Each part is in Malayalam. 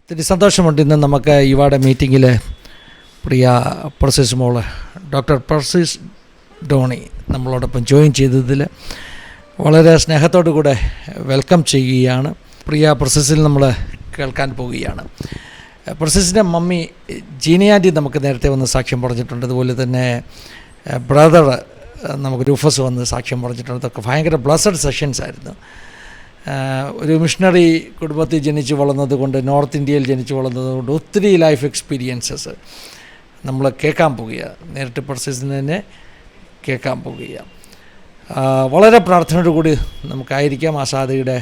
ഒത്തിരി സന്തോഷമുണ്ട് ഇന്ന് നമുക്ക് യുവയുടെ മീറ്റിങ്ങിൽ പ്രിയ പ്രൊസീസ് മോള് ഡോക്ടർ പ്രൊസീസ് ഡോണി നമ്മളോടൊപ്പം ജോയിൻ ചെയ്തതിൽ വളരെ സ്നേഹത്തോടു കൂടെ വെൽക്കം ചെയ്യുകയാണ്. പ്രിയ പ്രൊസീസിൽ നമ്മൾ കേൾക്കാൻ പോവുകയാണ്. പ്രൊസീസിൻ്റെ മമ്മി ജീനി ആൻറ്റി നമുക്ക് നേരത്തെ വന്ന് സാക്ഷ്യം പറഞ്ഞിട്ടുണ്ട്. അതുപോലെ തന്നെ ബ്രദർ നമുക്ക് രൂഫസ് വന്ന് സാക്ഷ്യം പറഞ്ഞിട്ടുണ്ട്. അതൊക്കെ ഭയങ്കര ബ്ലസ്സഡ് സെഷൻസ് ആയിരുന്നു. ഒരു മിഷണറി കുടുംബത്തിൽ ജനിച്ചു വളർന്നത് കൊണ്ട്, നോർത്ത് ഇന്ത്യയിൽ ജനിച്ചു വളർന്നത് കൊണ്ട് ഒത്തിരി ലൈഫ് എക്സ്പീരിയൻസസ് നമ്മൾ കേൾക്കാൻ പോവുകയാണ്. നേരിട്ട് പ്രൊസീസിന് തന്നെ കേൾക്കാൻ പോവുകയാണ്. വളരെ പ്രാർത്ഥനയോട് കൂടി നമുക്കായിരിക്കാം. ആസാദയുടെ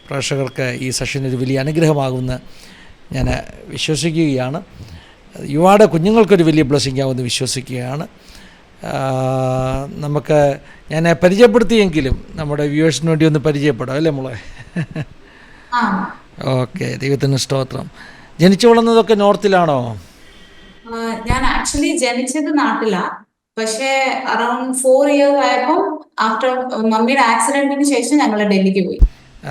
പ്രേക്ഷകർക്ക് ഈ സെഷൻ ഒരു വലിയ അനുഗ്രഹമാകുമെന്ന് ഞാൻ വിശ്വസിക്കുകയാണ്. യുവയുടെ കുഞ്ഞുങ്ങൾക്കൊരു വലിയ ബ്ലെസ്സിങ് ആകുമെന്ന് വിശ്വസിക്കുകയാണ്. നമുക്ക് ഞാൻ പരിചയപ്പെടുത്തിയെങ്കിലും നമ്മുടെ വ്യൂവേഴ്സിന് വേണ്ടി ഒന്ന് പരിചയപ്പെടാം അല്ലേ മോളെ? ഓക്കെ, ദൈവത്തിന് സ്തോത്രം. ജനിച്ചു വളർന്നതൊക്കെ നോർത്തിലാണോ? ഞാൻ ആക്ച്വലി ജനിച്ചത് നാട്ടിലാ. പക്ഷേ അറൌണ്ട് 4 years ആയപ്പോൾ ആഫ്റ്റർ മമ്മിയുടെ ആക്സിഡന്റിന് ശേഷം ഞങ്ങൾ ഡൽഹിക്ക് പോയി.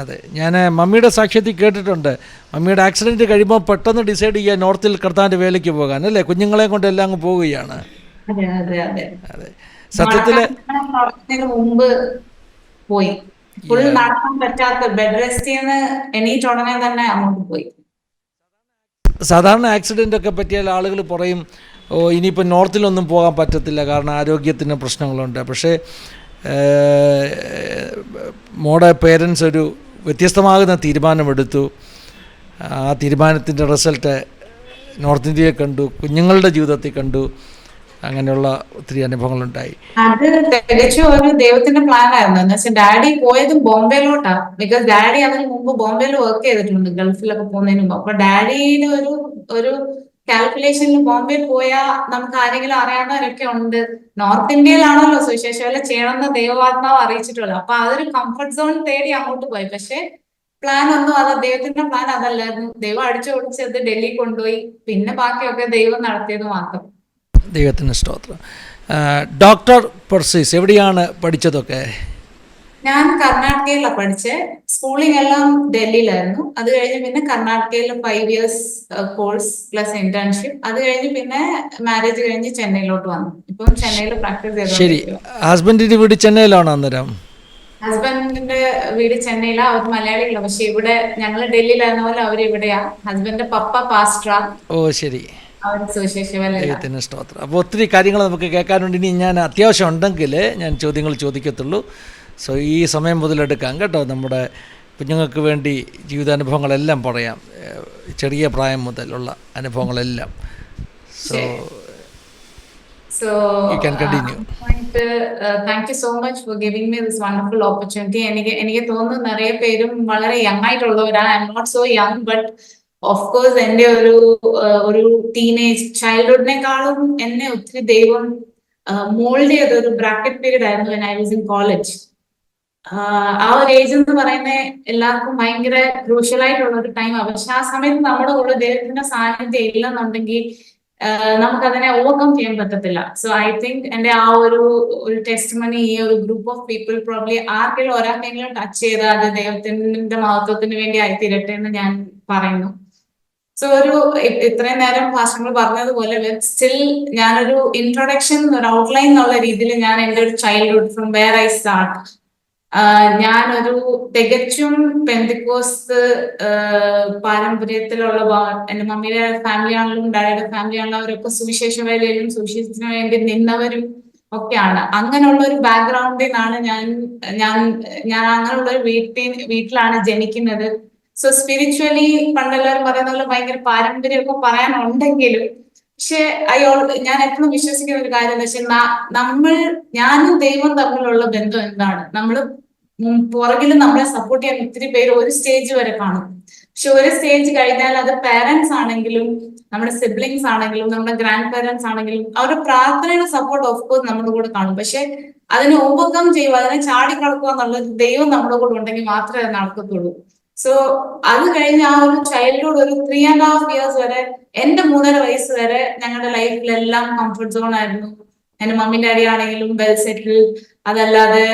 അതെ, ഞാൻ മമ്മിയുടെ സാക്ഷ്യത്തിൽ കേട്ടിട്ടുണ്ട്. മമ്മിയുടെ ആക്സിഡൻറ്റ് കഴിയുമ്പോൾ പെട്ടെന്ന് ഡിസൈഡ് ചെയ്യുക നോർത്തിൽ കർത്താവിൻ്റെ വേലയ്ക്ക് പോകാൻ അല്ലേ? കുഞ്ഞുങ്ങളെ കൊണ്ട് എല്ലാം അങ്ങ് പോവുകയാണ്. അതെ, സത്യത്തില് മുമ്പ് പോയി. ഫുൾ നടക്കാൻ പറ്റാത്ത ബെഡ് റെസ്റ്റ് എണീറ്റ് ഉടനെ തന്നെ അങ്ങോട്ട് പോയി. സാധാരണ ആക്സിഡൻ്റ് ഒക്കെ പറ്റിയാൽ ആളുകൾ പറയും, ഓ ഇനിയിപ്പോൾ നോർത്തിലൊന്നും പോകാൻ പറ്റത്തില്ല കാരണം ആരോഗ്യത്തിന് പ്രശ്നങ്ങളുണ്ട്. പക്ഷേ മോടെ പേരൻസ് ഒരു വ്യത്യസ്തമാകുന്ന തീരുമാനമെടുത്തു. ആ തീരുമാനത്തിൻ്റെ റിസൾട്ട് നോർത്ത് ഇന്ത്യയെ കണ്ടു, കുഞ്ഞുങ്ങളുടെ ജീവിതത്തിൽ കണ്ടു. അങ്ങനെയുള്ള ഒത്തിരി അനുഭവങ്ങളുണ്ടായി. അത് തികച്ചും ഒരു ദൈവത്തിന്റെ പ്ലാൻ ആയിരുന്നു. എന്ന് വെച്ചാൽ ഡാഡി പോയതും ബോംബെയിലോട്ടാ. ബിക്കോസ് ഡാഡി അതിന് മുമ്പ് ബോംബെയിൽ വർക്ക് ചെയ്തിട്ടുണ്ട് ഗൾഫിലൊക്കെ പോകുന്നതിന് മുമ്പ്. അപ്പൊ ഡാഡിയുടെ ഒരു കാൽക്കുലേഷനിൽ ബോംബെ പോയാൽ നമുക്ക് ആരെങ്കിലും അറിയാവുന്നവരൊക്കെ ഉണ്ട്. നോർത്ത് ഇന്ത്യയിലാണല്ലോ സുവിശേഷം ചെയ്യണമെന്ന് ദൈവാത്മാവ് അറിയിച്ചിട്ടുള്ളത്. അപ്പൊ അതൊരു കംഫർട്ട് സോൺ തേടി അങ്ങോട്ട് പോയി. പക്ഷെ പ്ലാൻ ഒന്നും ദൈവത്തിന്റെ പ്ലാൻ അതല്ലായിരുന്നു. ദൈവം അടിച്ചു പൊളിച്ചത് ഡൽഹി കൊണ്ടുപോയി. പിന്നെ ബാക്കിയൊക്കെ ദൈവം നടത്തിയത് മാത്രം. ദൈവത്തിന് സ്തോത്രം. ഡോക്ടർ പ്രൊസീസ് എവിടെയാണ് പഠിച്ചതൊക്കെ? ഞാൻ കർണാടകയിലാണ് പഠിച്ചത്. സ്കൂളിംഗ് എല്ലാം ഡൽഹിയിലായിരുന്നു. അത് കഴിഞ്ഞ് പിന്നെ കർണാടകയിൽ 5 years കോഴ്സ് പ്ലസ് ഇന്റേൺഷിപ്പ്. അത് കഴിഞ്ഞ് പിന്നെ മാരേജ് കഴിഞ്ഞ് ചെന്നൈയിലോട്ട് വന്നു. ഇപ്പം ചെന്നൈയിൽ പ്രാക്ടീസ് ചെയ്തു. ശരി, ഹസ്ബൻഡിന്റെ വീട് ചെന്നൈയിലാണോ അന്നേരം? ഹസ്ബൻഡിന്റെ വീട് ചെന്നൈയിലാണ്. അവർ മലയാളികളാണ്. പക്ഷെ ഇവിടെ ഞങ്ങൾ ഡൽഹിയിലായിരുന്ന പോലെ അവർ ഇവിടെയാ. ഹസ്ബൻഡിന്റെ പപ്പ പാസ്റ്ററാ. ഓ ശരി, ദൈവത്തിന് സ്തോത്രം. അപ്പോൾ ഒത്തിരി കാര്യങ്ങൾ നമുക്ക് കേൾക്കാനുണ്ട്. ഇനി ഞാൻ അത്യാവശ്യം ഉണ്ടെങ്കിൽ ഞാൻ ചോദ്യങ്ങൾ ചോദിക്കത്തുള്ളൂ. സോ ഈ സമയം മുതലെടുക്കാം കേട്ടോ. നമ്മുടെ കുഞ്ഞുങ്ങൾക്ക് വേണ്ടി ജീവിതാനുഭവങ്ങളെല്ലാം പറയാം, ചെറിയ പ്രായം മുതലുള്ള അനുഭവങ്ങളെല്ലാം. So you can continue. Thank you so much for giving me this wonderful opportunity. എനിക്ക് തോന്നുന്നു നിറയെ പേരും വളരെ യങ് ആയിട്ടുള്ളവരാണ്. I'm not so young, but of course എന്റെ ഒരു ടീനേജ് ചൈൽഡ്ഹുഡിനെക്കാളും എന്നെ ഒത്തിരി ദൈവം മോൾഡ് ചെയ്ത ഒരു ബ്രാക്കറ്റ് പീരീഡ് ആയിരുന്നു when I was in college. ആ ഒരു ഏജ് എന്ന് പറയുന്നത് എല്ലാവർക്കും ഭയങ്കര ക്രൂഷ്യൽ ആയിട്ടുള്ള ഒരു ടൈമാണ്. പക്ഷെ ആ സമയത്ത് നമ്മുടെ കൂടെ ദൈവത്തിന്റെ സാന്നിധ്യം ഇല്ലെന്നുണ്ടെങ്കിൽ നമുക്കതിനെ ഓവർകം ചെയ്യാൻ പറ്റത്തില്ല. സോ ഐ തിങ്ക് എന്റെ ആ ഒരു ടെസ്റ്റിമണി ഈ ഒരു ഗ്രൂപ്പ് ഓഫ് പീപ്പിൾ പ്രോബ്ലി ആർക്കെങ്കിലും ഒരാൾക്കെങ്കിലും ടച്ച് ചെയ്താൽ അത് ദൈവത്തിന്റെ മഹത്വത്തിന് വേണ്ടി ആയിത്തീരട്ടെ എന്ന് ഞാൻ പറയുന്നു. സോ ഇത്രയും നേരം ഭാഷകൾ പറഞ്ഞതുപോലെ സ്റ്റിൽ ഞാനൊരു ഇൻട്രൊഡക്ഷൻ, ഒരു ഔട്ട്ലൈൻ എന്നുള്ള രീതിയിൽ ഞാൻ എൻ്റെ ഒരു childhood from where I start. ഞാനൊരു തികച്ചും പെന്തിക്കോസ്ത് പാരമ്പര്യത്തിലുള്ള എന്റെ മമ്മിയുടെ ഫാമിലി ആണെങ്കിലും ഡാഡിയുടെ ഫാമിലി ആണെങ്കിലും അവരൊക്കെ സുവിശേഷ വേലയിലും സുവിശേഷത്തിന് വേണ്ടി നിന്നവരും ഒക്കെയാണ്. അങ്ങനെയുള്ള ഒരു ബാക്ക്ഗ്രൗണ്ടിൽ നിന്നാണ് ഞാൻ അങ്ങനെയുള്ള ഒരു വീട്ടിലാണ് ജനിക്കുന്നത്. സോ സ്പിരിച്വലി പണ്ടെല്ലാവരും പറയുന്ന പോലെ ഭയങ്കര പാരമ്പര്യമൊക്കെ പറയാനുണ്ടെങ്കിലും പക്ഷെ ഞാൻ എപ്പോഴും വിശ്വസിക്കുന്ന ഒരു കാര്യം എന്ന് വെച്ചാൽ ഞാനും ദൈവം തമ്മിലുള്ള ബന്ധം എന്താണ്? നമ്മൾ പുറകിലും നമ്മളെ സപ്പോർട്ട് ചെയ്യാൻ ഒത്തിരി പേര് ഒരു സ്റ്റേജ് വരെ കാണും. പക്ഷെ ഒരു സ്റ്റേജ് കഴിഞ്ഞാൽ അത് പാരന്റ്സ് ആണെങ്കിലും നമ്മുടെ സിബ്ലിങ്സ് ആണെങ്കിലും നമ്മുടെ ഗ്രാൻഡ് പാരന്റ്സ് ആണെങ്കിലും അവരുടെ പ്രാർത്ഥനയുടെ സപ്പോർട്ട് ഓഫ് കോഴ്സ് നമ്മുടെ കൂടെ കാണും. പക്ഷെ അതിനെ ഓവർകം ചെയ്യുക, അതിനെ ചാടിക്കളക്കുക എന്നുള്ളത് ദൈവം നമ്മുടെ കൂടെ ഉണ്ടെങ്കിൽ മാത്രമേ അത് നടക്കത്തുള്ളൂ. സോ അത് കഴിഞ്ഞ ആ ഒരു ചൈൽഡ്ഹുഡ് ഒരു 3.5 years വരെ, എന്റെ 3.5 വയസ്സ് വരെ ഞങ്ങളുടെ ലൈഫിലെല്ലാം കംഫർട്ട് സോൺ ആയിരുന്നു. എന്റെ മമ്മി ഡാഡി ആണെങ്കിലും വെൽ സെറ്റിൽ. അതല്ലാതെ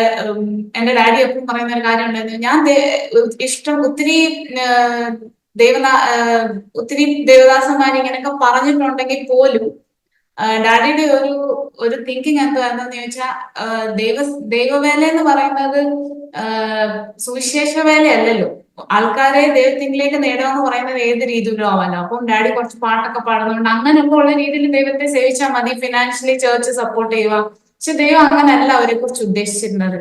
എന്റെ ഡാഡി എപ്പോഴും പറയുന്ന ഒരു കാര്യം ഉണ്ടായിരുന്നു, ഞാൻ ഒത്തിരി ഒത്തിരി ദേവദാസന്മാർ ഇങ്ങനെയൊക്കെ പറഞ്ഞിട്ടുണ്ടെങ്കിൽ പോലും ഡാഡിയുടെ ഒരു തിങ്കിങ് എന്താണെന്ന് ചോദിച്ചാൽ ദൈവ ദൈവവേല എന്ന് പറയുന്നത് സുവിശേഷ വേലയല്ലല്ലോ. ആൾക്കാരെ ദൈവത്തിലേക്ക് നേടുക എന്ന് പറയുന്നത് ഏത് രീതിയിലും ആവാലോ. അപ്പം ഡാഡി കുറച്ച് പാട്ടൊക്കെ പാടുന്നുണ്ട്. അങ്ങനെയൊക്കെ ഉള്ള രീതിയിൽ ദൈവത്തെ സേവിച്ചാൽ മതി, ഫിനാൻഷ്യലി ചേർച്ച് സപ്പോർട്ട് ചെയ്യുക. പക്ഷെ ദൈവം അങ്ങനെയല്ല അവരെ കുറിച്ച് ഉദ്ദേശിച്ചിരുന്നത്.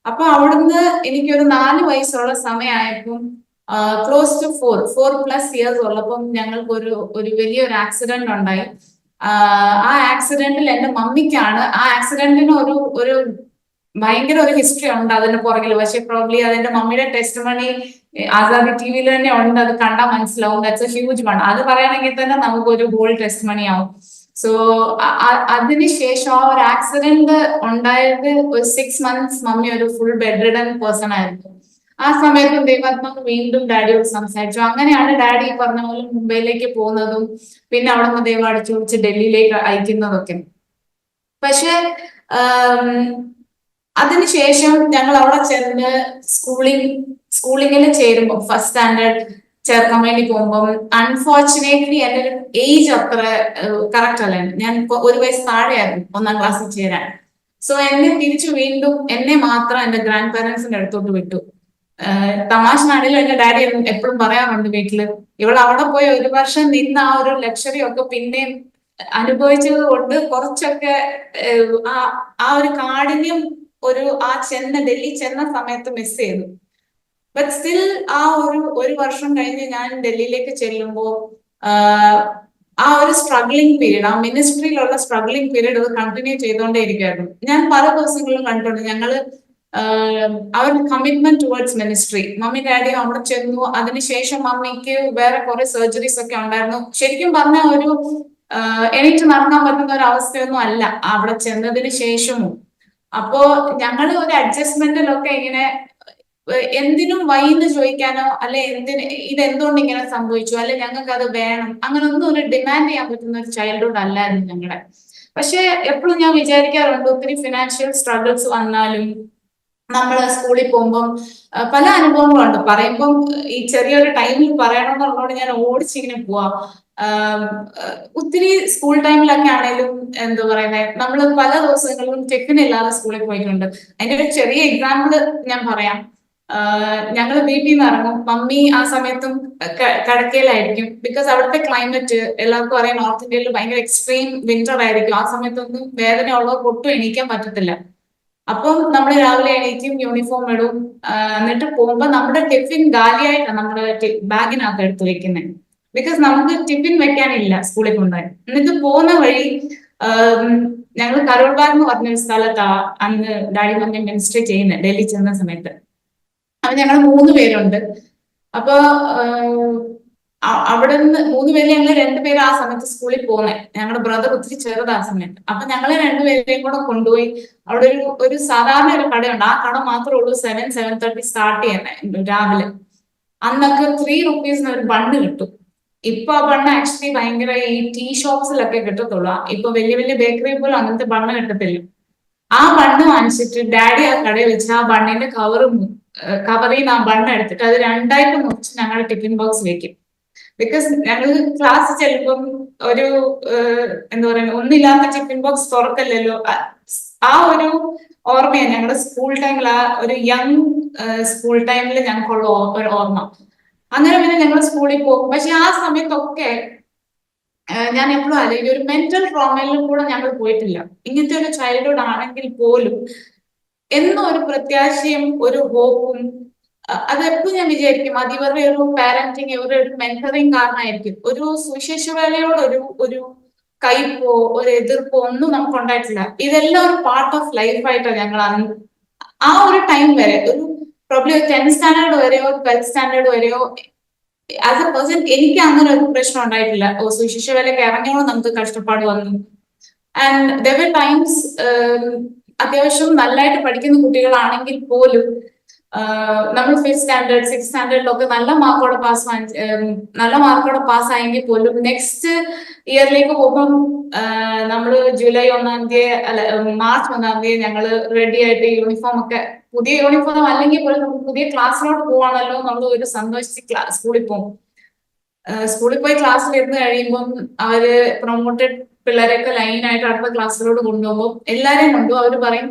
അപ്പൊ അവിടുന്ന് എനിക്കൊരു 4 വയസ്സുള്ള സമയമായപ്പം ക്ലോസ് ടു 4+ ഇയേഴ്സ് ഉള്ളപ്പം ഞങ്ങൾക്ക് ഒരു വലിയൊരു ആക്സിഡന്റ് ഉണ്ടായി. ആ ആക്സിഡന്റിൽ എന്റെ മമ്മിക്കാണ്, ആ ആക്സിഡന്റിന് ഒരു ഭയങ്കര ഒരു ഹിസ്റ്ററി ഉണ്ട് അതിന് പുറകിൽ. പക്ഷെ പ്രോബ്ലി അതിന്റെ മമ്മിയുടെ ടെസ്റ്റ് മണി ആസാദി ടിവിയിൽ തന്നെ ഉണ്ട്, അത് കണ്ടാൽ മനസ്സിലാവും. That's A huge one. അത് പറയുകയാണെങ്കിൽ തന്നെ നമുക്കൊരു ഹോൾ ടെസ്റ്റ് മണി ആവും. സോ അതിനുശേഷം ആ ഒരു ആക്സിഡന്റ് ഉണ്ടായത് ഒരു 6 months മമ്മി ഒരു ഫുൾ ബെഡ് റിഡൻ പേഴ്സൺ ആയിരുന്നു. ആ സമയത്ത് ദൈവാത്മാവ് വീണ്ടും ഡാഡിയോട് സംസാരിച്ചു. അങ്ങനെയാണ് ഡാഡി പറഞ്ഞ പോലെ മുംബൈയിലേക്ക് പോകുന്നതും പിന്നെ അവിടെ നിന്ന് ദൈവം അടിച്ചു പിടിച്ച് ഡൽഹിയിലേക്ക് അയക്കുന്നതൊക്കെ. പക്ഷെ അതിനുശേഷം ഞങ്ങൾ അവിടെ ചെന്ന് സ്കൂളിങ്ങിൽ ചേരുമ്പോൾ, ഫസ്റ്റ് സ്റ്റാൻഡേർഡ് ചേർക്കാൻ വേണ്ടി പോകുമ്പോൾ അൺഫോർച്ചുനേറ്റ്ലി എന്റെ ഒരു ഏജ് അത്ര കറക്റ്റ് അല്ലായിരുന്നു. ഞാൻ ഒരു വയസ്സ് താഴെയായിരുന്നു 1ാം ക്ലാസ്സിൽ ചേരാൻ. സോ എന്നെ തിരിച്ചു വീണ്ടും എന്നെ മാത്രം എന്റെ ഗ്രാൻഡ് പാരന്റ്സിന്റെ അടുത്തോട്ട് വിട്ടു. തമാശനാണെങ്കിലും എന്റെ ഡാഡി എപ്പോഴും പറയാറുണ്ട് വീട്ടില്, ഇവൾ അവിടെ പോയി 1 വർഷം നിന്ന് ആ ഒരു ലക്ഷറി ഒക്കെ പിന്നെയും അനുഭവിച്ചത് കൊണ്ട് കുറച്ചൊക്കെ ആ ഒരു കാഠിന്യം ഡൽഹി ചെന്ന സമയത്ത് മിസ് ചെയ്തു. ബട്ട് സ്റ്റിൽ ആ ഒരു വർഷം കഴിഞ്ഞ് ഞാൻ ഡൽഹിയിലേക്ക് ചെല്ലുമ്പോൾ ആ ഒരു സ്ട്രഗ്ലിംഗ് പീരീഡ്, ആ മിനിസ്ട്രിയിലുള്ള സ്ട്രഗ്ലിംഗ് പീരീഡ് അത് കണ്ടിന്യൂ ചെയ്തുകൊണ്ടേ ഇരിക്കുമായിരുന്നു. ഞാൻ പല ദിവസങ്ങളിലും കണ്ടിട്ടുണ്ട്. ഞങ്ങള് അവർ commitment towards ministry. Mummy daddy അവിടെ ചെന്നു. അതിനുശേഷം മമ്മിക്ക് വേറെ കുറെ സർജറീസ് ഒക്കെ ഉണ്ടായിരുന്നു. ശരിക്കും പറഞ്ഞ എണീറ്റ് നടക്കാൻ പറ്റുന്ന ഒരു അവസ്ഥയൊന്നും അല്ല അവിടെ ചെന്നതിന് ശേഷവും. അപ്പോ ഞങ്ങൾ ഒരു അഡ്ജസ്റ്റ്മെന്റിലൊക്കെ ഇങ്ങനെ എന്തിനും വൈന്ന് ചോദിക്കാനോ അല്ലെ ഇതെന്തുകൊണ്ട് ഇങ്ങനെ സംഭവിച്ചു, അല്ലെ ഞങ്ങൾക്ക് അത് വേണം, അങ്ങനെ ഒന്നും ഒരു ഡിമാൻഡ് ചെയ്യാൻ പറ്റുന്ന ഒരു ചൈൽഡ്ഹുഡ് അല്ലായിരുന്നു ഞങ്ങളുടെ. പക്ഷെ എപ്പോഴും ഞാൻ വിചാരിക്കാറുണ്ട്, ഒത്തിരി ഫിനാൻഷ്യൽ സ്ട്രഗിൾസ് വന്നാലും നമ്മൾ സ്കൂളിൽ പോകുമ്പം പല അനുഭവങ്ങളുണ്ട്. പറയുമ്പം ഈ ചെറിയൊരു ടൈമിൽ പറയണമെന്നുള്ളതുകൊണ്ട് ഞാൻ ഓടിച്ചിങ്ങനെ പോവാ. ഒത്തിരി സ്കൂൾ ടൈമിലൊക്കെ ആണെങ്കിലും എന്താ പറയുന്നത്, നമ്മൾ പല ദിവസങ്ങളിലും ടിഫിൻ ഇല്ലാതെ സ്കൂളിൽ പോയിട്ടുണ്ട്. അതിന്റെ ഒരു ചെറിയ എക്സാമ്പിൾ ഞാൻ പറയാം. ഞങ്ങൾ വീട്ടിൽ നിന്ന് ഇറങ്ങും, മമ്മി ആ സമയത്തും കിടക്കയിലായിരിക്കും. ബിക്കോസ് അവിടുത്തെ ക്ലൈമറ്റ് എല്ലാവർക്കും അറിയാം, നോർത്ത് ഇന്ത്യയിൽ ഭയങ്കര എക്സ്ട്രീം വിന്റർ ആയിരിക്കും. ആ സമയത്തൊന്നും വേദനയുള്ളവർക്ക് ഒട്ടും എണീക്കാൻ പറ്റത്തില്ല. അപ്പം നമ്മൾ രാവിലെ എണീക്കും, യൂണിഫോം ഇടും, എന്നിട്ട് പോകുമ്പോ നമ്മുടെ ടിഫിൻ ഗാലിയായിട്ടാണ് നമ്മുടെ ബാഗിനകത്ത് എടുത്ത് വെക്കുന്നത്. ബിക്കോസ് നമുക്ക് ടിഫിൻ വെക്കാനില്ല സ്കൂളിൽ കൊണ്ടുപോയി. എന്നിട്ട് പോകുന്ന വഴി ഞങ്ങൾ കരോൾ ബാഗ് എന്ന് പറഞ്ഞൊരു സ്ഥലത്താ അന്ന് ഡാഡി മമ്മി മിനിസ്ട്രി ചെയ്യുന്നത് ഡൽഹി ചെന്ന സമയത്ത്. അപ്പൊ ഞങ്ങൾ 3 പേരുണ്ട്. അപ്പൊ അവിടെ നിന്ന് 3 പേര്, ഞങ്ങൾ 2 പേര് ആ സമയത്ത് സ്കൂളിൽ പോകുന്നത്. ഞങ്ങളുടെ ബ്രദർ ഒത്തിരി ചെറുത് ആ സമയത്ത്. അപ്പൊ ഞങ്ങളെ 2 പേരെയും കൂടെ കൊണ്ടുപോയി അവിടെ ഒരു സാധാരണ ഒരു കടയുണ്ട്. ആ കട മാത്രമേ ഉള്ളൂ 7-7:30 സ്റ്റാർട്ട് ചെയ്യുന്നത് രാവിലെ. അന്നൊക്കെ 3 rupees ഒരു ബണ്ണ് കിട്ടും. ഇപ്പൊ ആ ബണ്ണ് ആക്ച്വലി ഭയങ്കര ഈ ടീ ഷോപ്സിലൊക്കെ കിട്ടത്തുള്ളൂ. ഇപ്പൊ വലിയ വലിയ ബേക്കറി പോലും അങ്ങനത്തെ ബണ്ണ് കിട്ടത്തില്ല. ആ ബണ്ണ് വാങ്ങിച്ചിട്ട് ഡാഡി ആ കടയിൽ വെച്ച് ആ ബണ്ണിന്റെ കവറിൽ നിന്ന് ആ ബണ്ണ് എടുത്തിട്ട് അത് 2ആയിട്ട് മുറിച്ച് ഞങ്ങളുടെ ടിഫിൻ ബോക്സ് വെക്കും. ബിക്കോസ് ഞങ്ങൾ ക്ലാസ് ചെല്ലുമ്പം ഒരു എന്താ പറയുക, ഒന്നില്ലാത്ത ടിഫിൻ ബോക്സ് തുറക്കല്ലല്ലോ. ആ ഒരു ഓർമ്മയാണ് ഞങ്ങളുടെ സ്കൂൾ ടൈമിൽ, ആ ഒരു യങ് സ്കൂൾ ടൈമിൽ ഞങ്ങൾക്കുള്ള ഒരു ഓർമ്മ. അങ്ങനെ പിന്നെ ഞങ്ങൾ സ്കൂളിൽ പോകും. പക്ഷെ ആ സമയത്തൊക്കെ ഞാൻ എപ്പോഴും അല്ലെങ്കിൽ ഒരു മെന്റൽ ട്രോമയിലും കൂടെ ഞങ്ങൾ പോയിട്ടില്ല. ഇങ്ങനത്തെ ഒരു ചൈൽഡ്ഹുഡ് ആണെങ്കിൽ പോലും എന്നും ഒരു പ്രത്യാശയും ഒരു ഹോപ്പും, അതെപ്പോഴും ഞാൻ വിചാരിക്കും അത് ഇവരുടെ ഒരു പാരന്റിങ്, ഇവരുടെ ഒരു മെന്ററിങ് കാരണമായിരിക്കും. ഒരു സുവിശേഷ വേലയോട് ഒരു കയ്പോ ഒരു എതിർപ്പോ ഒന്നും നമുക്ക് ഉണ്ടായിട്ടില്ല. ഇതെല്ലാം ഒരു പാർട്ട് ഓഫ് ലൈഫായിട്ടാണ് ഞങ്ങൾ ആ ഒരു ടൈം വരെ, ഒരു പ്രോബ്ലി 10th സ്റ്റാൻഡേർഡ് വരെയോ 12th സ്റ്റാൻഡേർഡ് വരെയോ ആസ് എ പേഴ്സൺ എനിക്ക് അങ്ങനെ ഒരു പ്രശ്നം ഉണ്ടായിട്ടില്ല. സുവിശേഷ വേലയ്ക്ക് ഇറങ്ങിയോ നമുക്ക് കഷ്ടപ്പാട് വന്നു. ആൻഡ് ദെർ വർ ടൈംസ് അത്യാവശ്യം നല്ലതായിട്ട് പഠിക്കുന്ന കുട്ടികളാണെങ്കിൽ പോലും നമ്മൾ 5th സ്റ്റാൻഡേർഡ് 6th സ്റ്റാൻഡേർഡിലൊക്കെ നല്ല മാർക്കോടെ പാസ്സായെങ്കിൽ പോലും നെക്സ്റ്റ് ഇയറിലേക്ക് പോകുമ്പം നമ്മൾ ജൂലൈ 1ാം തീയതി അല്ല മാർച്ച് 1ാം തീയതി ഞങ്ങൾ റെഡി ആയിട്ട് യൂണിഫോം ഒക്കെ, പുതിയ യൂണിഫോം അല്ലെങ്കിൽ പോലും നമുക്ക് പുതിയ ക്ലാസ്സിലോട്ട് പോവാണല്ലോ എന്നുള്ള ഒരു സന്തോഷിച്ച് സ്കൂളിൽ പോകും. സ്കൂളിൽ പോയി ക്ലാസ്സിൽ ഇരുന്ന് കഴിയുമ്പം അവര് പ്രൊമോട്ടഡ് പിള്ളേരൊക്കെ ലൈനായിട്ട് അടുത്ത ക്ലാസ്സിലോട്ട് കൊണ്ടുപോകുമ്പോൾ എല്ലാരെയും കൊണ്ടുപോകും. അവര് പറയും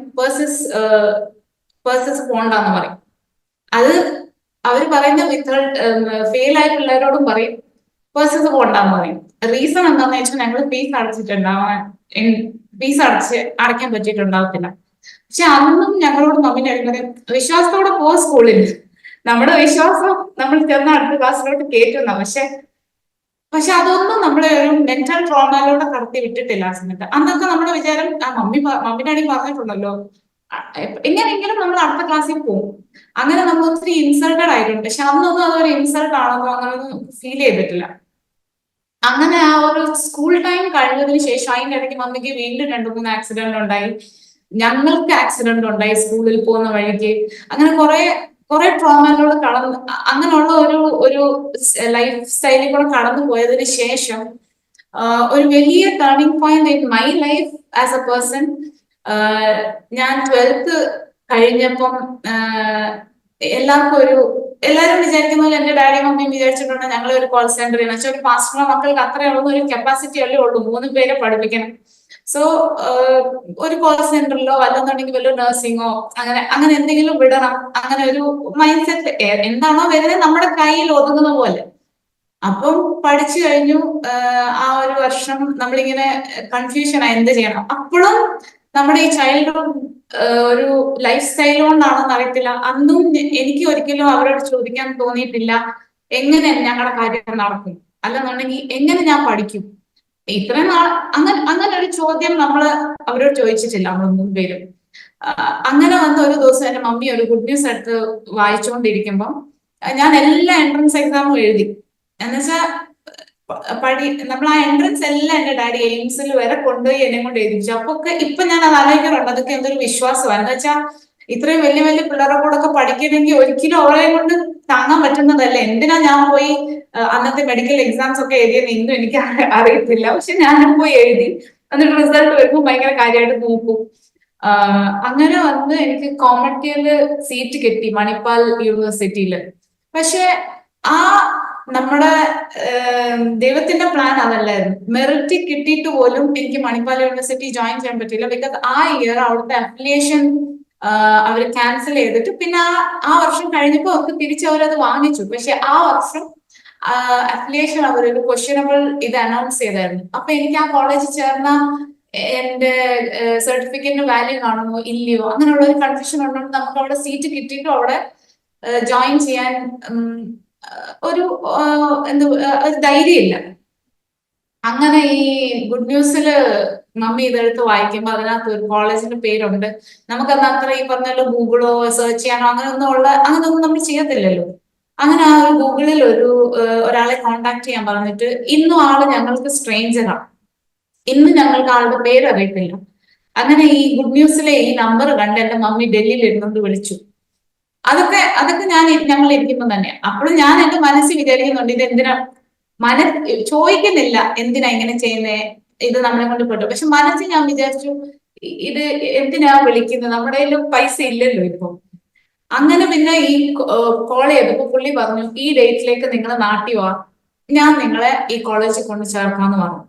പേഴ്സസ് പോണ്ടെന്ന് പറയും. അത് അവര് പറയുന്ന ഫെയിൽ ആയ പിള്ളേരോടും പറയും പേഴ്സസ് പോണ്ടെന്ന് പറയും. റീസൺ എന്താന്ന് വെച്ചാൽ ഞങ്ങൾ ഫീസ് അടച്ചിട്ടുണ്ടാവാൻ ഫീസ് അടയ്ക്കാൻ പറ്റിയിട്ടുണ്ടാവത്തില്ല. പക്ഷെ അന്നും ഞങ്ങളോട് മമ്മിനെ പറയും വിശ്വാസത്തോടെ പോ സ്കൂളിൽ, നമ്മുടെ വിശ്വാസം നമ്മൾ ചെന്ന അടുത്ത ക്ലാസ്സിലോട്ട് കയറ്റുന്ന. പക്ഷെ അതൊന്നും നമ്മളെ ഒരു മെന്റൽ ട്രോമയിലൂടെ കടത്തി വിട്ടിട്ടില്ല ആ സമയത്ത്. അന്നൊക്കെ നമ്മുടെ വിചാരം മമ്മിനാണെങ്കിൽ പറഞ്ഞിട്ടുണ്ടല്ലോ എങ്ങനെയെങ്കിലും നമ്മൾ അടുത്ത ക്ലാസ്സിൽ പോകും. അങ്ങനെ നമ്മൾ ഒത്തിരി ഇൻസൾട്ടഡ് ആയിട്ടുണ്ട്. പക്ഷെ അന്നൊന്നും അതൊരു ഇൻസൾട്ട് ആണെന്നോ അങ്ങനെയൊന്നും ഫീൽ ചെയ്തിട്ടില്ല. അങ്ങനെ ആ ഒരു സ്കൂൾ ടൈം കഴിഞ്ഞതിന് ശേഷം അതിന്റെ ഇടയ്ക്ക് മമ്മിക്ക് വീണ്ടും 2-3 ആക്സിഡന്റ് ഉണ്ടായി. ഞങ്ങൾക്ക് ആക്സിഡന്റ് ഉണ്ടായി സ്കൂളിൽ പോകുന്ന വഴിക്ക്. അങ്ങനെ കുറെ ട്രോമയിലൂടെ അങ്ങനെയുള്ള ഒരു ലൈഫ് സ്റ്റൈലിൽ കൂടെ കടന്നു പോയതിനു ശേഷം ഒരു വലിയ turning point in my life as a person. ഞാൻ 12th കഴിഞ്ഞപ്പം എല്ലാവരും വിചാരിക്കുന്ന പോലെ എന്റെ ഡാഡിയും മമ്മിയും വിചാരിച്ചിട്ടുണ്ട് ഞങ്ങൾ ഒരു കോൾ സെന്റർ ചെയ്യണം. പക്ഷെ ഒരു പാസ്റ്ററിന്റെ മക്കൾക്ക് അത്രയുള്ള ഒരു കപ്പാസിറ്റി അല്ലേ ഉള്ളൂ 3 പേരെ പഠിപ്പിക്കണം. സോ ഒരു കോൾ സെന്ററിലോ അല്ലെന്നുണ്ടെങ്കിൽ വല്ല നഴ്സിംഗോ അങ്ങനെ എന്തെങ്കിലും വിടണം. അങ്ങനെ ഒരു മൈൻഡ് സെറ്റ് എന്താണോ വരുന്നത് നമ്മുടെ കയ്യിൽ ഒതുങ്ങുന്ന പോലെ. അപ്പം പഠിച്ചു കഴിഞ്ഞു. ആ ഒരു വർഷം നമ്മളിങ്ങനെ കൺഫ്യൂഷനായി എന്ത് ചെയ്യണം. അപ്പോഴും നമ്മുടെ ഈ ചൈൽഡ്ഹുഡ് ഒരു ലൈഫ് സ്റ്റൈൽ കൊണ്ടാണെന്ന് അറിയത്തില്ല. അന്നും എനിക്ക് ഒരിക്കലും അവരോട് ചോദിക്കാൻ തോന്നിയിട്ടില്ല എങ്ങനെ ഞങ്ങളുടെ കാര്യം നടക്കും, അല്ലെന്നുണ്ടെങ്കിൽ എങ്ങനെ ഞാൻ പഠിക്കും. ഇത്രയും നാൾ അങ്ങനെ ഒരു ചോദ്യം നമ്മള് അവരോട് ചോദിച്ചിട്ടില്ല നമ്മൾ മുൻപേരും. അങ്ങനെ വന്ന ഒരു ദിവസം എന്റെ മമ്മി ഒരു ഗുഡ് ന്യൂസ് എടുത്ത് വായിച്ചുകൊണ്ടിരിക്കുമ്പം ഞാൻ എല്ലാ എൻട്രൻസ് എക്സാമും എഴുതി. എന്നുവെച്ചാ നമ്മൾ ആ എൻട്രൻസ് എല്ലാം എന്റെ ഡാഡി എയിംസിൽ വരെ കൊണ്ടുപോയി എന്നെ കൊണ്ട് എഴുതിച്ചു. അപ്പൊ ഇപ്പൊ ഞാൻ അത് ആലോചിക്കാറുണ്ട്. അതൊക്കെ എന്തൊരു വിശ്വാസമാണ്. എന്ന് വെച്ചാൽ ഇത്രയും വലിയ വലിയ പിള്ളേരുടെ കൂടെ ഒക്കെ പഠിക്കണമെങ്കിൽ ഒരിക്കലും അവരെ കൊണ്ട് താങ്ങാൻ പറ്റുന്നതല്ല. എന്തിനാ ഞാൻ പോയി അന്നത്തെ മെഡിക്കൽ എക്സാംസ് ഒക്കെ എഴുതിയെന്ന് ഇന്നും എനിക്ക് അറിയത്തില്ല. പക്ഷെ ഞാനും പോയി എഴുതി. എന്നിട്ട് റിസൾട്ട് വരുമ്പോൾ ഭയങ്കര കാര്യമായിട്ട് നോക്കും. അങ്ങനെ വന്ന് എനിക്ക് കോമർട്ടിയില് സീറ്റ് കിട്ടി മണിപ്പാൽ യൂണിവേഴ്സിറ്റിയില്. പക്ഷെ ആ നമ്മുടെ ദൈവത്തിന്റെ പ്ലാൻ അതല്ലായിരുന്നു. മെറിറ്റ് കിട്ടിയിട്ട് പോലും എനിക്ക് മണിപ്പാൽ യൂണിവേഴ്സിറ്റി ജോയിൻ ചെയ്യാൻ പറ്റില്ല. ബിക്കോസ് ആ ഇയർ അവിടുത്തെ അഫിലിയേഷൻ അവർ ക്യാൻസൽ ചെയ്തിട്ട് പിന്നെ ആ വർഷം കഴിഞ്ഞപ്പോൾ അവർക്ക് തിരിച്ചവരത് വാങ്ങിച്ചു. പക്ഷെ ആ വർഷം അഫിലിയേഷൻ അവരൊരു ക്വസ്റ്റ്യനബിൾ ഇത് അനൗൺസ് ചെയ്തായിരുന്നു. അപ്പൊ എനിക്ക് ആ കോളേജിൽ ചേർന്ന എന്റെ സർട്ടിഫിക്കറ്റിന് വാല്യൂ കാണുമോ ഇല്ലയോ അങ്ങനെയുള്ള ഒരു കൺഫ്യൂഷൻ ഉണ്ടെങ്കിൽ നമുക്ക് അവിടെ സീറ്റ് കിട്ടിയിട്ടും അവിടെ ജോയിൻ ചെയ്യാൻ ഒരു ധൈര്യമില്ല. അങ്ങനെ ഈ ഗുഡ് ന്യൂസില് മമ്മി ഇതെടുത്ത് വായിക്കുമ്പോൾ അതിനകത്ത് ഒരു കോളേജിന്റെ പേരുണ്ട്. നമുക്കത് അത്ര ഈ പറഞ്ഞല്ലോ ഗൂഗിളോ സെർച്ച് ചെയ്യാനോ അങ്ങനെയൊന്നും നമ്മൾ ചെയ്യത്തില്ലല്ലോ. അങ്ങനെ ആ ഒരു ഗൂഗിളിൽ ഒരാളെ കോണ്ടാക്ട് ചെയ്യാൻ പറഞ്ഞിട്ട് ഇന്നും ആള് ഞങ്ങൾക്ക് സ്ട്രേഞ്ചറാണ്. ഇന്ന് ഞങ്ങൾക്ക് ആളുടെ പേര് അറിയത്തില്ല. അങ്ങനെ ഈ ഗുഡ് ന്യൂസിലെ ഈ നമ്പർ കണ്ട് എന്റെ മമ്മി ഡൽഹിയിൽ ഇരുന്നുകൊണ്ട് വിളിച്ചു. അതൊക്കെ ഞങ്ങൾ ഇരിക്കുമ്പോൾ തന്നെ. അപ്പോഴും ഞാൻ എന്റെ മനസ്സിൽ വിചാരിക്കുന്നുണ്ട് ഇത് എന്തിനാ ചോദിക്കുന്നില്ല എന്തിനാ ഇങ്ങനെ ചെയ്യുന്നേ, ഇത് നമ്മളെ കൊണ്ട് പെട്ടു. പക്ഷെ മനസ്സിൽ ഞാൻ വിചാരിച്ചു ഇത് എന്തിനാ വിളിക്കുന്നത്, നമ്മുടെ കയ്യിൽ പൈസ ഇല്ലല്ലോ ഇപ്പൊ. അങ്ങനെ പിന്നെ ഈ കോൾ ചെയ്തപ്പോ പുള്ളി പറഞ്ഞു ഈ ഡേറ്റിലേക്ക് നിങ്ങൾ നാട്ടിൽ വാ, ഞാൻ നിങ്ങളെ ഈ കോളേജിൽ കൊണ്ട് ചേർക്കാന്ന് പറഞ്ഞു.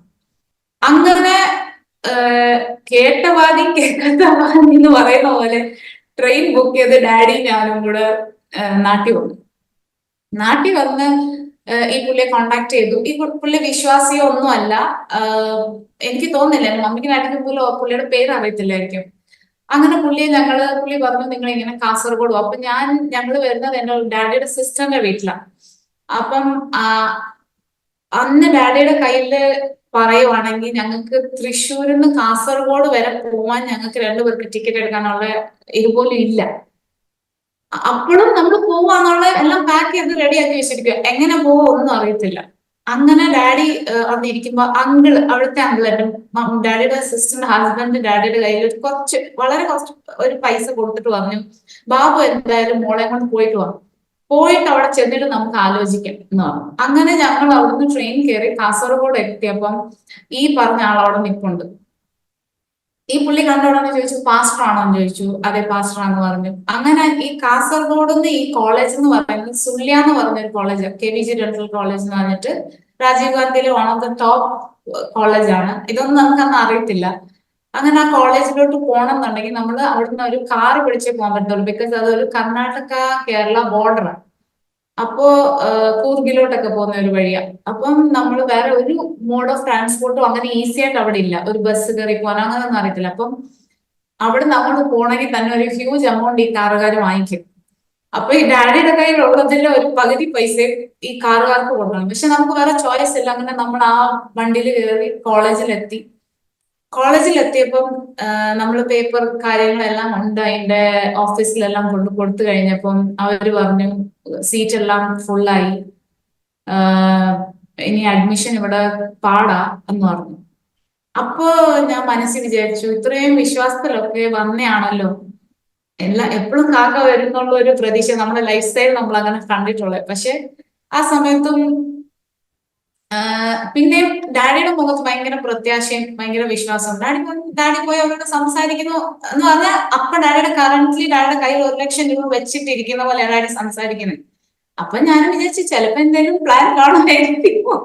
അങ്ങനെ കേട്ട വാദി കേൾക്കാത്ത വാദി എന്ന് പറയുന്ന പോലെ ട്രെയിൻ ബുക്ക് ചെയ്ത് ഡാഡി ഞാനും കൂടെ നാട്ടിൽ വന്ന് ഈ പുള്ളിയെ കോണ്ടാക്ട് ചെയ്തു. ഈ പുള്ളി വിശ്വാസിയോ ഒന്നും അല്ല. എനിക്ക് തോന്നുന്നില്ല, മമ്മിക്ക് നാട്ടിൽ പോലും പുള്ളിയുടെ പേര് അറിയത്തില്ലായിരിക്കും. അങ്ങനെ പുള്ളി പറഞ്ഞു നിങ്ങൾ ഇങ്ങനെ കാസർഗോഡ് പോകും. അപ്പൊ ഞങ്ങള് വരുന്നത് എന്റെ ഡാഡിയുടെ സിസ്റ്ററിന്റെ വീട്ടിലാണ്. അപ്പം അന്ന് ഡാഡിയുടെ കയ്യില് പറയുവാണെങ്കിൽ ഞങ്ങൾക്ക് തൃശ്ശൂരിൽ നിന്ന് കാസർഗോഡ് വരെ പോവാൻ ഞങ്ങൾക്ക് 2 പേർക്ക് ടിക്കറ്റ് എടുക്കാനുള്ള ഇതുപോലും ഇല്ല. അപ്പോഴും നമ്മൾ പോവാന്നുള്ള എല്ലാം പാക്ക് ചെയ്ത് റെഡിയാക്കി വെച്ചിരിക്കുക. എങ്ങനെ പോവോ ഒന്നും അറിയത്തില്ല. അങ്ങനെ ഡാഡി അവിടെ ഇരിക്കുമ്പോ അവിടുത്തെ അങ്കിൾ എന്റെ ഡാഡിയുടെ സിസ്റ്ററിന്റെ ഹസ്ബൻഡ് ഡാഡിയുടെ കയ്യിൽ വളരെ കുറച്ച് ഒരു പൈസ കൊടുത്തിട്ട് പറഞ്ഞു ബാബു എന്തായാലും മോളെ കൊണ്ട് പോയിട്ട് അവിടെ ചെന്നിട്ട് നമുക്ക് ആലോചിക്കാം എന്ന് പറഞ്ഞു. അങ്ങനെ ഞങ്ങൾ അവിടുന്ന് ട്രെയിൻ കയറി കാസർഗോഡ് എത്തിയപ്പം ഈ പറഞ്ഞ ആൾ അവിടെ നിൽപ്പുണ്ട്. ഈ പുള്ളി കണ്ടോടാന്ന് ചോദിച്ചു, പാസ്റ്റർ ആണോ എന്ന് ചോദിച്ചു. അതെ പാസ്റ്റർ ആണെന്ന് പറഞ്ഞു. അങ്ങനെ ഈ കാസർഗോഡ് നിന്ന് ഈ കോളേജ് എന്ന് പറയുന്നത് സുല്യ എന്ന് പറഞ്ഞൊരു കോളേജ്, KVG ഡെന്റൽ കോളേജ് എന്ന് പറഞ്ഞിട്ട് രാജീവ് ഗാന്ധിയിലെ വൺ ഓഫ് ദ ടോപ്പ് കോളേജാണ്. ഇതൊന്നും നമുക്കന്ന് അറിയത്തില്ല. അങ്ങനെ ആ കോളേജിലോട്ട് പോകണം എന്നുണ്ടെങ്കിൽ നമ്മൾ അവിടുന്ന് ഒരു കാറ് പിടിച്ചേ പോകാൻ പറ്റത്തുള്ളൂ. ബിക്കോസ് അതൊരു കർണാടക കേരള ബോർഡറാണ്. അപ്പോ കൂർഗിലോട്ടൊക്കെ പോകുന്ന ഒരു വഴിയാ. അപ്പം നമ്മൾ വേറെ ഒരു മോഡ് ഓഫ് ട്രാൻസ്പോർട്ടും അങ്ങനെ ഈസി ആയിട്ട് അവിടെ ഇല്ല. ഒരു ബസ് കയറി പോകാൻ അങ്ങനെ ഒന്നും അറിയത്തില്ല. അപ്പം അവിടെ നമ്മൾ പോകണമെങ്കിൽ തന്നെ ഒരു ഹ്യൂജ് എമൗണ്ട് ഈ കാറുകാർ വാങ്ങിക്കും. അപ്പൊ ഈ ഡാഡിയുടെ കയ്യിൽ ഉള്ളതിന്റെ ഒരു പകുതി പൈസ ഈ കാറുകാർക്ക് കൊടുക്കണം. പക്ഷെ നമുക്ക് വേറെ ചോയ്സ് ഇല്ല. അങ്ങനെ നമ്മൾ ആ വണ്ടിയിൽ കയറി കോളേജിലെത്തി. കോളേജിലെത്തിയപ്പം നമ്മൾ പേപ്പർ കാര്യങ്ങളെല്ലാം ഉണ്ട്. അതിന്റെ ഓഫീസിലെല്ലാം കൊണ്ട് കൊടുത്തു കഴിഞ്ഞപ്പം അവര് പറഞ്ഞു സീറ്റ് എല്ലാം ഫുള്ളായി, ഇനി അഡ്മിഷൻ ഇവിടെ പാടാ എന്ന് പറഞ്ഞു. അപ്പോ ഞാൻ മനസ്സിൽ വിചാരിച്ചു, ഇത്രയും വിശ്വാസത്തിലൊക്കെ വന്നയാണല്ലോ, എപ്പോഴും കാക്ക വരുന്നുള്ള ഒരു പ്രതീക്ഷ നമ്മുടെ ലൈഫ് സ്റ്റൈൽ നമ്മൾ അങ്ങനെ കണ്ടിട്ടുള്ളത്. പക്ഷെ ആ സമയത്തും പിന്നെ ഡാഡിയുടെ മുഖത്ത് ഭയങ്കര പ്രത്യാശയും ഭയങ്കര വിശ്വാസവും. ഡാഡി പോയി അവരോട് സംസാരിക്കുന്നു എന്ന് പറഞ്ഞാൽ അപ്പൊ ഡാഡിയുടെ കയ്യിൽ 1,00,000 രൂപ വെച്ചിട്ടിരിക്കുന്ന പോലെ ഡാഡി സംസാരിക്കുന്നത്. അപ്പൊ ഞാനും വിചാരിച്ചു ചിലപ്പോ എന്തെങ്കിലും പ്ലാൻ കാണുമായിരിക്കുമോ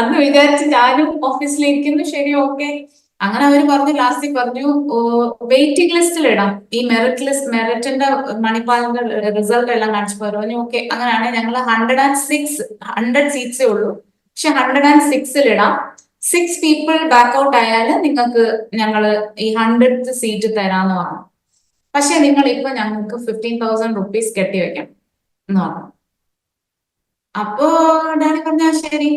അന്ന് വിചാരിച്ച് ഞാനും ഓഫീസിലിരിക്കുന്നു. ശരി, ഓക്കെ. അങ്ങനെ അവര് പറഞ്ഞു, ലാസ്റ്റ് പറഞ്ഞു വെയിറ്റിംഗ് ലിസ്റ്റിൽ ഇടാം, ഈ മെറിറ്റിന്റെ മണിപ്പാലിന്റെ റിസൾട്ട് എല്ലാം കാണിച്ചു പറഞ്ഞു. ഓക്കെ, അങ്ങനെയാണെങ്കിൽ ഞങ്ങൾ 100 സീറ്റ്സേ ഉള്ളൂ, പക്ഷെ 106 ഇടാം. 6 പീപ്പിൾ ബാക്ക് ഔട്ട് ആയാൽ നിങ്ങൾക്ക് ഞങ്ങള് ഈ 100th സീറ്റ് തരാന്ന് പറഞ്ഞു. പക്ഷെ നിങ്ങൾ ഇപ്പൊ ഞങ്ങൾക്ക് 15,000 റുപ്പീസ് കെട്ടിവെക്കണം എന്ന് പറഞ്ഞു. അപ്പോ ഡാഡി പറഞ്ഞ ശരി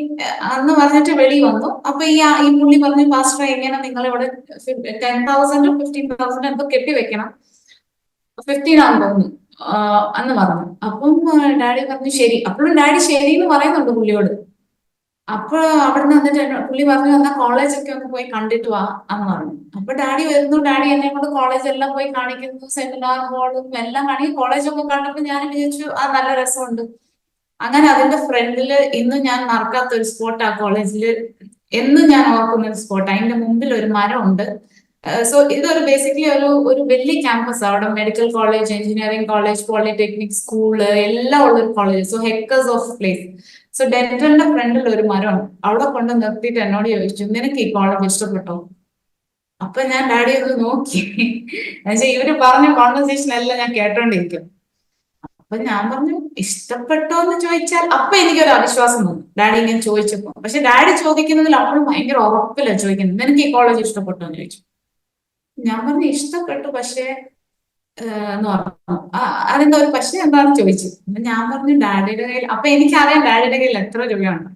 അന്ന് പറഞ്ഞിട്ട് വെളി വന്നു. അപ്പൊ ഈ പുള്ളി പറഞ്ഞു, പാസ്റ്റർ എങ്ങനെ നിങ്ങൾ ഇവിടെ 10,000 15,000 എന്തോ കെട്ടിവെക്കണം, 15 ആണെന്ന് തോന്നുന്നു അന്ന് പറഞ്ഞു. അപ്പം ഡാഡി പറഞ്ഞു ശരി. അപ്പോഴും ഡാഡി ശരി എന്ന് പറയുന്നുണ്ട് പുള്ളിയോട്. അപ്പൊ അവിടെ നിന്നിട്ട് പുള്ളി പറഞ്ഞു, എന്നാ കോളേജൊക്കെ ഒന്ന് പോയി കണ്ടിട്ട് വാ എന്ന് പറഞ്ഞു. അപ്പൊ ഡാഡി വരുന്നു, ഡാഡി എന്നെ കൊണ്ട് കോളേജ് എല്ലാം പോയി കാണിക്കുന്നു, സെമിനാർ ഹോളും എല്ലാം കാണിക്കും. കോളേജൊക്കെ കണ്ടപ്പോ ഞാൻ വിചാരിച്ചു ആ നല്ല രസമുണ്ട്. അങ്ങനെ അതിന്റെ ഫ്രണ്ടില് ഇന്നും ഞാൻ മറക്കാത്ത ഒരു സ്പോട്ട്, ആ കോളേജില് എന്നും ഞാൻ ഓർക്കുന്ന ഒരു സ്പോട്ട്. അതിന്റെ മുമ്പിൽ ഒരു മരമുണ്ട്. സോ ഇതൊരു ബേസിക്കലി ഒരു വലിയ ക്യാമ്പസ്. അവിടെ medical college, engineering college, polytechnic school എല്ലാം ഉള്ള ഒരു college. So hectares of place. So ഡെന്റലിന്റെ ഫ്രണ്ടിൽ ഒരു മരമുണ്ട്. അവിടെ കൊണ്ട് നിർത്തിയിട്ട് എന്നോട് ചോദിച്ചു, നിനക്ക് ഈ കോളേജ് ഇഷ്ടപ്പെട്ടോ? അപ്പൊ ഞാൻ ഡാഡി ഒന്ന് നോക്കി. എന്നുവെച്ചാൽ ഇവര് പറഞ്ഞ കോൺവെർസേഷൻ എല്ലാം ഞാൻ കേട്ടോണ്ടിരിക്കും. അപ്പൊ ഞാൻ പറഞ്ഞു ഇഷ്ടപ്പെട്ടോ എന്ന് ചോദിച്ചാൽ അപ്പൊ എനിക്കൊരു അവിശ്വാസം വന്നു ഡാഡി ഇങ്ങനെ ചോദിച്ചപ്പോ. പക്ഷെ ഡാഡി ചോദിക്കുന്നതിൽ അപ്പോഴും ഭയങ്കര ഉറപ്പില്ല ചോദിക്കുന്നത്, നിനക്ക് ഈ കോളേജ് ഇഷ്ടപ്പെട്ടോ എന്ന് ചോദിച്ചു. ഞാൻ പറഞ്ഞു ഇഷ്ടപ്പെട്ടു, പക്ഷേ എന്ന് പറഞ്ഞു. അതെന്താ ഒരു പക്ഷെ എന്താണെന്ന് ചോദിച്ചു. ഞാൻ പറഞ്ഞു ഡാഡിയുടെ കയ്യിൽ, അപ്പൊ എനിക്കറിയാം ഡാഡിയുടെ കയ്യിൽ എത്ര രൂപയാണ്.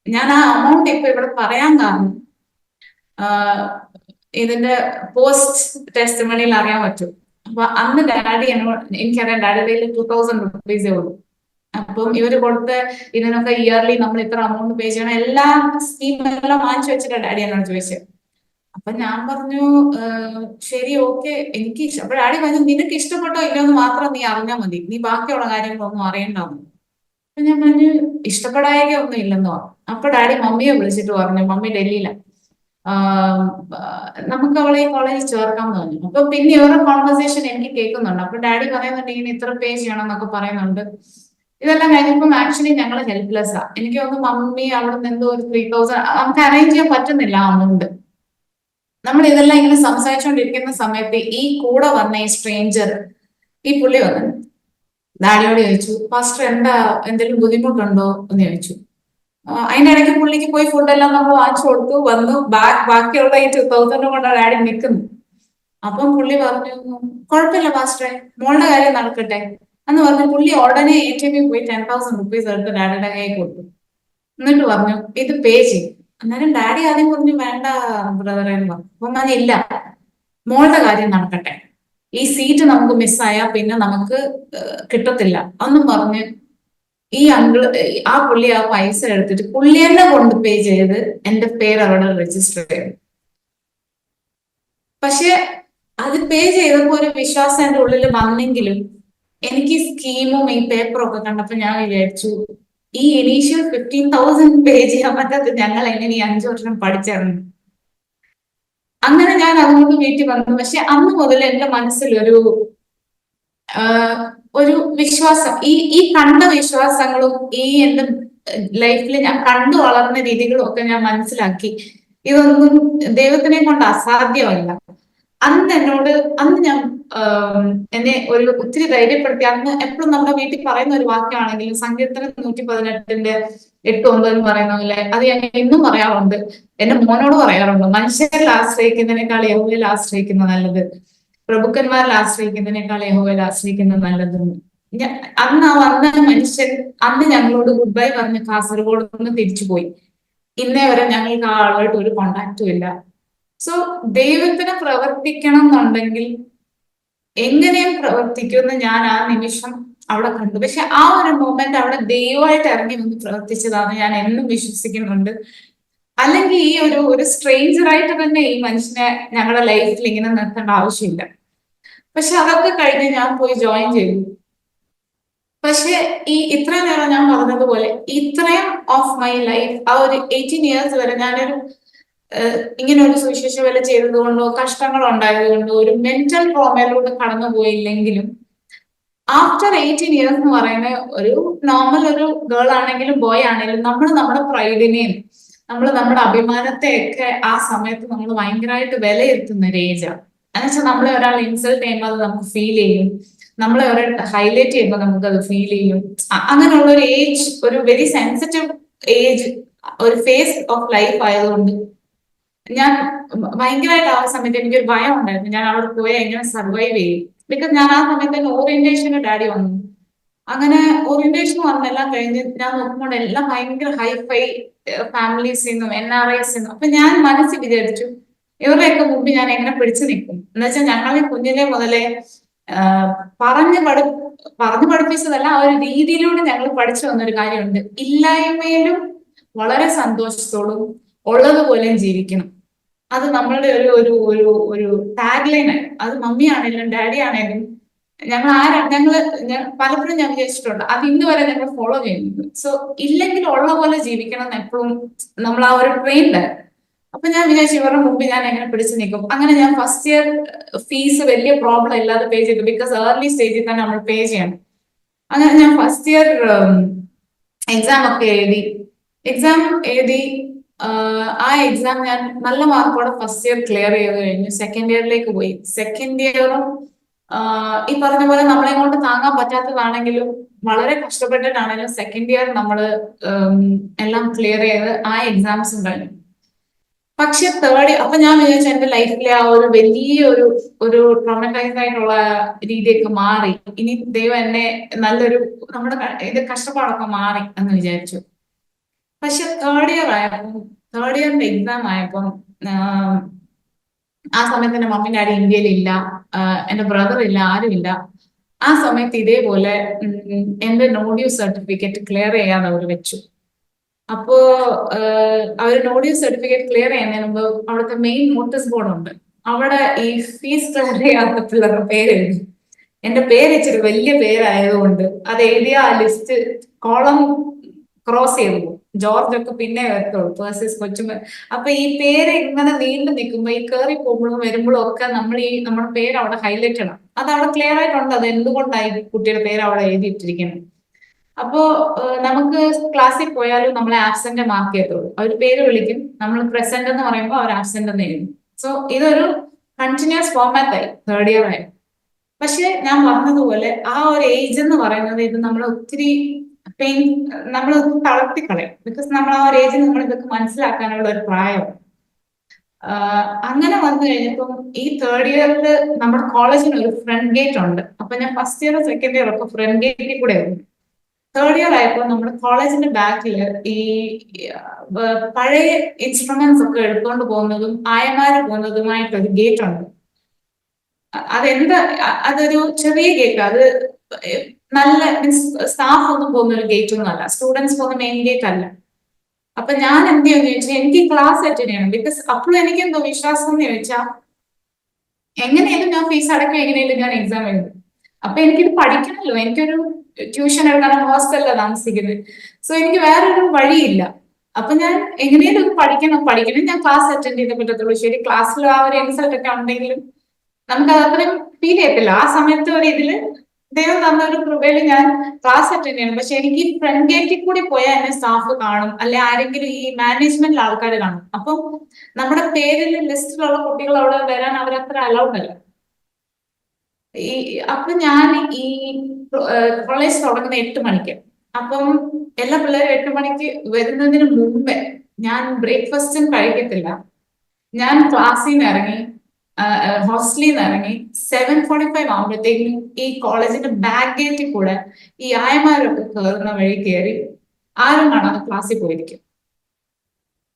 ഞാൻ ആ എമൗണ്ട് ഇപ്പൊ ഇവിടെ പറയാൻ കാരണം ഇതിന്റെ പോസ്റ്റ് ടെസ്റ്റിമണിയിൽ അറിയാൻ പറ്റും. അപ്പൊ അന്ന് ഡാഡി എനിക്കറിയാം ഡാഡിയുടെ കയ്യിൽ 2,000 റുപ്പീസേ ഉള്ളൂ. അപ്പം ഇവര് കൊടുത്ത ഇതിനൊക്കെ ഇയർലി നമ്മൾ ഇത്ര എമൗണ്ട് പേ ചെയ്യണം, എല്ലാ സ്കീമെല്ലാം വാങ്ങിച്ചു വെച്ചിട്ടാണ് ഡാഡി എന്നോട് ചോദിച്ചത്. അപ്പൊ ഞാൻ പറഞ്ഞു ശരി, ഓക്കെ. എനിക്ക് അപ്പൊ ഡാഡി പറഞ്ഞു, നിനക്ക് ഇഷ്ടപ്പെട്ടോ ഇല്ലെന്ന് മാത്രം നീ അറിഞ്ഞാൽ മതി, നീ ബാക്കിയുള്ള കാര്യങ്ങളൊന്നും അറിയണ്ടാവും. അപ്പൊ ഞാൻ പറഞ്ഞു ഇഷ്ടപ്പെടായക ഒന്നും ഇല്ലെന്ന് പറഞ്ഞു. അപ്പൊ ഡാഡി മമ്മിയെ വിളിച്ചിട്ട് പറഞ്ഞു, മമ്മി ഡൽഹിയിലാണ്, നമുക്ക് അവളെ ഈ കോളേജിൽ ചേർക്കാമെന്ന് പറഞ്ഞു. അപ്പൊ പിന്നെ ഇവരുടെ കോൺവെർസേഷൻ എനിക്ക് കേൾക്കുന്നുണ്ട്. അപ്പൊ ഡാഡി പറയുന്നുണ്ട് ഇങ്ങനെ ഇത്ര പേ ചെയ്യണം എന്നൊക്കെ പറയുന്നുണ്ട്. ഇതെല്ലാം കഴിഞ്ഞപ്പം ആക്ച്വലി ഞങ്ങൾ ഹെൽപ്ലെസ്സാ. എനിക്ക് തോന്നുന്നു മമ്മി അവിടെ നിന്ന് എന്തോ ഒരു 3,000 നമുക്ക് അറേഞ്ച് ചെയ്യാൻ പറ്റുന്നില്ല ആ എമൗണ്ട്. നമ്മൾ ഇതെല്ലാം ഇങ്ങനെ സംസാരിച്ചുകൊണ്ടിരിക്കുന്ന സമയത്ത് ഈ കൂടെ വന്ന ഈ സ്ട്രേഞ്ചർ, ഈ പുള്ളി വന്നു ഡാഡിയോട് ചോദിച്ചു, പാസ്റ്റർ എന്താ എന്തെങ്കിലും ബുദ്ധിമുട്ടുണ്ടോ എന്ന് ചോദിച്ചു. അതിന്റെ ഇടയ്ക്ക് പുള്ളിക്ക് പോയി ഫുഡെല്ലാം നമ്മൾ വാങ്ങിച്ചു കൊടുത്തു, വന്നു. ബാക്കിയുള്ള ഈ 2,000 കൊണ്ടാണ് ഡാഡി നിൽക്കുന്നു. അപ്പം പുള്ളി പറഞ്ഞു കുഴപ്പമില്ല പാസ്റ്ററെ, മോളുടെ കാര്യം നടക്കട്ടെ എന്ന് പറഞ്ഞു. പുള്ളി ഉടനെ ATM പോയി 10,000 റുപ്പീസ് എടുത്ത് ഡാഡിയുടെ കയ്യിൽ കൊടുത്തു. എന്നിട്ട് പറഞ്ഞു ഇത് പേ ചെയ്യും. അന്നേരം ഡാഡി ആദ്യം പറഞ്ഞു വേണ്ട ബ്രദറെ എന്ന് പറഞ്ഞു. അപ്പം പറഞ്ഞു ഇല്ല, മോളുടെ കാര്യം നടക്കട്ടെ, ഈ സീറ്റ് നമുക്ക് മിസ്സായാൽ പിന്നെ നമുക്ക് കിട്ടത്തില്ല എന്നും പറഞ്ഞ് ഈ ആ പുള്ളി ആ പൈസ എടുത്തിട്ട് പുള്ളി തന്നെ കൊണ്ട് പേ ചെയ്ത് എന്റെ പേര് അവിടെ രജിസ്റ്റർ ചെയ്തു. പക്ഷെ അത് പേ ചെയ്തപ്പോ ഒരു വിശ്വാസം എന്റെ ഉള്ളിൽ വന്നെങ്കിലും എനിക്ക് സ്കീമും ഈ പേപ്പറും ഒക്കെ കണ്ടപ്പോ ഞാൻ വിചാരിച്ചു ഈ ഇനീഷ്യൽ 15,000 പേ ചെയ്യാൻ പറ്റാത്ത ഞങ്ങൾ എങ്ങനെ ഈ 5 വർഷം പഠിച്ചിറങ്ങി. അങ്ങനെ ഞാൻ അതുകൊണ്ട് വീട്ടിൽ വന്നു. പക്ഷെ അന്ന് മുതൽ എന്റെ മനസ്സിലൊരു ഒരു വിശ്വാസം, ഈ കണ്ട വിശ്വാസങ്ങളും ഈ എന്റെ ലൈഫിൽ ഞാൻ കണ്ടു വളർന്ന രീതികളും ഒക്കെ ഞാൻ മനസ്സിലാക്കി. ഇതൊന്നും ദൈവത്തിനെ കൊണ്ട് അസാധ്യമല്ല. അന്ന് ഞാൻ എന്നെ ഒരു ഒത്തിരി ധൈര്യപ്പെടുത്തി. അന്ന് എപ്പോഴും നമ്മുടെ വീട്ടിൽ പറയുന്ന ഒരു വാക്യമാണെങ്കിലും സങ്കീർത്തനം 118 8-9 പറയുന്ന പോലെ അത് ഞാൻ ഇന്നും പറയാറുണ്ട്, എന്റെ മോനോട് പറയാറുണ്ട്. മനുഷ്യരിൽ ആശ്രയിക്കുന്നതിനേക്കാൾ യഹോവയിൽ ആശ്രയിക്കുന്ന നല്ലത്, പ്രഭുക്കന്മാരിൽ ആശ്രയിക്കുന്നതിനേക്കാൾ യഹോവയിൽ ആശ്രയിക്കുന്നത് നല്ലതെന്ന്. അന്ന് ആ വന്ന മനുഷ്യൻ അന്ന് ഞങ്ങളോട് ഗുഡ് ബൈ പറഞ്ഞ് കാസർഗോഡ് നിന്ന് തിരിച്ചുപോയി. ഇന്നേ വരെ ഞങ്ങൾക്ക് ആ ആളുമായിട്ട് ഒരു കോണ്ടാക്റ്റും ഇല്ല. സോ ദൈവത്തിന് പ്രവർത്തിക്കണം എന്നുണ്ടെങ്കിൽ എങ്ങനെയും പ്രവർത്തിക്കുമെന്ന് ഞാൻ ആ നിമിഷം അവിടെ കണ്ടു. പക്ഷെ ആ ഒരു മൊമെന്റ് അവിടെ ദൈവമായിട്ട് ഇറങ്ങി വന്ന് പ്രവർത്തിച്ചതാണ് ഞാൻ എന്നും വിശ്വസിക്കുന്നുണ്ട്. അല്ലെങ്കിൽ ഈ ഒരു സ്ട്രേഞ്ചറായിട്ട് തന്നെ ഈ മനുഷ്യനെ ഞങ്ങളുടെ ലൈഫിൽ ഇങ്ങനെ നിർത്തേണ്ട ആവശ്യമില്ല. പക്ഷെ അതൊക്കെ കഴിഞ്ഞ് ഞാൻ പോയി ജോയിൻ ചെയ്തു. പക്ഷെ ഇത്രയും നേരം ഞാൻ പറഞ്ഞതുപോലെ ഇത്രയും ഓഫ് മൈ ലൈഫ്, ആ ഒരു 18 ഇയേഴ്സ് വരെ ഞാനൊരു ഇങ്ങനെ ഒരു സുവിശേഷ വേല ചെയ്തത് കൊണ്ടോ കഷ്ടങ്ങൾ ഉണ്ടായത് കൊണ്ടോ ഒരു മെന്റൽ ട്രോമയിലൂടെ കടന്നു പോയില്ലെങ്കിലും ആഫ്റ്റർ 18 ഇയേഴ്സ് എന്ന് പറയുന്ന ഒരു നോർമൽ ഒരു ഗേൾ ആണെങ്കിലും ബോയ് ആണെങ്കിലും നമ്മൾ നമ്മുടെ പ്രൈഡിനെയും നമ്മുടെ അഭിമാനത്തെയൊക്കെ ആ സമയത്ത് നമ്മൾ ഭയങ്കരമായിട്ട് വിലയിരുത്തുന്ന ഒരു ഏജാണ്. എന്നുവെച്ചാൽ നമ്മളെ ഒരാൾ ഇൻസൾട്ട് ചെയ്യുമ്പോൾ അത് നമുക്ക് ഫീൽ ചെയ്യും, നമ്മളെ ഒരാൾ ഹൈലൈറ്റ് ചെയ്യുമ്പോൾ നമുക്ക് അത് ഫീൽ ചെയ്യും. അങ്ങനെയുള്ള ഒരു ഏജ്, ഒരു വെരി സെൻസിറ്റീവ് ഏജ്, ഒരു ഫേസ് ഓഫ് ലൈഫ് ആയതുകൊണ്ട് ഞാൻ ഭയങ്കരമായിട്ട് ആ സമയത്ത് എനിക്കൊരു ഭയം ഉണ്ടായിരുന്നു, ഞാൻ അവിടെ പോയാൽ എങ്ങനെ സർവൈവ് ചെയ്യും. ബിക്കോസ് ഞാൻ ആ സമയത്ത് തന്നെ ഓറിയന്റേഷന് ഡാഡി വന്നു. അങ്ങനെ ഓറിയന്റേഷൻ വന്നെല്ലാം കഴിഞ്ഞ് ഞാൻ നോക്കുമ്പോൾ എല്ലാം ഭയങ്കര ഹൈഫൈ ഫാമിലീസിൽ നിന്നും NRIs നിന്നും. അപ്പൊ ഞാൻ മനസ്സിൽ വിചാരിച്ചു ഇവരുടെയൊക്കെ മുമ്പിൽ ഞാൻ എങ്ങനെ പിടിച്ചു നിൽക്കും എന്ന് വെച്ചാൽ ഞങ്ങൾ കുഞ്ഞിലെ മുതലേ പറഞ്ഞു പഠിപ്പിച്ചതല്ല, ആ ഒരു രീതിയിലൂടെ ഞങ്ങൾ പഠിച്ചു വന്നൊരു കാര്യമുണ്ട്, ഇല്ലായ്മയിലും വളരെ സന്തോഷത്തോടും ഉള്ളതുപോലെയും ജീവിക്കണം. അത് നമ്മളുടെ ഒരു ടാഗ് ലൈനാണ്. അത് മമ്മി ആണെങ്കിലും ഡാഡി ആണെങ്കിലും പലപ്പോഴും ഞാൻ വിചാരിച്ചിട്ടുണ്ട്, അത് ഇന്ന് വരെ ഞങ്ങൾ ഫോളോ ചെയ്യുന്നുണ്ട്. സോ ഇല്ലെങ്കിൽ ഉള്ള പോലെ ജീവിക്കണം എന്ന് എപ്പോഴും നമ്മൾ ആ ഒരു ട്രെയിനില്. അപ്പൊ ഞാൻ വിചാരിച്ചു ഇവരുടെ മുമ്പ് ഞാൻ എങ്ങനെ പിടിച്ചു നിൽക്കും. അങ്ങനെ ഞാൻ ഫസ്റ്റ് ഇയർ ഫീസ് വലിയ പ്രോബ്ലം ഇല്ലാതെ പേ ചെയ്തു, ബിക്കോസ് ഏർലി സ്റ്റേജിൽ തന്നെ നമ്മൾ പേ ചെയ്യണം. അങ്ങനെ ഞാൻ ഫസ്റ്റ് ഇയർ എക്സാം ഒക്കെ എഴുതി. ആ എക്സാം ഞാൻ നല്ല മാർക്കോടെ ഫസ്റ്റ് ഇയർ ക്ലിയർ ചെയ്ത് കഴിഞ്ഞു. സെക്കൻഡ് ഇയറിലേക്ക് പോയി. സെക്കൻഡ് ഇയറും ഈ പറഞ്ഞ പോലെ നമ്മളെ കൊണ്ട് താങ്ങാൻ പറ്റാത്തതാണെങ്കിലും വളരെ കഷ്ടപ്പെട്ടിട്ടാണെങ്കിലും സെക്കൻഡ് ഇയർ നമ്മൾ എല്ലാം ക്ലിയർ ചെയ്ത് ആ എക്സാംസും കഴിഞ്ഞു. പക്ഷെ തേർഡ് അപ്പൊ ഞാൻ വിചാരിച്ചു എന്റെ ലൈഫിലെ ആ ഒരു വലിയ ഒരു ട്രോമറ്റൈസ് ആയിട്ടുള്ള രീതിയൊക്കെ മാറി, ഇനി ദൈവം എന്നെ നല്ലൊരു നമ്മുടെ ഇത് കഷ്ടപ്പാടൊക്കെ മാറി എന്ന് വിചാരിച്ചു. പക്ഷെ തേർഡ് ഇയറിന്റെ എക്സാം ആയപ്പം ആ സമയത്ത് എന്റെ മമ്മി ഡാഡി ഇന്ത്യയിലില്ല, എന്റെ ബ്രദർ ഇല്ല, ആരുമില്ല. ആ സമയത്ത് ഇതേപോലെ എന്റെ നോഡ്യൂ സർട്ടിഫിക്കറ്റ് ക്ലിയർ ചെയ്യാതെ അവർ വെച്ചു. അപ്പോ അവർ നോഡ്യൂ സർട്ടിഫിക്കറ്റ് ക്ലിയർ ചെയ്യുന്നതിന് മുമ്പ് അവിടുത്തെ മെയിൻ നോട്ടീസ് ബോർഡ് ഉണ്ട്, അവിടെ ഈ ഫീസ് ക്ലിയർ ചെയ്യാത്ത പിള്ളേരുടെ പേര് എഴുതി. എന്റെ പേര് ഇച്ചിരി വലിയ പേരായതുകൊണ്ട് അത് എഴുതിയ ആ ലിസ്റ്റ് കോളം ക്രോസ് ചെയ്തു പോകും. ജോർജ് ഒക്കെ പിന്നെ വരത്തുള്ളൂ, പേഴ്സസ് കൊച്ചുമ. അപ്പൊ ഈ പേര് ഇങ്ങനെ നീണ്ടു നിൽക്കുമ്പോ ഈ കയറി പോകുമ്പോഴും വരുമ്പോഴും ഒക്കെ നമ്മുടെ പേര് അവിടെ ഹൈലൈറ്റ് ചെയ്യണം. അത് അവിടെ ക്ലിയർ ആയിട്ടുണ്ട്, അത് എന്തുകൊണ്ടായി കുട്ടിയുടെ പേര് അവിടെ എഴുതിയിട്ടിരിക്കുന്നത്. അപ്പോ നമുക്ക് ക്ലാസ്സിൽ പോയാലും നമ്മളെ ആബ്സെന്റ് മാർക്ക് ചെയ്യത്തുള്ളൂ. അവർ പേര് വിളിക്കും, നമ്മൾ പ്രസന്റ് എന്ന് പറയുമ്പോൾ അവർ ആബ്സെന്റ് എന്ന് എഴുതും. സോ ഇതൊരു കണ്ടിന്യൂസ് ഫോർമാറ്റ് ആയി തേർഡ് ഇയർ ആയി. പക്ഷെ ഞാൻ പറഞ്ഞതുപോലെ ആ ഒരു ഏജ് എന്ന് പറയുന്നത് ഇത് നമ്മൾ ഒത്തിരി നമ്മൾ തളർത്തിക്കളയും. ബിക്കോസ് നമ്മൾ ആ ഒരു ഏജിൽ നമ്മൾ ഇതൊക്കെ മനസ്സിലാക്കാനുള്ള ഒരു പ്രായം. അങ്ങനെ വന്നു കഴിഞ്ഞപ്പം ഈ തേർഡ് ഇയറിൽ നമ്മുടെ കോളേജിന് ഒരു ഫ്രണ്ട് ഗേറ്റ് ഉണ്ട്. അപ്പൊ ഞാൻ ഫസ്റ്റ് ഇയർ സെക്കൻഡ് ഇയർ ഒക്കെ ഫ്രണ്ട് ഗേറ്റിൽ കൂടെ ആയിരുന്നു. തേർഡ് ഇയർ ആയപ്പോൾ നമ്മുടെ കോളേജിന്റെ ബാക്കിൽ ഈ പഴയ ഇൻസ്ട്രുമെന്റ്സ് ഒക്കെ എടുത്തുകൊണ്ട് പോകുന്നതും ആയമാര് പോകുന്നതുമായിട്ടൊരു ഗേറ്റ് ഉണ്ട്. അതൊരു ചെറിയ ഗേറ്റ്, അത് നല്ല മീൻസ് സ്റ്റാഫ് ഒന്നും പോകുന്ന ഒരു ഗേറ്റ് ഒന്നും അല്ല, സ്റ്റുഡൻസ് പോകുന്ന മെയിൻ ഗേറ്റ് അല്ല. അപ്പൊ ഞാൻ എന്ത് ചെയ്യുന്ന ചോദിച്ചാൽ എനിക്ക് ക്ലാസ് അറ്റൻഡ് ചെയ്യണം. ബിക്കോസ് അപ്പോഴും എനിക്ക് എന്തോ വിശ്വാസം എന്ന് ചോദിച്ചാൽ എങ്ങനെയാലും ഞാൻ ഫീസ് അടക്കം എങ്ങനെയാലും ഞാൻ എക്സാം എഴുതും. അപ്പൊ എനിക്കിത് പഠിക്കണമല്ലോ, എനിക്കൊരു ട്യൂഷൻ എടുക്കാൻ ഹോസ്റ്റലിലാണ് താമസിക്കുന്നത്. സോ എനിക്ക് വേറൊരു വഴിയില്ല. അപ്പൊ ഞാൻ എങ്ങനെയും പഠിക്കണം, ഞാൻ ക്ലാസ് അറ്റൻഡ് ചെയ്തേ പറ്റത്തുള്ളൂ. ശരി, ക്ലാസ്സിൽ ആ ഒരു ഇൻസൾട്ട് ഒക്കെ ഉണ്ടെങ്കിലും നമുക്ക് അത് അത്രയും ഫീൽ ചെയ്യത്തില്ല. ആ സമയത്ത് ഒരു ഇതില് ദൈവം തന്ന ഒരു കൃപയിൽ ഞാൻ ക്ലാസ് അറ്റൻഡ് ചെയ്യണം. പക്ഷെ എനിക്ക് ഫ്രണ്ട് ഗേറ്റിൽ കൂടി പോയാൽ എന്നെ സ്റ്റാഫ് കാണും, അല്ലെ ആരെങ്കിലും ഈ മാനേജ്മെന്റിൽ ആൾക്കാർ കാണും. അപ്പം നമ്മുടെ പേരിൽ ലിസ്റ്റിലുള്ള കുട്ടികൾ അവിടെ വരാൻ അവരത്ര അലൗഡ് അല്ല. ഈ അപ്പൊ ഞാൻ ഈ കോളേജ് തുടങ്ങുന്ന 8 മണിക്ക്. അപ്പം എല്ലാ പിള്ളേരും 8 മണിക്ക് വരുന്നതിന് മുമ്പേ ഞാൻ ബ്രേക്ക്ഫാസ്റ്റും കഴിക്കത്തില്ല. ഞാൻ ക്ലാസ്സിൽ നിന്ന് ഇറങ്ങി, ഹോസ്റ്റലിൽ നിന്ന് ഇറങ്ങി 7:45 ആകുമ്പോഴത്തേക്കും ഈ കോളേജിന്റെ ബാക്ക് ഗേറ്റിൽ കൂടെ ഈ ആയമാരൊക്കെ കയറുന്ന വഴി കയറി ആരും കാണാതെ ക്ലാസ്സിൽ പോയിരിക്കും.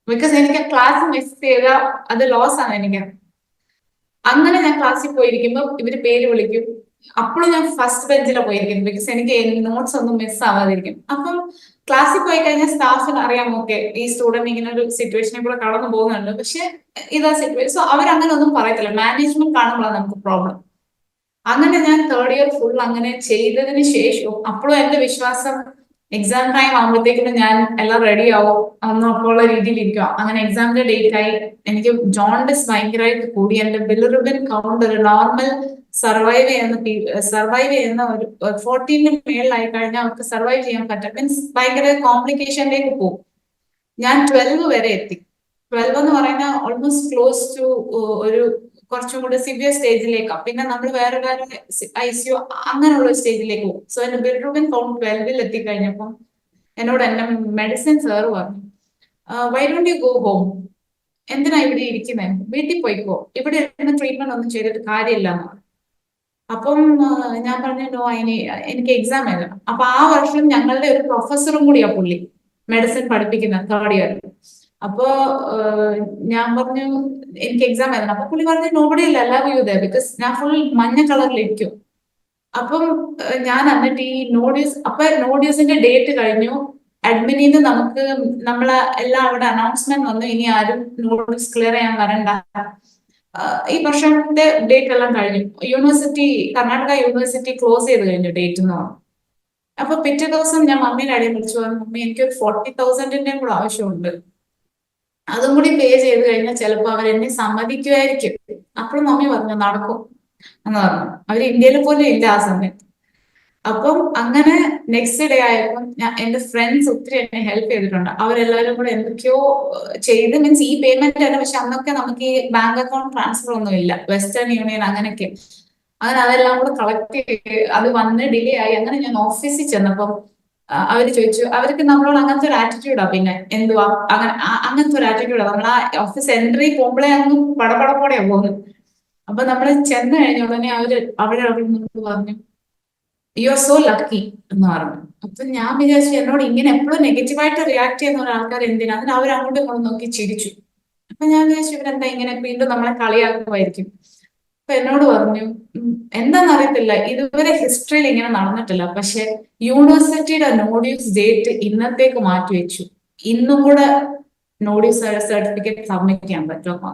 ബിക്കോസ് എനിക്ക് ക്ലാസ് മിസ് ചെയ്താൽ അത് ലോസ് ആണ് എനിക്ക്. അങ്ങനെ ഞാൻ ക്ലാസ്സിൽ പോയിരിക്കുമ്പോൾ ഇവര് പേര് വിളിക്കും. അപ്പോഴും ഞാൻ ഫസ്റ്റ് ബെഞ്ചിലാണ് പോയിരിക്കും, ബിക്കോസ് എനിക്ക് നോട്ട്സ് ഒന്നും മിസ് ആവാതിരിക്കും. അപ്പം ക്ലാസ്സിൽ പോയി കഴിഞ്ഞാൽ സ്റ്റാഫിന് അറിയാം, ഓക്കെ ഈ സ്റ്റുഡന്റ് ഇങ്ങനെ ഒരു സിറ്റുവേഷനെ കൂടെ കടന്നു പോകുന്നുണ്ട്, പക്ഷെ ഇതാ സിറ്റുവേഷൻ. സോ അവരങ്ങനെ ഒന്നും പറയത്തില്ല. മാനേജ്മെന്റ് കാണുമ്പോഴാണ് നമുക്ക് പ്രോബ്ലം. അങ്ങനെ ഞാൻ തേർഡ് ഇയർ ഫുൾ അങ്ങനെ ചെയ്തതിന് ശേഷവും അപ്പോഴും എന്റെ വിശ്വാസം എക്സാം ടൈം ആകുമ്പോഴത്തേക്കും ഞാൻ എല്ലാം റെഡി ആവും എന്നൊക്കെയുള്ള രീതിയിൽ ഇരിക്കുക. അങ്ങനെ എക്സാമിന്റെ ഡേറ്റ് ആയി. എനിക്ക് ജോണ്ടിസ് ഭയങ്കരമായിട്ട് കൂടി. എന്റെ ബിലിറുബിൻ കൗണ്ട് ഒരു നോർമൽ സർവൈവ് ചെയ്യുന്ന ഒരു 14 മേളിലായി കഴിഞ്ഞാൽ അവർക്ക് സർവൈവ് ചെയ്യാൻ പറ്റും. മീൻസ് ഭയങ്കര കോംപ്ലിക്കേഷനിലേക്ക് പോകും. ഞാൻ 12 വരെ എത്തി. 12 എന്ന് പറയുന്ന ഓൾമോസ്റ്റ് ക്ലോസ് ടു ഒരു കുറച്ചും കൂടി സിവിയർ സ്റ്റേജിലേക്കാണ്. പിന്നെ നമ്മൾ വേറെ വേറെ ICU അങ്ങനെയുള്ള സ്റ്റേജിലേക്ക് പോകും. സോ എന്റെ ബിലിറുബിൻ കൗണ്ട് 12 എത്തിക്കഴിഞ്ഞപ്പം എന്നോട് എന്നെ മെഡിസിൻ സാർ പറഞ്ഞു, why don't you go home, എന്തിനാ ഇവിടെ ഇരിക്കുന്നത്, വീട്ടിൽ പോയിക്കോ, ഇവിടെ ഇരുന്ന് ട്രീറ്റ്മെന്റ് ഒന്നും ചെയ്തിട്ട് കാര്യമില്ല എന്ന് പറഞ്ഞു. അപ്പം ഞാൻ പറഞ്ഞു, നോ, എനിക്ക് എക്സാം എഴുതണം. അപ്പൊ ആ വർഷം ഞങ്ങളുടെ ഒരു പ്രൊഫസറും കൂടിയാ പുള്ളി, മെഡിസിൻ പഠിപ്പിക്കുന്ന തേർഡ് ഇയർ. അപ്പോ ഞാൻ പറഞ്ഞു എനിക്ക് എക്സാം എഴുതണം. അപ്പൊ പുള്ളി പറഞ്ഞു, നോബഡി ഇല്ല, അല്ലാതെ യു ദർ, ബിക്കോസ് ഞാൻ ഫുൾ മഞ്ഞ കളറിലിരിക്കും. അപ്പം ഞാൻ എന്നിട്ട് ഈ നോഡ്യൂസിന്റെ ഡേറ്റ് കഴിഞ്ഞു. അഡ്മിനിന്ന് നമുക്ക് നമ്മളെ എല്ലാം അവിടെ അനൗൺസ്മെന്റ് വന്നു, ഇനി ആരും നോഡ്യൂസ് ക്ലിയർ ചെയ്യാൻ വരണ്ട, ഈ വർഷത്തെ ഡേറ്റ് എല്ലാം കഴിഞ്ഞു. കർണാടക യൂണിവേഴ്സിറ്റി ക്ലോസ് ചെയ്ത് കഴിഞ്ഞു ഡേറ്റ് എന്ന് പറഞ്ഞു. അപ്പൊ പിറ്റേ ദിവസം ഞാൻ മമ്മീനെ അടിയും വിളിച്ചു പറഞ്ഞു, മമ്മി എനിക്കൊരു 40,000 കൂടെ ആവശ്യമുണ്ട്, അതും കൂടി പേ ചെയ്ത് കഴിഞ്ഞാൽ ചിലപ്പോൾ അവരെന്നെ സമ്മതിക്കുമായിരിക്കും. അപ്പോഴും മമ്മി പറഞ്ഞു നടക്കും എന്ന് പറഞ്ഞു. അവർ ഇന്ത്യയിൽ പോലും ഇല്ല ആ സമയത്ത്. അപ്പം അങ്ങനെ നെക്സ്റ്റ് ഡേ ആയപ്പോൾ എന്റെ ഫ്രണ്ട്സ് ഒത്തിരി എന്നെ ഹെൽപ്പ് ചെയ്തിട്ടുണ്ട്. അവരെല്ലാവരും കൂടെ എന്തൊക്കെയോ ചെയ്ത്, മീൻസ് ഈ പേയ്മെന്റ് തന്നെ. പക്ഷെ അന്നൊക്കെ നമുക്ക് ഈ ബാങ്ക് അക്കൗണ്ട് ട്രാൻസ്ഫർ ഒന്നും ഇല്ല, വെസ്റ്റേൺ യൂണിയൻ അങ്ങനെയൊക്കെ. അങ്ങനെ അതെല്ലാം കൂടെ കളക്ട് ചെയ്ത് അത് വന്ന് ഡിലേ ആയി. അങ്ങനെ ഞാൻ ഓഫീസിൽ ചെന്നപ്പം അവര് ചോദിച്ചു, അവർക്ക് നമ്മളോട് അങ്ങനത്തെ ഒരു ആറ്റിറ്റ്യൂഡാ. പിന്നെ എന്തുവാ അങ്ങനത്തെ ഒരു ആറ്റിറ്റ്യൂഡാ. നമ്മൾ ആ ഓഫീസ് എൻട്രി പോകുമ്പോഴേ അങ്ങ് പടപടപ്പോടെയാ പോകുന്നത്. അപ്പൊ നമ്മൾ ചെന്ന് കഴിഞ്ഞ ഉടനെ അവിടെ നിന്ന് പറഞ്ഞു, യു ആർ സോ ലക്കി എന്ന് പറഞ്ഞു. അപ്പൊ ഞാൻ വിചാരിച്ചു, എന്നോട് ഇങ്ങനെ എപ്പോഴും നെഗറ്റീവായിട്ട് റിയാക്ട് ചെയ്യുന്ന ഒരാൾക്കാർ എന്തിനാ, അതിന് അവരങ്ങോട്ടും ഇങ്ങോട്ടും നോക്കി ചിരിച്ചു. അപ്പൊ ഞാൻ വിചാരിച്ചു ഇവരെന്താ ഇങ്ങനെ വീണ്ടും നമ്മളെ കളിയാക്കുമായിരിക്കും. അപ്പൊ എന്നോട് പറഞ്ഞു, എന്താണെന്നറിയത്തില്ല, ഇതുവരെ ഹിസ്റ്ററിയിൽ ഇങ്ങനെ നടന്നിട്ടില്ല, പക്ഷെ യൂണിവേഴ്സിറ്റിയുടെ നോഡ്യൂസ് ഡേറ്റ് ഇന്നത്തേക്ക് മാറ്റി വെച്ചു, ഇന്നും കൂടെ നോഡ്യൂസ് സർട്ടിഫിക്കറ്റ് സബ്മിറ്റ് ചെയ്യാൻ പറ്റുമോ.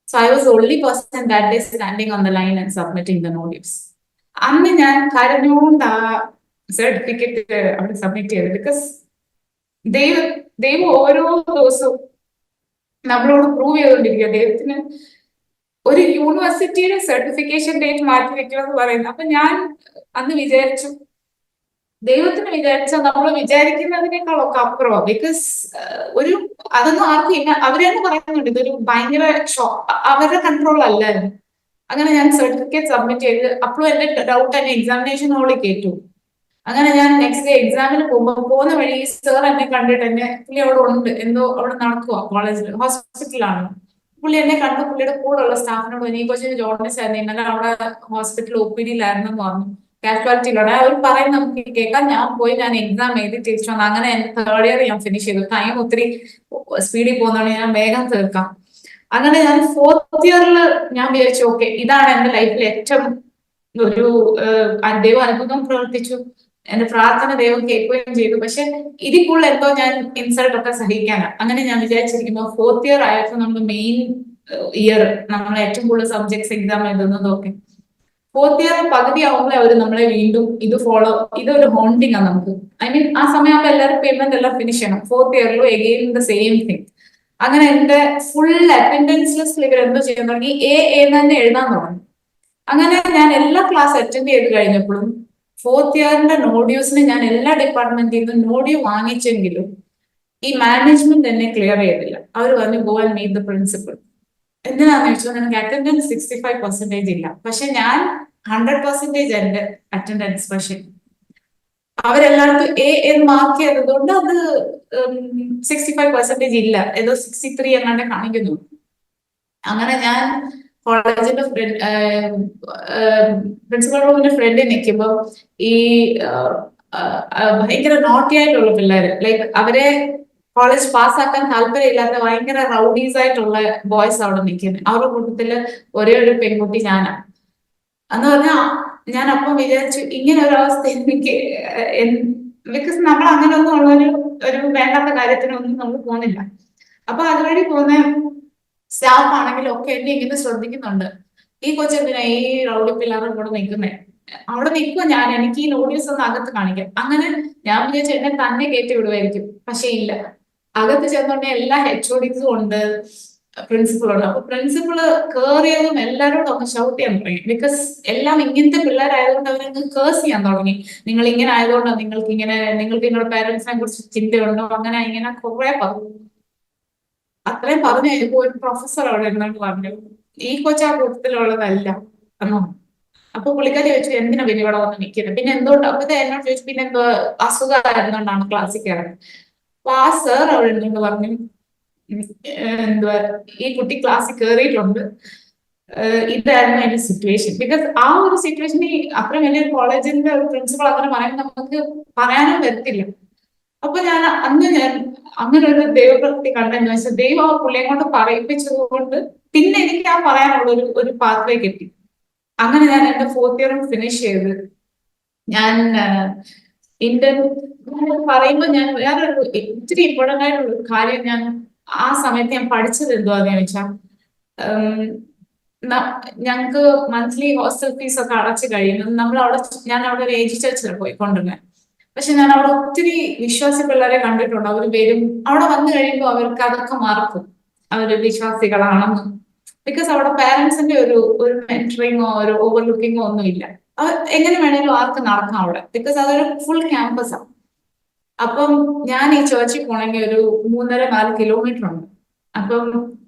So I was only person that day standing on the line and submitting the no dues. അന്ന് ഞാൻ കരഞ്ഞുകൊണ്ട് ആ സർട്ടിഫിക്കറ്റ് അവിടെ സബ്മിറ്റ് ചെയ്തത്. ബിക്കോസ് ദൈവം ഓരോ ദിവസവും നമ്മളോട് പ്രൂവ് ചെയ്തുകൊണ്ടിരിക്കുക. ദൈവത്തിന് ഒരു യൂണിവേഴ്സിറ്റിയുടെ സർട്ടിഫിക്കേഷൻ ഡേറ്റ് മാറ്റി വെക്കുക എന്ന് പറയുന്നത്. അപ്പൊ ഞാൻ അന്ന് വിചാരിച്ചു, ദൈവത്തിന് വിചാരിച്ചാൽ നമ്മൾ വിചാരിക്കുന്നതിനേക്കാളൊക്കെ അപ്പുറമാണ്. ബിക്കോസ് അതൊന്നും ആർക്കും ഇല്ല. അവര് തന്നെ പറയുന്നുണ്ട് ഇതൊരു ഭയങ്കര അവരുടെ കൺട്രോൾ അല്ലായിരുന്നു. അങ്ങനെ ഞാൻ സർട്ടിഫിക്കറ്റ് സബ്മിറ്റ് ചെയ്ത് അപ്പോഴും എന്റെ ഡൗട്ട് എന്നെ എക്സാമിനേഷൻ ഹോളിൽ കേട്ടു. അങ്ങനെ ഞാൻ നെക്സ്റ്റ് ഡേ എക്സാമിന് പോകുന്ന വഴി സർ എന്നെ കണ്ടിട്ട് പുള്ളി അവിടെ ഉണ്ട്, എന്തോ അവിടെ നടക്കുക കോളേജിൽ, ഹോസ്പിറ്റലാണ്. പുള്ളി എന്നെ കണ്ടു. പുള്ളിയുടെ കൂടെ ഉള്ള സ്റ്റാഫിനോട് ഈ കൊച്ചിന് ജോർണലിസ്റ്റ് ആയിരുന്നു, ഇന്നലെ അവിടെ ഹോസ്പിറ്റൽ OPD-യിലായിരുന്നു എന്ന് പറഞ്ഞു, കാഷ്വാലിറ്റിയിലാണ്. അവർ പറയുന്നത് നമുക്ക് കേൾക്കാം. ഞാൻ എക്സാം എഴുതി തിരിച്ചു വന്നു. അങ്ങനെ തേർഡ് ഇയർ ഞാൻ ഫിനിഷ് ചെയ്തു. ടൈം ഒത്തിരി സ്പീഡിൽ പോകുന്നതാണ്, ഞാൻ വേഗം തീർക്കാം. അങ്ങനെ ഞാൻ ഫോർത്ത് ഇയറിൽ ഞാൻ വിചാരിച്ചു, ഓക്കെ ഇതാണ് എന്റെ ലൈഫിൽ ഏറ്റവും ഒരു ദൈവം അത്ഭുതം പ്രവർത്തിച്ചു. എന്റെ പ്രാർത്ഥന ദൈവം കേൾക്കുകയും ചെയ്തു. പക്ഷെ ഇതിൽ കൂടുതൽ എന്തോ ഞാൻ ഇൻസൾട്ട് ഒക്കെ സഹിക്കാനാണ്. അങ്ങനെ ഞാൻ വിചാരിച്ചിരിക്കുമ്പോൾ ഫോർത്ത് ഇയർ ആയപ്പോൾ നമ്മൾ മെയിൻ ഇയർ നമ്മൾ ഏറ്റവും കൂടുതൽ സബ്ജക്ട്സ് എക്സാം എഴുതുന്നതൊക്കെ ഫോർത്ത് ഇയർ പകുതി ആവുമ്പോൾ അവർ നമ്മളെ വീണ്ടും ഇതൊരു ഹോണ്ടിങ് ആണ് നമുക്ക്. ഐ മീൻ ആ സമയമാകുമ്പോൾ എല്ലാവരും പേയ്മെന്റ് എല്ലാം ഫിനിഷ് ചെയ്യണം. ഫോർത്ത് ഇയറിലും എഗെയിൻ ദ സെയിം തിങ്. അങ്ങനെ എന്റെ ഫുൾ അറ്റൻഡൻസ് ലിസ്റ്റിൽ ഇവർ എന്തോ ചെയ്യാൻ തുടങ്ങി, എന്ന് തന്നെ എഴുതാൻ തുടങ്ങി. അങ്ങനെ ഞാൻ എല്ലാ ക്ലാസ് അറ്റൻഡ് ചെയ്ത് കഴിഞ്ഞപ്പോഴും ഫോർത്ത് ഇയറിന്റെ നോഡ്യൂസിന് ഞാൻ എല്ലാ ഡിപ്പാർട്ട്മെന്റിൽ നിന്നും നോഡ്യൂ വാങ്ങിച്ചെങ്കിലും ഈ മാനേജ്മെന്റ് എന്നെ ക്ലിയർ ചെയ്തില്ല. അവർ പറഞ്ഞു go and meet the principal. എന്തിനാന്ന് ചോദിച്ചാൽ നിങ്ങൾക്ക് അറ്റൻഡൻസ് 65% ഇല്ല, പക്ഷെ ഞാൻ 100% എന്റെ അറ്റൻഡൻസ്. പക്ഷെ അവരെല്ലാവർക്കും എന്ന് മാർക്ക് ചെയ്തതുകൊണ്ട് അത് 65% ഇല്ല, ഏതോ 63 എങ്ങാണ്ട് കാണിക്കുന്നു. അങ്ങനെ ഞാൻ കോളേജിന്റെ പ്രിൻസിപ്പൽ റൂമിന്റെ ഫ്രണ്ടിൽ നിൽക്കുമ്പോൾ ഈ ഭയങ്കര നോട്ടി ആയിട്ടുള്ള പിള്ളേര്, ലൈക്ക് അവരെ കോളേജ് പാസ്സാക്കാൻ താല്പര്യമില്ലാത്ത ഭയങ്കര റൗഡീസ് ആയിട്ടുള്ള ബോയ്സ് അവിടെ നിൽക്കുന്നത്. അവരുടെ കൂട്ടത്തില് ഒരേ ഒരു പെൺകുട്ടി ഞാനാ. എന്ന് പറഞ്ഞാൽ ഞാൻ അപ്പം വിചാരിച്ചു ഇങ്ങനെ ഒരു അവസ്ഥ എനിക്ക്, ബിക്കോസ് നമ്മൾ അങ്ങനെയൊന്നും ഒരു വേണ്ടാത്ത കാര്യത്തിനൊന്നും നമ്മൾ പോകുന്നില്ല. അപ്പൊ അതുവഴി പോകുന്ന സ്റ്റാഫ് ആണെങ്കിലും ഒക്കെ എന്നെ ഇങ്ങനെ ശ്രദ്ധിക്കുന്നുണ്ട്. ഈ കൊച്ചെന്തിനാ ഈ റൗഡി പിള്ളേരുടെ കൂടെ നിൽക്കുന്നേ, അവിടെ നിൽക്കുക ഞാൻ, എനിക്ക് ഈ നോട്ടീസ് ഒന്ന് അകത്ത് കാണിക്കാം. അങ്ങനെ ഞാൻ വിചാരിച്ചു എന്നെ തന്നെ കയറ്റി വിടുമായിരിക്കും, പക്ഷെ ഇല്ല. അകത്ത് ചെന്നോണ്ട് എല്ലാ HODസും ഉണ്ട്, പ്രിൻസിപ്പളുണ്ട്. അപ്പൊ പ്രിൻസിപ്പള് കേറിയതും എല്ലാവരോടും ഒന്ന് ഷൗട്ട് ചെയ്യാൻ തുടങ്ങി. ബിക്കോസ് എല്ലാം ഇങ്ങനത്തെ പിള്ളേരായതുകൊണ്ട് അവരങ്ങ് കേസ് ചെയ്യാൻ തുടങ്ങി. നിങ്ങൾ ഇങ്ങനെ ആയതുകൊണ്ടാണ് നിങ്ങൾക്ക് നിങ്ങളുടെ പേരൻസിനെ കുറിച്ച് ചിന്തയുണ്ടോ, അങ്ങനെ ഇങ്ങനെ കുറെ പറഞ്ഞു. അത്രയും പറഞ്ഞു കഴിഞ്ഞപ്പോ ഒരു പ്രൊഫസർ അവിടെ ഇരുന്നോണ്ട് പറഞ്ഞു ഈ കൊച്ചാ കൂട്ടത്തിലുള്ളതല്ല എന്നോ. അപ്പൊ പുള്ളിക്കാരി ചോദിച്ചു എന്തിനാ പിന്നെ ഇവിടെ വന്ന് നിൽക്കുന്നത്, പിന്നെ എന്തുകൊണ്ട്. അപ്പത്തെ എന്നോട് ചോദിച്ചു പിന്നെ എന്തോ അസുഖമായിരുന്നോണ്ടാണ് ക്ലാസ്സിൽ കയറുന്നത്. അപ്പൊ ആ സർ അവിടെ ഇരുന്നോണ്ട് പറഞ്ഞു എന്തുവാ ഈ കുട്ടി ക്ലാസ്സിൽ കയറിയിട്ടുണ്ട്, ഇതായിരുന്നു അതിന്റെ സിറ്റുവേഷൻ. ബിക്കോസ് ആ ഒരു സിറ്റുവേഷനിൽ അത്ര വലിയൊരു കോളേജിന്റെ ഒരു പ്രിൻസിപ്പൾ അങ്ങനെ പറയുമ്പോൾ നമുക്ക് പറയാനും വരത്തില്ല. അപ്പൊ ഞാൻ അങ്ങനെ ഒരു ദൈവപ്രവൃത്തി കണ്ടെന്ന് വെച്ചാൽ ദൈവം ആ പുള്ളിയെ കൊണ്ട് പറയിപ്പിച്ചത് കൊണ്ട് പിന്നെ എനിക്ക് ആ പറയാനുള്ള ഒരു പാത്വേ കിട്ടി. അങ്ങനെ ഞാൻ എന്റെ ഫോർത്ത് ഇയറും ഫിനിഷ് ചെയ്ത് ഞാൻ ഇന്റർ പറയുമ്പോൾ ഞാൻ വേറൊരു ഇത്തിരി ഇമ്പോർട്ടൻ്റ് ആയിട്ടുള്ള ഒരു കാര്യം ഞാൻ ആ സമയത്ത് ഞാൻ പഠിച്ചത് എന്തുവാന്ന് ചോദിച്ചാൽ, ഞങ്ങൾക്ക് മന്ത്ലി ഹോസ്റ്റൽ ഫീസ് ഒക്കെ അടച്ചു കഴിയുന്നത് ഞാൻ അവിടെ ഒരു ഏജ് ചർച്ചിൽ പോയിക്കൊണ്ടിരുന്നത്. പക്ഷെ ഞാൻ അവിടെ ഒത്തിരി വിശ്വാസി പിള്ളേരെ കണ്ടിട്ടുണ്ട്. അവർ വരും, അവിടെ വന്നു കഴിയുമ്പോൾ അവർക്ക് അതൊക്കെ മറക്കും അവര് വിശ്വാസികളാണെന്ന്. ബിക്കോസ് അവിടെ പാരന്റ്സിന്റെ ഒരു മെന്ററിങ്ങോ ഒരു ഓവർലുക്കിങ്ങോ ഒന്നും ഇല്ല. എങ്ങനെ വേണേലും ആർക്ക് നടക്കാം അവിടെ, ബിക്കോസ് അതൊരു ഫുൾ ക്യാമ്പസ് ആണ്. അപ്പം ഞാൻ ഈ ചേർച്ചിൽ പോണെങ്കിൽ ഒരു 3.5-4 കിലോമീറ്റർ ഉണ്ട്. അപ്പം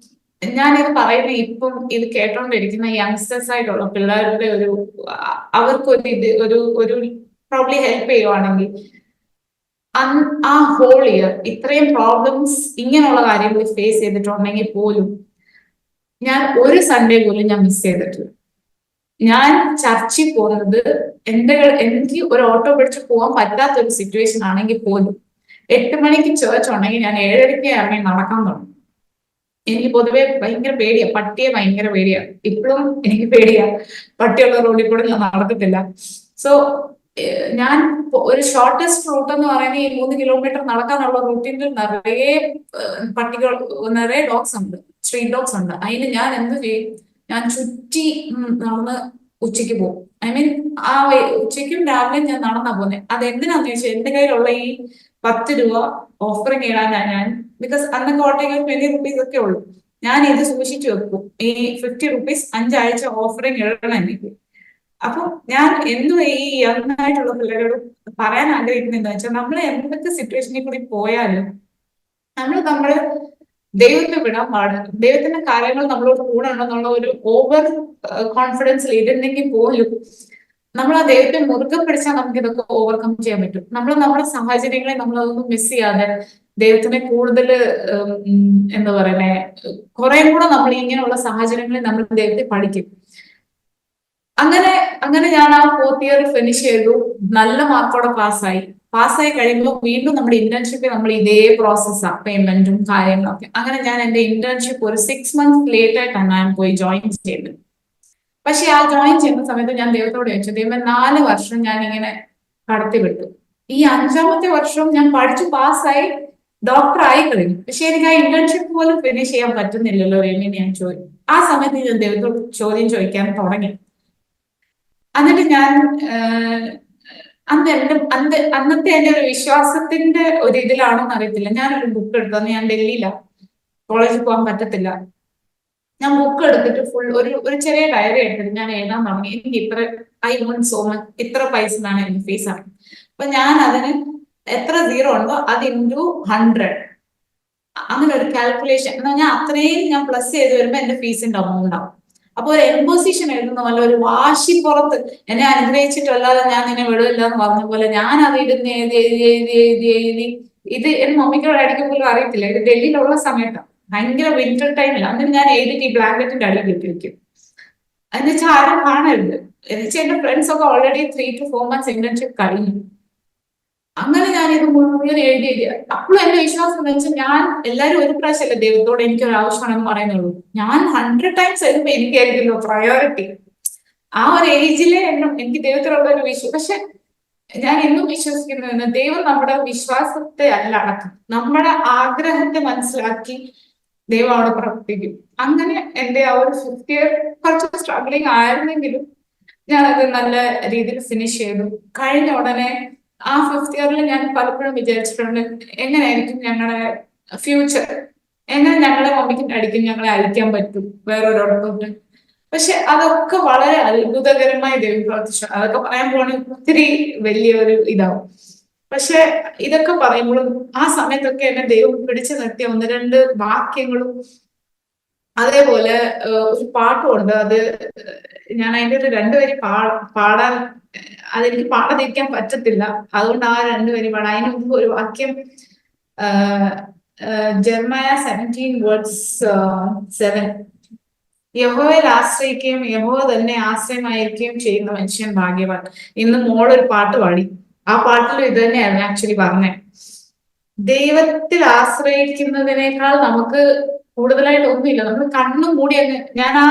ഞാനിത് പറയുന്ന ഇപ്പം ഇത് കേട്ടോണ്ടിരിക്കുന്ന യങ്സ്റ്റേഴ്സ് ആയിട്ടുള്ള പിള്ളേരുടെ അവർക്കൊരു ഒരു പ്രോബ്ലി ഹെൽപ്പ് ചെയ്യുവാണെങ്കിൽ ആ ഹോൾ ഇയർ ഇത്രയും പ്രോബ്ലംസ് ഇങ്ങനെയുള്ള കാര്യങ്ങൾ ഫേസ് ചെയ്തിട്ടുണ്ടെങ്കിൽ പോലും ഞാൻ ഒരു സൺഡേ പോലും ഞാൻ മിസ് ചെയ്തിട്ടില്ല. ഞാൻ ചർച്ചിൽ പോകുന്നത് എനിക്ക് ഒരു ഓട്ടോ പിടിച്ച് പോകാൻ പറ്റാത്ത ഒരു സിറ്റുവേഷൻ ആണെങ്കിൽ പോലും 8 മണിക്ക് ചേർച്ച് ഉണ്ടെങ്കിൽ ഞാൻ 7:30 ഇറങ്ങി നടക്കാൻ തുടങ്ങും. എനിക്ക് പൊതുവെ ഭയങ്കര പേടിയാ, പട്ടിയെ ഭയങ്കര പേടിയാ. ഇപ്പോഴും എനിക്ക് പേടിയാ, പട്ടിയുള്ള റോഡിൽ കൂടെ ഞാൻ നടക്കത്തില്ല. സോ ഞാൻ ഒരു ഷോർട്ടസ്റ്റ് റൂട്ട് എന്ന് പറയുന്നത് ഈ 3 കിലോമീറ്റർ നടക്കാനുള്ള റൂട്ടിൽ നിറയെ പട്ടികൾ, നിറയെ ഡോഗ്സ് ഉണ്ട്, സ്ട്രീറ്റ് ഡോഗ്സ് ഉണ്ട്. അതിന് ഞാൻ എന്ത് ചെയ്യും, ഞാൻ ചുറ്റി നടന്ന് ഉച്ചയ്ക്ക് പോകും. ഐ മീൻ ആ ഉച്ചയ്ക്കും രാവിലെയും ഞാൻ നടന്നാ പോകുന്നത്. അത് എന്തിനാന്ന് ചോദിച്ചാൽ എന്റെ കയ്യിലുള്ള ഈ 10 രൂപ ഓഫറിങ് ഇടാനാണ് ഞാൻ. ബിക്കോസ് അന്നൊക്കെ ഓട്ടോയ്ക്ക് 20 റുപ്പീസ് ഒക്കെ ഉള്ളൂ. ഞാൻ ഇത് സൂക്ഷിച്ചു വെക്കും, ഈ 50 റുപ്പീസ് 5 ആഴ്ച ഓഫറിങ് ഇടണം എനിക്ക്. അപ്പൊ ഞാൻ എന്തും ഈ യങ് ആയിട്ടുള്ള പിള്ളേരോട് പറയാൻ ആഗ്രഹിക്കുന്നത് വെച്ചാൽ നമ്മൾ എന്തൊക്കെ സിറ്റുവേഷനിൽ കൂടി പോയാലും നമ്മൾ ദൈവത്തെ വിടാൻ പാടില്ല. ദൈവത്തിന്റെ കാര്യങ്ങൾ നമ്മളോട് കൂടെ ഉണ്ടെന്നുള്ള ഒരു ഓവർ കോൺഫിഡൻസിൽ ഇരുന്നെങ്കിൽ പോലും നമ്മൾ ആ ദൈവത്തെ മുറുകെ പിടിച്ചാൽ നമുക്ക് ഇതൊക്കെ ഓവർകം ചെയ്യാൻ പറ്റും. നമ്മുടെ സാഹചര്യങ്ങളെ നമ്മൾ അതൊന്നും മിസ് ചെയ്യാതെ ദൈവത്തിനെ കൂടുതൽ എന്താ പറയുന്നേ, കുറെ കൂടെ നമ്മൾ ഇങ്ങനെയുള്ള സാഹചര്യങ്ങളിൽ നമ്മൾ ദൈവത്തെ പഠിക്കും. അങ്ങനെ ഞാൻ ആ ഫോർത്ത് ഇയർ ഫിനിഷ് ചെയ്തു, നല്ല മാർക്കോടെ പാസ്സായി കഴിയുമ്പോൾ വീണ്ടും നമ്മുടെ ഇന്റേൺഷിപ്പ് നമ്മൾ ഇതേ പ്രോസസ്സാണ്, പേയ്മെന്റും കാര്യങ്ങളൊക്കെ. അങ്ങനെ ഞാൻ എന്റെ ഇന്റേൺഷിപ്പ് ഒരു 6 മന്ത്സ് ലേറ്റ് ആയിട്ടാണ് ഞാൻ പോയി ജോയിൻ ചെയ്തത്. പക്ഷെ ആ ജോയിൻ ചെയ്യുന്ന സമയത്ത് ഞാൻ ദൈവത്തോട് ചോദിച്ചു, ദൈവം 4 വർഷം ഞാൻ ഇങ്ങനെ കടത്തി വിട്ടു, ഈ 5ാമത്തെ വർഷവും ഞാൻ പഠിച്ചു പാസ്സായി ഡോക്ടർ ആയി കഴിഞ്ഞു, പക്ഷെ എനിക്ക് ആ ഇന്റേൺഷിപ്പ് പോലും ഫിനിഷ് ചെയ്യാൻ പറ്റുന്നില്ലല്ലോ എന്ന് ഞാൻ ചോദിച്ചു. ആ സമയത്ത് ഞാൻ ദൈവത്തോട് ചോദ്യം ചോദിക്കാൻ തുടങ്ങി, എന്നിട്ട് ഞാൻ അന്നത്തെ എന്റെ ഒരു വിശ്വാസത്തിന്റെ ഒരു ഇതിലാണോന്ന് അറിയത്തില്ല. ഞാനൊരു ബുക്ക് എടുത്തു. അന്ന് ഞാൻ ഡൽഹിയിലാണ്, കോളേജിൽ പോകാൻ പറ്റത്തില്ല. ഞാൻ ബുക്ക് എടുത്തിട്ട് ഫുൾ ഒരു ചെറിയ ഡയറി എടുത്തിട്ട് ഞാൻ എഴുതാൻ തുടങ്ങി. എനിക്ക് ഇത്ര, ഐ വോണ്ട് സോ മച്ച്, ഇത്ര പൈസ എന്നാണ് എനിക്ക് ഫീസ് ആണ്. അപ്പൊ ഞാൻ അതിന് എത്ര സീറോ ഉണ്ടോ അത് ഇൻറ്റു 100, അങ്ങനെ ഒരു കാൽക്കുലേഷൻ എന്ന് പറഞ്ഞാൽ അത്രയും ഞാൻ പ്ലസ് ചെയ്ത് വരുമ്പോ എന്റെ ഫീസിന്റെ എമൗണ്ട് ആവും. അപ്പൊ ഒരു എംപോസിഷൻ എഴുതുന്ന പോലെ, ഒരു വാശി പുറത്ത് എന്നെ അനുഗ്രഹിച്ചിട്ടല്ലാതെ ഞാൻ നിന്നെ വിടില്ല എന്ന് പറഞ്ഞ പോലെ ഞാൻ അത് ഇരുന്ന് എഴുതി എഴുതി എഴുതി എഴുതി എഴുതി. ഇത് എന്റെ മമ്മിക്കോട് അടിക്കും പോലും അറിയത്തില്ല. ഇത് ഡൽഹിയിലുള്ള സമയത്താണ്, ഭയങ്കര വിന്റർ ടൈമിൽ. അന്നിട്ട് ഞാൻ എഴുതിട്ട് ഈ ബ്ലാങ്കറ്റിന്റെ അടിയിൽ ഇട്ട് വെക്കും. എന്ന് വെച്ചാൽ ആരും കാണരുത്. എന്ന് വെച്ചാൽ എന്റെ ഫ്രണ്ട്സ് ഒക്കെ ഓൾറെഡി 3 to 4 months ഇന്റേൺഷിപ്പ് കഴിഞ്ഞു. അങ്ങനെ ഞാൻ ഇത് മുഴുവൻ എഴുതി. അപ്പോഴും എന്റെ വിശ്വാസം എന്ന് വെച്ചാൽ, ഞാൻ എല്ലാവരും ഒരു പ്രാവശ്യമല്ലേ ദൈവത്തോട് എനിക്കൊരു ആവശ്യമാണെന്ന് പറയുന്നുള്ളൂ. ഞാൻ 100 times എഴുതുമ്പോ എനിക്കായിരിക്കുമല്ലോ പ്രയോറിറ്റി. ആ ഒരു ഏജിലെ എനിക്ക് ദൈവത്തിലുള്ള ഒരു വിശ്വാസം. പക്ഷെ ഞാൻ ഇന്നും വിശ്വസിക്കുന്നു, ദൈവം നമ്മുടെ വിശ്വാസത്തെ അല്ല അടക്കും, നമ്മുടെ ആഗ്രഹത്തെ മനസ്സിലാക്കി ദൈവം അവിടെ പ്രവർത്തിക്കും. അങ്ങനെ എന്റെ ആ ഒരു 5th year കുറച്ച് സ്ട്രഗ്ലിംഗ് ആയിരുന്നെങ്കിലും ഞാനത് നല്ല രീതിയിൽ ഫിനിഷ് ചെയ്തു. കഴിഞ്ഞ ഉടനെ ആ 5th yearൽ ഞാൻ പലപ്പോഴും വിചാരിച്ചിട്ടുണ്ട്, എങ്ങനെയായിരിക്കും ഞങ്ങളുടെ ഫ്യൂച്ചർ, എങ്ങനെ ഞങ്ങളെ മമ്മിക്കും ഡാഡിക്കും ഞങ്ങളെ അയക്കാൻ പറ്റും വേറൊരിടത്തോട്ട്. പക്ഷെ അതൊക്കെ വളരെ അത്ഭുതകരമായി ദൈവം പ്രവർത്തിച്ചു. അതൊക്കെ പറയാൻ പോകണമെങ്കിൽ ഒത്തിരി വലിയൊരു ഇതാവും. പക്ഷെ ഇതൊക്കെ പറയുമ്പോഴും ആ സമയത്തൊക്കെ എന്നെ ദൈവം പിടിച്ചു നിർത്തിയ 1-2 വാക്യങ്ങളും, അതേപോലെ ഒരു പാട്ടുമുണ്ട്. അത് ഞാൻ അതിന്റെ ഒരു 2 വരി പാടാൻ, അതെനിക്ക് പാടാതിരിക്കാൻ പറ്റത്തില്ല. അതുകൊണ്ട് ആ 2 വരി പാടാം. അതിന് മുമ്പ് ഒരു വാക്യം, ജെറമയ 17:7, യഹോവയിൽ ആശ്രയിക്കുകയും യഹോവ തന്നെ ആശ്രയമായിരിക്കുകയും ചെയ്യുന്ന മനുഷ്യൻ ഭാഗ്യവാൻ. ഇന്ന് മോളൊരു പാട്ട് പാടി. ആ പാട്ടിൽ ഇത് തന്നെയായിരുന്നു ആക്ച്വലി പറഞ്ഞത്. ദൈവത്തിൽ ആശ്രയിക്കുന്നതിനേക്കാൾ നമുക്ക് കൂടുതലായിട്ട് ഒന്നുമില്ല. നമ്മൾ കണ്ണും മൂടി അങ്ങ്, ഞാൻ ആ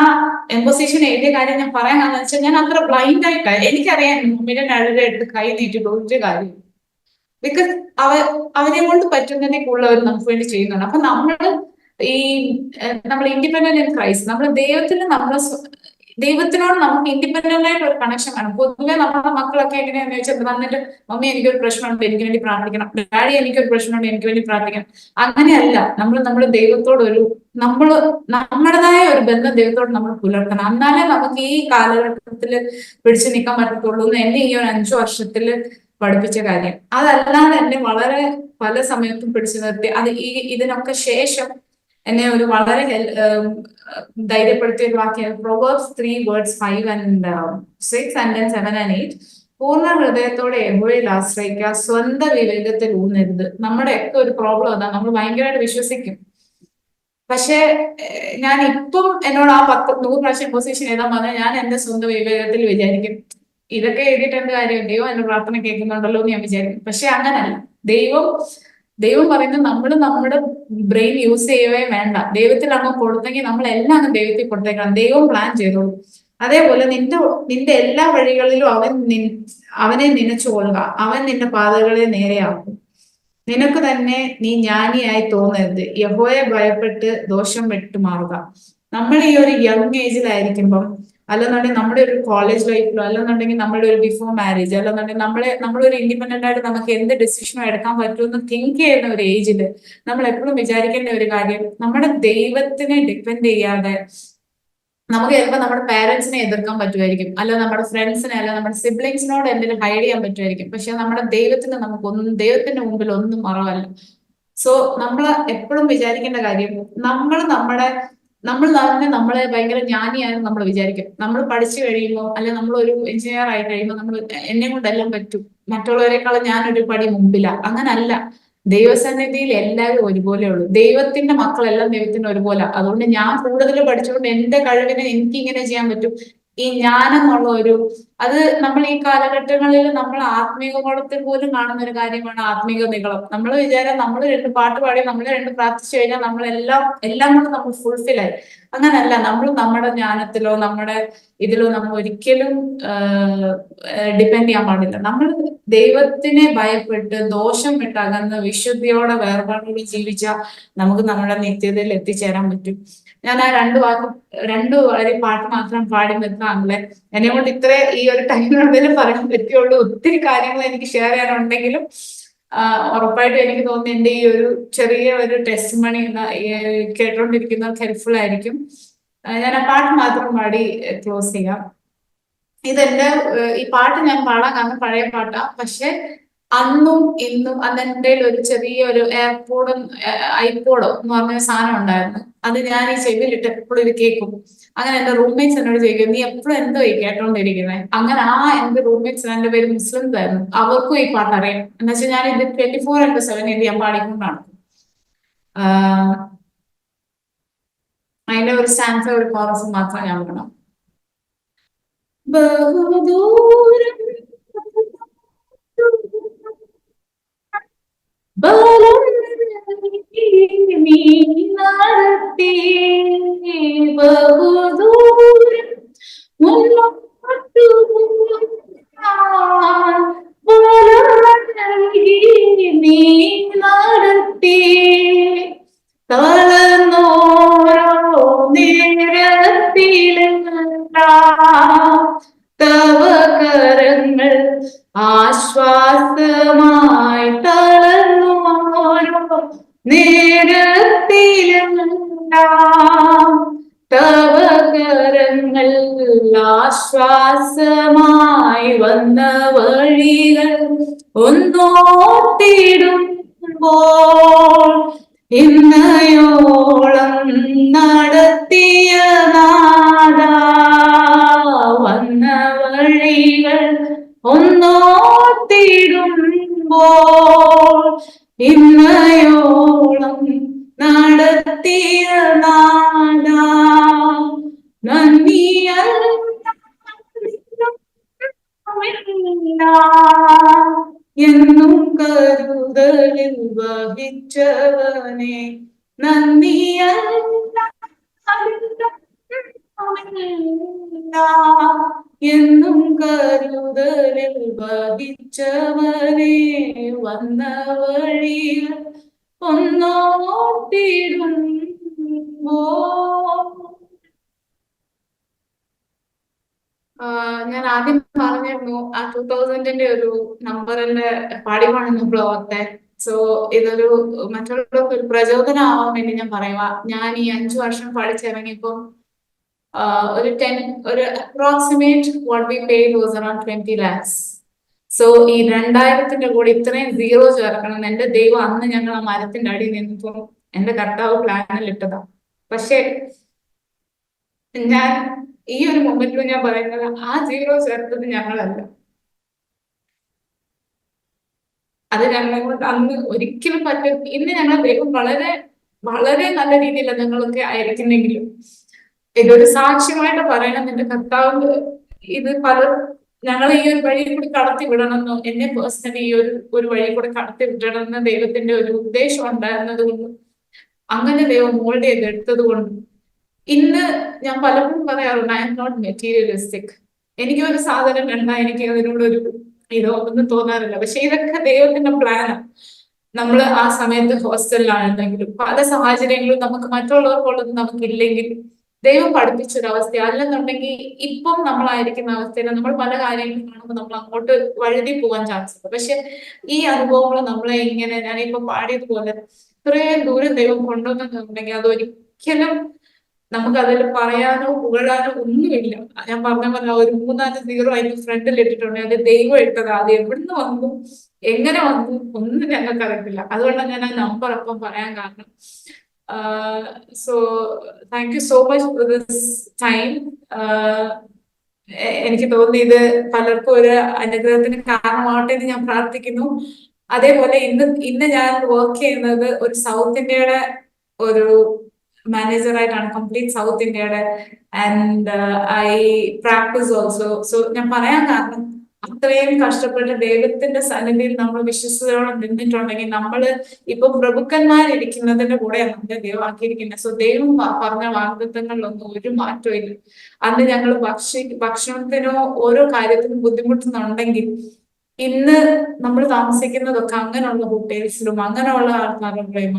എംബോസിഷൻ എഴുതിയ കാര്യം ഞാൻ പറയാൻ കാരണം വെച്ചാൽ, ഞാൻ അത്ര ബ്ലൈൻഡ് ആയിട്ടാണ്. എനിക്കറിയാം മമ്മിയുടെ നടുവിൽ എടുത്ത് കൈ നീട്ടിട്ട് ഒരു കാര്യം, ബിക്കോസ് അവരെ കൊണ്ട് പറ്റുന്നതിനെ കൂടുതൽ അവർ നമുക്ക് വേണ്ടി ചെയ്യുന്നുണ്ട്. അപ്പൊ ഈ നമ്മൾ ഇൻഡിപെൻഡന്റ് ഇൻ ക്രൈസ്റ്റ്, നമ്മൾ ദൈവത്തിനോട് നമുക്ക് ഇൻഡിപെൻഡന്റ് ആയിട്ട് ഒരു കണക്ഷൻ വേണം. പൊതുവെ നമ്മുടെ മക്കളൊക്കെ എങ്ങനെയാന്ന് ചോദിച്ചാൽ, വന്നിട്ട് മമ്മി എനിക്കൊരു പ്രശ്നമുണ്ട് എനിക്ക് വേണ്ടി പ്രാർത്ഥിക്കണം, ഡാഡി എനിക്കൊരു പ്രശ്നമുണ്ട് എനിക്ക് വേണ്ടി പ്രാർത്ഥിക്കണം. അങ്ങനെയല്ല. നമ്മുടെ ദൈവത്തോട് നമ്മുടേതായ ഒരു ബന്ധം ദൈവത്തോട് നമ്മൾ പുലർത്തണം. എന്നാലേ നമുക്ക് ഈ കാലഘട്ടത്തിൽ പിടിച്ചു നിൽക്കാൻ പറ്റത്തുള്ളൂ എന്ന് എന്നെ ഈ ഒരു 5 വർഷത്തിൽ പഠിപ്പിച്ച കാര്യം. അതല്ലാതെ എന്നെ വളരെ പല സമയത്തും പിടിച്ചു നിർത്തി. ഇതിനൊക്കെ ശേഷം എന്നെ ഒരു വളരെ ധൈര്യപ്പെടുത്തിയ ഒരു വാക്യം, പ്രൊവേർബ്സ് 3:5-6 and 7 and 8, പൂർണ്ണ ഹൃദയത്തോടെ യഹോവയിൽ ആശ്രയിക്കുക, സ്വന്തം വിവേകത്തിൽ ഊന്നരുത്. നമ്മുടെയൊക്കെ ഒരു പ്രോബ്ലം അതാണ്, നമ്മൾ ഭയങ്കരമായിട്ട് വിശ്വസിക്കും. പക്ഷെ ഞാൻ ഇപ്പം എന്നോട് ആ 100 പ്രാവശ്യം പൊസിഷൻ എഴുതാൻ പറഞ്ഞാൽ ഞാൻ എന്റെ സ്വന്തം വിവേകത്തിൽ വിചാരിക്കും, ഇതൊക്കെ എഴുതിയിട്ട് എന്ത് കാര്യം, ദൈവം എന്റെ പ്രാർത്ഥന കേൾക്കുന്നുണ്ടല്ലോ എന്ന് ഞാൻ വിചാരിക്കും. പക്ഷെ അങ്ങനല്ല. ദൈവം പറയുന്നത് നമ്മൾ നമ്മുടെ ബ്രെയിൻ യൂസ് ചെയ്യുകയേ വേണ്ട. ദൈവത്തിൽ അങ്ങ് കൊടുത്തെങ്കിൽ നമ്മൾ എല്ലാം അങ്ങ് ദൈവത്തിൽ കൊടുത്തേക്കണം. ദൈവം പ്ലാൻ ചെയ്തോളൂ. അതേപോലെ നിന്റെ എല്ലാ വഴികളിലും അവനെ നനച്ചുകൊള്ളുക, അവൻ നിന്റെ പാതകളെ നേരെയാക്കും. നിനക്ക് തന്നെ നീ ജ്ഞാനിയായി തോന്നരുത്, യഹോവയെ ഭയപ്പെട്ട് ദോഷം വിട്ടുമാറുക. നമ്മൾ ഈ ഒരു യങ് ഏജിലായിരിക്കുമ്പം, അല്ലെന്നുണ്ടെങ്കിൽ നമ്മുടെ ഒരു കോളേജ് ലൈഫിലോ, അല്ലെന്നുണ്ടെങ്കിൽ നമ്മുടെ ഒരു ബിഫോർ മാരേജ്, അല്ലെന്നുണ്ടെങ്കിൽ നമ്മളൊരു ഇൻഡിപെൻഡന്റ് ആയിട്ട് നമുക്ക് എന്ത് ഡിസിഷനും എടുക്കാൻ പറ്റുമെന്ന് തിങ്ക് ചെയ്യുന്ന ഒരു ഏജില് നമ്മൾ എപ്പോഴും വിചാരിക്കേണ്ട ഒരു കാര്യം, നമ്മുടെ ദൈവത്തിനെ ഡിപ്പെൻഡ് ചെയ്യാതെ നമുക്ക് ചിലപ്പോൾ നമ്മുടെ പാരന്റ്സിനെ എതിർക്കാൻ പറ്റുമായിരിക്കും, അല്ല നമ്മുടെ ഫ്രണ്ട്സിനെ, അല്ല നമ്മുടെ സിബ്ലിങ്സിനോട് എന്തെങ്കിലും ഹൈഡ് ചെയ്യാൻ പറ്റുമായിരിക്കും. പക്ഷെ നമ്മുടെ ദൈവത്തിന് ദൈവത്തിന്റെ മുമ്പിൽ ഒന്നും മറവല്ല. സോ നമ്മൾ എപ്പോഴും വിചാരിക്കേണ്ട കാര്യം, നമ്മൾ തന്നെ നമ്മളെ ഭയങ്കര ജ്ഞാനിയായെന്ന് നമ്മൾ വിചാരിക്കും. നമ്മൾ പഠിച്ചു കഴിയുമ്പോൾ, അല്ലെങ്കിൽ നമ്മൾ ഒരു എഞ്ചിനീയർ ആയി കഴിയുമ്പോൾ നമ്മൾ എന്നെ കൊണ്ടെല്ലാം പറ്റും, മറ്റുള്ളവരെക്കാളും ഞാനൊരു പടി മുമ്പില്ല. അങ്ങനല്ല. ദൈവസന്നിധിയിൽ എല്ലാവരും ഒരുപോലെ ഉള്ളൂ. ദൈവത്തിന്റെ മക്കളെല്ലാം ദൈവത്തിന് ഒരുപോലെ. അതുകൊണ്ട് ഞാൻ കൂടുതൽ പഠിച്ചുകൊണ്ട് എന്റെ കഴിവിനെ എനിക്ക് ഇങ്ങനെ ചെയ്യാൻ പറ്റും. ഈ ജ്ഞാനെന്നുള്ള അത് നമ്മൾ ഈ കാലഘട്ടങ്ങളിൽ നമ്മൾ ആത്മീക കുളത്തിൽ പോലും കാണുന്ന ഒരു കാര്യമാണ് ആത്മീക നിഗളം. നമ്മൾ വിചാരം നമ്മൾ 2 പാട്ട് പാടി, നമ്മൾ 2 പ്രാർത്ഥിച്ചു കഴിഞ്ഞാൽ എല്ലാം കൊണ്ട് നമ്മൾ ഫുൾഫിൽ ആയി. അങ്ങനല്ല. നമ്മൾ നമ്മുടെ ജ്ഞാനത്തിലോ നമ്മുടെ ഇതിലോ നമ്മൾ ഒരിക്കലും ഡിപ്പെൻഡ് ചെയ്യാൻ പാടില്ല. നമ്മൾ ദൈവത്തിനെ ഭയപ്പെട്ട് ദോഷം വിട്ടകന്ന് വിശുദ്ധിയോടെ വേർപാടോടെ ജീവിച്ചാൽ നമുക്ക് നമ്മുടെ നിത്യതയിൽ എത്തിച്ചേരാൻ പറ്റും. ഞാൻ ആ 2 വരി പാട്ട് മാത്രം പാടി നിർത്താണല്ലേ. എന്നെ കൊണ്ട് ഈ ഒരു ടൈമിനുള്ളിൽ പറയാൻ പറ്റുള്ളൂ. ഒത്തിരി കാര്യങ്ങൾ എനിക്ക് ഷെയർ ചെയ്യാനുണ്ടെങ്കിലും ഉറപ്പായിട്ടും എനിക്ക് തോന്നുന്നു എന്റെ ഈ ഒരു ചെറിയ ഒരു ടെസ്റ്റ് മണി കേട്ടോണ്ടിരിക്കുന്നവർക്ക് ഹെൽപ്ഫുൾ ആയിരിക്കും. ഞാൻ ആ പാട്ട് മാത്രം പാടി ക്ലോസ് ചെയ്യാം. ഇതെന്റെ ഈ പാട്ട് ഞാൻ പാടാൻ കാരണം പഴയ പാട്ടാ, പക്ഷെ അന്നും ഇന്നും അന്നെന്റെ ഒരു ചെറിയൊരു എയർപോർട്ടും ഐപോഡോ എന്ന് പറഞ്ഞ സാധനം ഉണ്ടായിരുന്നു. അത് ഞാൻ ഈ ചെവിയിലിട്ട് എപ്പോഴും ഇത് കേൾക്കും. അങ്ങനെ എന്റെ റൂംമേറ്റ്സ് എന്നോട് ചോദിക്കും, നീ എപ്പോഴും എന്തോ ഈ കേട്ടോണ്ടിരിക്കുന്നത്? അങ്ങനെ എന്റെ റൂംമേറ്റ്സ്, എന്റെ പേര് മുസ്ലിംസ് ആയിരുന്നു, അവർക്കും ഈ പാട്ട് അറിയാം. എന്ന് വെച്ചാൽ ഞാൻ ഇത് 24/7 ഇത് ഞാൻ പാടിക്കൊണ്ടാണ്. അതിന്റെ ഒരു സ്റ്റാൻസ് ഒരു കോറസ് മാത്രം ഞാൻ വിടണം. ബഹുദൂരം ബലം നീ നടത്തി ബഹുദൂരം മുന്നോട്ടു ബലം നീ നടത്തി തളർന്നോരോ നേരത്തിലെല്ലാം തവ കരങ്ങൾ ആശ്വാസമായി തളർന്നോരോ നേരത്തിലെല്ലാം തവ കരങ്ങൾ ആശ്വാസമായി വന്ന വഴികൾ ഒന്നോർത്തിടുമ്പോൾ ഇന്നയോളം നടത്തിയ നാദ വന്ന വഴികൾ ഒന്നോർത്തിടുമ്പോൾ ഇന്നയോളം നടത്തിയ നാദ എന്നും കരുതലിൽ വഹിച്ചവനെ നന്ദിയല്ല എന്നും കരുതലിൽ വഹിച്ചവനെ വന്ന വഴികൾ ഒന്നോർത്തിടുമ്പോ. ഞാൻ ആദ്യം പറഞ്ഞിരുന്നു ആ 2000-ന്റെ ഒരു നമ്പറിന്റെ പാടിപ്പാണെന്ന് ബ്ലോഗത്തെ. സോ ഇതൊരു മറ്റുള്ളവർക്ക് ഒരു പ്രചോദനമാവാൻ വേണ്ടി ഞാൻ പറയുക. ഞാൻ ഈ 5 വർഷം പഠിച്ചിറങ്ങിയപ്പോ ഒരു approximate what we paid was around 20 lakhs. So ഈ 2000-ന്റെ കൂടെ ഇത്രയും സീറോ ചേർക്കണം. എന്റെ ദൈവം അന്ന് ഞങ്ങൾ ആ മരത്തിന്റെ അടിയിൽ നിന്നപ്പോ എന്റെ കർത്താവ് പ്ലാനിൽ ഇട്ടതാ. പക്ഷെ ഞാൻ ഈ ഒരു മൊമെന്റിൽ ഞാൻ പറയുന്നത് ആ സീറോ ചേർത്തത് ഞങ്ങളല്ല. അത് ഞങ്ങളെ കൊണ്ട് അന്ന് ഒരിക്കലും പറ്റും. ഇന്ന് ഞങ്ങളെ ദൈവം വളരെ വളരെ നല്ല രീതിയിൽ ഞങ്ങളൊക്കെ ആയിരിക്കുന്നെങ്കിലും ഇതൊരു സാക്ഷ്യമായിട്ട് പറയണം. എന്റെ കർത്താവ് ഇത് ഞങ്ങളെ ഈ ഒരു വഴി കൂടി കടത്തി വിടണമെന്നോ എന്നെ പേഴ്സണലി ഈ ഒരു വഴി കൂടെ കടത്തി വിടണമെന്ന് ദൈവത്തിന്റെ ഒരു ഉദ്ദേശം ഉണ്ടായിരുന്നത് കൊണ്ടും അങ്ങനെ ദൈവം മോൾഡ് ചെയ്തെടുത്തത് കൊണ്ടും ഇന്ന് ഞാൻ പലപ്പോഴും പറയാറുണ്ട്, ഐ എം നോട്ട് മെറ്റീരിയലിസ്റ്റിക്. എനിക്ക് ഒരു സാധനം കണ്ടാ എനിക്ക് അതിനോടൊരു ഇതോ ഒന്നും തോന്നാറില്ല. പക്ഷെ ഇതൊക്കെ ദൈവത്തിന്റെ പ്ലാനാണ്. നമ്മൾ ആ സമയത്ത് ഹോസ്റ്റലിലാണെന്നെങ്കിലും പല സാഹചര്യങ്ങളും നമുക്ക് മറ്റുള്ളവർക്കുള്ളത് നമുക്കില്ലെങ്കിൽ ദൈവം പഠിപ്പിച്ചൊരവസ്ഥ. അല്ലെന്നുണ്ടെങ്കിൽ ഇപ്പം നമ്മളായിരിക്കുന്ന അവസ്ഥയിൽ നമ്മൾ പല കാര്യങ്ങളും കാണുമ്പോൾ നമ്മൾ അങ്ങോട്ട് വഴുതി പോകാൻ ചാൻസ് ഉണ്ട്. പക്ഷെ ഈ അനുഭവങ്ങൾ നമ്മളെ ഇങ്ങനെ ഞാനിപ്പോ പാടിയതുപോലെ ഇത്രയും ദൂരം ദൈവം കൊണ്ടുവന്നെന്നുണ്ടെങ്കിൽ അതൊരിക്കലും നമുക്ക് അതിൽ പറയാനോ പുകഴാനോ ഒന്നുമില്ല. ഞാൻ പറഞ്ഞ പോലെ ഒരു 3-4 സീറോ അതിന് ഫ്രണ്ടിൽ ഇട്ടിട്ടുണ്ട്. അത് ദൈവം ഇട്ടത്. അത് എവിടുന്ന് വന്നു എങ്ങനെ വന്നു ഒന്നും ഞങ്ങൾക്ക് അറിയില്ല. അതുകൊണ്ടാണ് ഞാൻ ആ നമ്പർ അപ്പം പറയാൻ കാരണം. So thank you so much for this time. എനിക്ക് തോന്നി ഇത് പലർക്കും ഒരു അനുഗ്രഹത്തിന് കാരണമാവട്ടെ എന്ന് ഞാൻ പ്രാർത്ഥിക്കുന്നു. അതേപോലെ ഇന്ന് ഞാൻ വർക്ക് ചെയ്യുന്നത് ഒരു സൗത്ത് ഇന്ത്യയുടെ ഒരു മാനേജറായിട്ടാണ്, കംപ്ലീറ്റ് സൗത്ത് ഇന്ത്യയുടെ. And I practice also. So ഞാൻ പറയാൻ കാരണം അത്രയും കഷ്ടപ്പെട്ട് ദൈവത്തിന്റെ സന്നിധിയിൽ നമ്മൾ വിശ്വസ്തയോടെ നിന്നിട്ടുണ്ടെങ്കിൽ നമ്മൾ ഇപ്പൊ പ്രഭുക്കന്മാരിരിക്കുന്നതിന്റെ കൂടെയാണ് നമ്മുടെ ദൈവം ആക്കിയിരിക്കുന്നത്. സോ ദൈവം പറഞ്ഞ വാഗ്ദത്തങ്ങളിലൊന്നും ഒരു മാറ്റവും ഇല്ല. അന്ന് ഞങ്ങൾ ഭക്ഷണത്തിനോ ഓരോ കാര്യത്തിനും ബുദ്ധിമുട്ടുന്നുണ്ടെങ്കിൽ ഇന്ന് നമ്മൾ താമസിക്കുന്നതൊക്കെ അങ്ങനെയുള്ള ഹോട്ടൽസിലും അങ്ങനെയുള്ള ആൾക്കാരുടെയും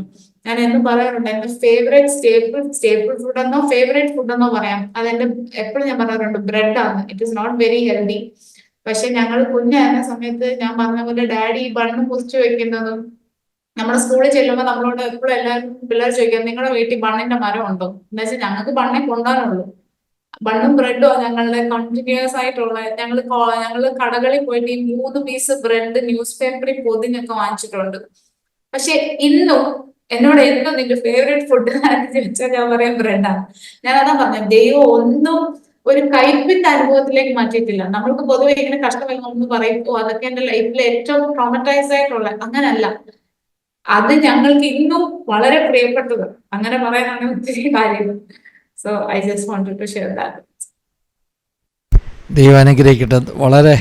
ഞാൻ എന്നും പറയാറുണ്ട്, എന്റെ ഫേവറേറ്റ് സ്റ്റേപ്പിൾ ഫുഡ് എന്നോ ഫേവറേറ്റ് ഫുഡ് എന്നോ പറയാം. അതെന്റെ എപ്പോഴും ഞാൻ പറയാറുണ്ട്, ബ്രെഡ് ആണ്. It is not very healthy. പക്ഷെ ഞങ്ങൾ കുഞ്ഞായിരുന്ന സമയത്ത് ഞാൻ പറഞ്ഞ പോലെ ഡാഡി ഈ ബണ്ണ് മുറിച്ചു വെക്കുന്നതും, നമ്മുടെ സ്കൂളിൽ ചെല്ലുമ്പോൾ നമ്മളോട് എപ്പോഴും എല്ലാവരും പിള്ളേർ ചോദിക്കാം, നിങ്ങളുടെ വീട്ടിൽ ബണ്ണിന്റെ മരം ഉണ്ടോ എന്ന് വെച്ചാൽ ഞങ്ങൾക്ക് ബണ്ണേ കൊണ്ടുപോകാനുള്ളൂ. ബണ്ണും ബ്രെഡും ഞങ്ങളുടെ കണ്ടിന്യൂസ് ആയിട്ടുള്ള, ഞങ്ങള് കടകളിൽ പോയിട്ട് ഈ 3 പീസ് ബ്രെഡ് ന്യൂസ് പേപ്പറിൽ പൊതിഞ്ഞൊക്കെ വാങ്ങിച്ചിട്ടുണ്ട്. പക്ഷെ ഇന്നും എന്നോട് എന്നും നിന്റെ ഫേവറേറ്റ് ഫുഡ് ചോദിച്ചാൽ ഞാൻ പറയാം ബ്രെഡാണ്. ഞാൻ അതാ പറഞ്ഞത്, ദൈവം ഒന്നും ഒരു കയ്പിന്റെ അനുഭവത്തിലേക്ക് മാറ്റിയിട്ടില്ല. നമ്മൾക്ക് പൊതുവെ ഇങ്ങനെ കഷ്ടമെന്ന് പറയും, ഓ അതൊക്കെ എന്റെ ലൈഫിലെ ഏറ്റവും ട്രോമറ്റൈസ് ആയിട്ടുള്ള, അങ്ങനല്ല. അത് ഞങ്ങൾക്ക് ഇന്നും വളരെ പ്രിയപ്പെട്ടത്. അങ്ങനെ പറയാനാണ് ഒത്തിരി കാര്യങ്ങൾ. So I just wanted to share that. ദൈവം അനുഗ്രഹിക്കട്ടെ. വളരെ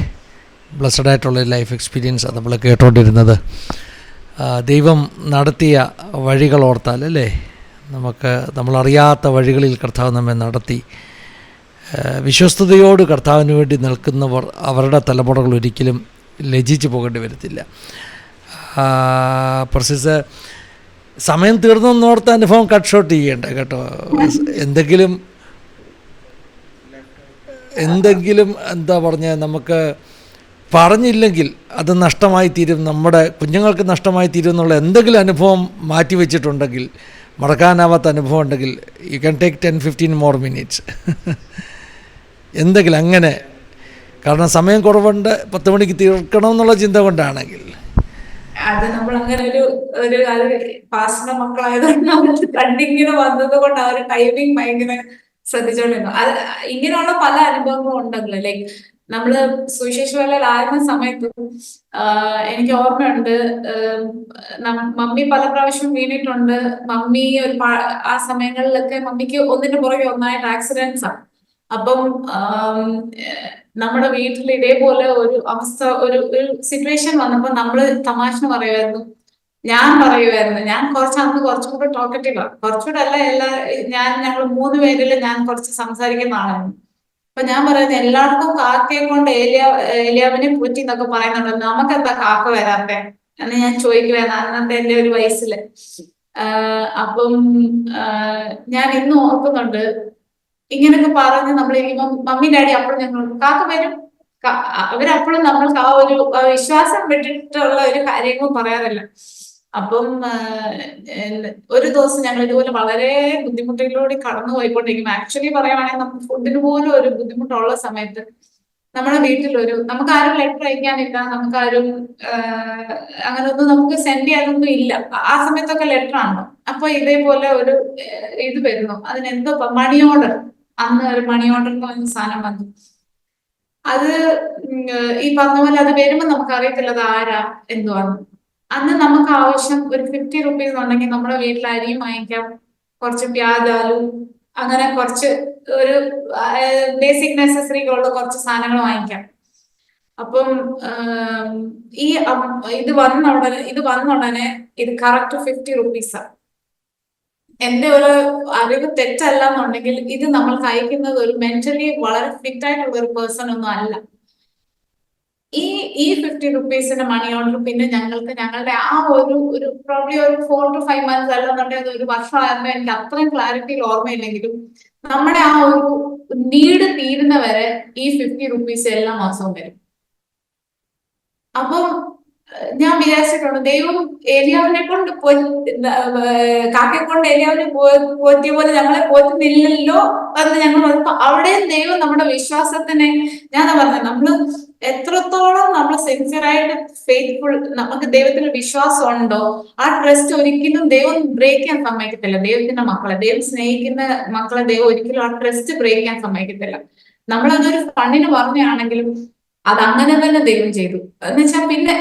ബ്ലസ്സഡ് ആയിട്ടുള്ള ലൈഫ് എക്സ്പീരിയൻസാണ് നമ്മൾ കേട്ടുകൊണ്ടിരുന്നത്. ദൈവം നടത്തിയ വഴികൾ ഓർത്താൽ അല്ലേ, നമ്മളറിയാത്ത വഴികളിൽ കർത്താവ് നമ്മെ നടത്തി. വിശ്വസ്തയോട് കർത്താവിന് വേണ്ടി നിൽക്കുന്നവർ അവരുടെ തലമുറകൾ ഒരിക്കലും ലജ്ജിച്ചു പോകേണ്ടി വരത്തില്ല. പ്രൊസസ് സമയം തീർന്നെന്നോർത്ത അനുഭവം കട്ട് ഷോട്ട് ചെയ്യേണ്ട കേട്ടോ. എന്തെങ്കിലും എന്താ പറഞ്ഞ, നമുക്ക് പറഞ്ഞില്ലെങ്കിൽ അത് നഷ്ടമായി തീരും, നമ്മുടെ കുഞ്ഞുങ്ങൾക്ക് നഷ്ടമായി തീരും എന്നുള്ള എന്തെങ്കിലും അനുഭവം മാറ്റി വെച്ചിട്ടുണ്ടെങ്കിൽ, മറക്കാനാവാത്ത അനുഭവം ഉണ്ടെങ്കിൽ, you can take 10-15 more minutes എന്തെങ്കിലും അങ്ങനെ. കാരണം സമയം കുറവുണ്ട്, 10 മണിക്ക് തീർക്കണം എന്നുള്ള ചിന്ത കൊണ്ടാണെങ്കിൽ അത് നമ്മൾ അങ്ങനെ ഒരു പാസ്റ്റർ മക്കളായതുകൊണ്ട് നമ്മൾ കണ്ടിങ്ങനെ വന്നത് കൊണ്ട് ആ ഒരു ടൈമിങ് ഭയങ്കര ശ്രദ്ധിച്ചോണ്ടിരുന്നു. അത് ഇങ്ങനെയുള്ള പല അനുഭവങ്ങളും ഉണ്ടല്ലോ. ലൈക്ക് നമ്മള് സുവിശേഷ വേലയിലായിരുന്ന സമയത്ത് എനിക്ക് ഓർമ്മയുണ്ട്, മമ്മി പല പ്രാവശ്യം വീണിട്ടുണ്ട്. മമ്മി ആ സമയങ്ങളിലൊക്കെ മമ്മിക്ക് ഒന്നിന്റെ പുറകെ ഒന്നായിട്ട് ആക്സിഡൻസ് ആണ്. അപ്പം നമ്മുടെ വീട്ടിൽ ഇതേപോലെ ഒരു അവസ്ഥ, ഒരു സിറ്റുവേഷൻ വന്നപ്പോ നമ്മള് തമാശ പറയുമായിരുന്നു, ഞാൻ അന്ന് കുറച്ചും കൂടെ ടോക്കറ്റീവാണ്, കുറച്ചുകൂടെ അല്ല, ഞങ്ങൾ 3 പേരില് ഞാൻ കുറച്ച് സംസാരിക്കുന്ന ആളായിരുന്നു. അപ്പൊ ഞാൻ പറയുന്നത്, എല്ലാവർക്കും കാക്കയെ കൊണ്ട് ഏലിയാവിനെ പൂറ്റി എന്നൊക്കെ പറയുന്നുണ്ട്, നമുക്കെന്താ കാക്ക വരാത്തെ എന്ന് ഞാൻ ചോദിക്കുവായിരുന്നു അന്നത്തെ എന്റെ ഒരു വയസ്സില്. അപ്പം ഞാൻ ഇന്ന് ഓർക്കുന്നുണ്ട്, ഇങ്ങനൊക്കെ പറഞ്ഞ് നമ്മളിരിക്കുമ്പോ മമ്മി ഡാഡി അപ്പോഴും ഞങ്ങൾ കാക്ക വരും, അവരപ്പോഴും നമ്മൾക്ക് ആ ഒരു വിശ്വാസം വിട്ടിട്ടുള്ള ഒരു കാര്യങ്ങളും പറയാറില്ല. അപ്പം ഒരു ദിവസം ഞങ്ങൾ ഇതുപോലെ വളരെ ബുദ്ധിമുട്ടിലൂടെ കടന്നു പോയിക്കൊണ്ടിരിക്കും. ആക്ച്വലി പറയുവാണെങ്കിൽ നമുക്ക് ഫുഡിന് പോലും ഒരു ബുദ്ധിമുട്ടുള്ള സമയത്ത് നമ്മുടെ നമുക്ക് ആരും ലെറ്റർ അയക്കാനില്ല, നമുക്കാരും അങ്ങനെ ഒന്നും നമുക്ക് സെൻഡ് ചെയ്യാനൊന്നും ഇല്ല. ആ സമയത്തൊക്കെ ലെറ്റർ ആണോ. അപ്പൊ ഇതേപോലെ ഒരു ഇത് വരുന്നു, അതിനെന്തോ മണി ഓർഡർ, അന്ന് ഒരു മണി ഓർഡർ എന്ന് പറഞ്ഞ സാധനം വന്നു. അത് ഈ പറഞ്ഞ പോലെ അത് വരുമ്പോ നമുക്ക് അറിയത്തില്ല അത് ആരാ എന്തുവാന്ന്. അന്ന് നമുക്ക് ആവശ്യം ഒരു 50 റുപ്പീസ് ഉണ്ടെങ്കിൽ നമ്മുടെ വീട്ടിൽ അരിയും വാങ്ങിക്കാം, കുറച്ച് പ്യാജാലും അങ്ങനെ കുറച്ച് ഒരു ബേസിക് നെസസറികളുള്ള കുറച്ച് സാധനങ്ങൾ വാങ്ങിക്കാം. അപ്പം ഈ ഇത് വന്ന ഉടനെ ഇത് കറക്റ്റ് 50 റുപ്പീസാണ്. എന്റെ ഒരു അറിവ് തെറ്റല്ല എന്നുണ്ടെങ്കിൽ ഇത് നമ്മൾക്ക് അയക്കുന്നത് ഒരു മെന്റലി വളരെ ഫിറ്റ് ആയിട്ടുള്ള ഒരു പേഴ്സൺ ഒന്നും അല്ല. ഈ 50 റുപ്പീസിന്റെ മണി ഓർഡർ പിന്നെ ഞങ്ങളുടെ ആ ഒരു പ്രോബ്ലി ഒരു 4 to 5 months അല്ലെന്നുണ്ടെങ്കിൽ അത് ഒരു വർഷമാകുമ്പോൾ എനിക്ക് അത്രയും ക്ലാരിറ്റിയിൽ ഓർമ്മയില്ലെങ്കിലും നമ്മുടെ ആ ഒരു നീഡ് തീരുന്നവരെ ഈ 50 റുപ്പീസ് എല്ലാ മാസവും വരും. അപ്പം ഞാൻ വിചാരിച്ചിട്ടുണ്ട്, ദൈവം ഏലിയാവിനെ കൊണ്ട് കാക്കയെ കൊണ്ട് ഏലിയാവിനെ പോറ്റിയ പോലെ ഞങ്ങളെ പോറ്റുന്നില്ലല്ലോ എന്ന് ഞങ്ങൾ അവിടെയും ദൈവം നമ്മുടെ വിശ്വാസത്തിനെ, ഞാൻ പറഞ്ഞത്, നമ്മള് എത്രത്തോളം നമ്മൾ സിൻസിയറായിട്ട് ഫെയ്ത്ത്ഫുൾ, നമുക്ക് ദൈവത്തിൽ വിശ്വാസം ഉണ്ടോ, ആ ട്രസ്റ്റ് ഒരിക്കലും ദൈവം ബ്രേക്ക് ചെയ്യാൻ സമ്മതിക്കത്തില്ല. ദൈവത്തിന്റെ മക്കളെ, ദൈവം സ്നേഹിക്കുന്ന മക്കളെ ദൈവം ഒരിക്കലും ആ ട്രസ്റ്റ് ബ്രേക്ക് ചെയ്യാൻ സമ്മതിക്കത്തില്ല. നമ്മളതൊരു ഫണ്ടിന് പറഞ്ഞാണെങ്കിലും അത് അങ്ങനെ തന്നെ ദൈവം ചെയ്തു എന്ന് വെച്ചാൽ പിന്നെ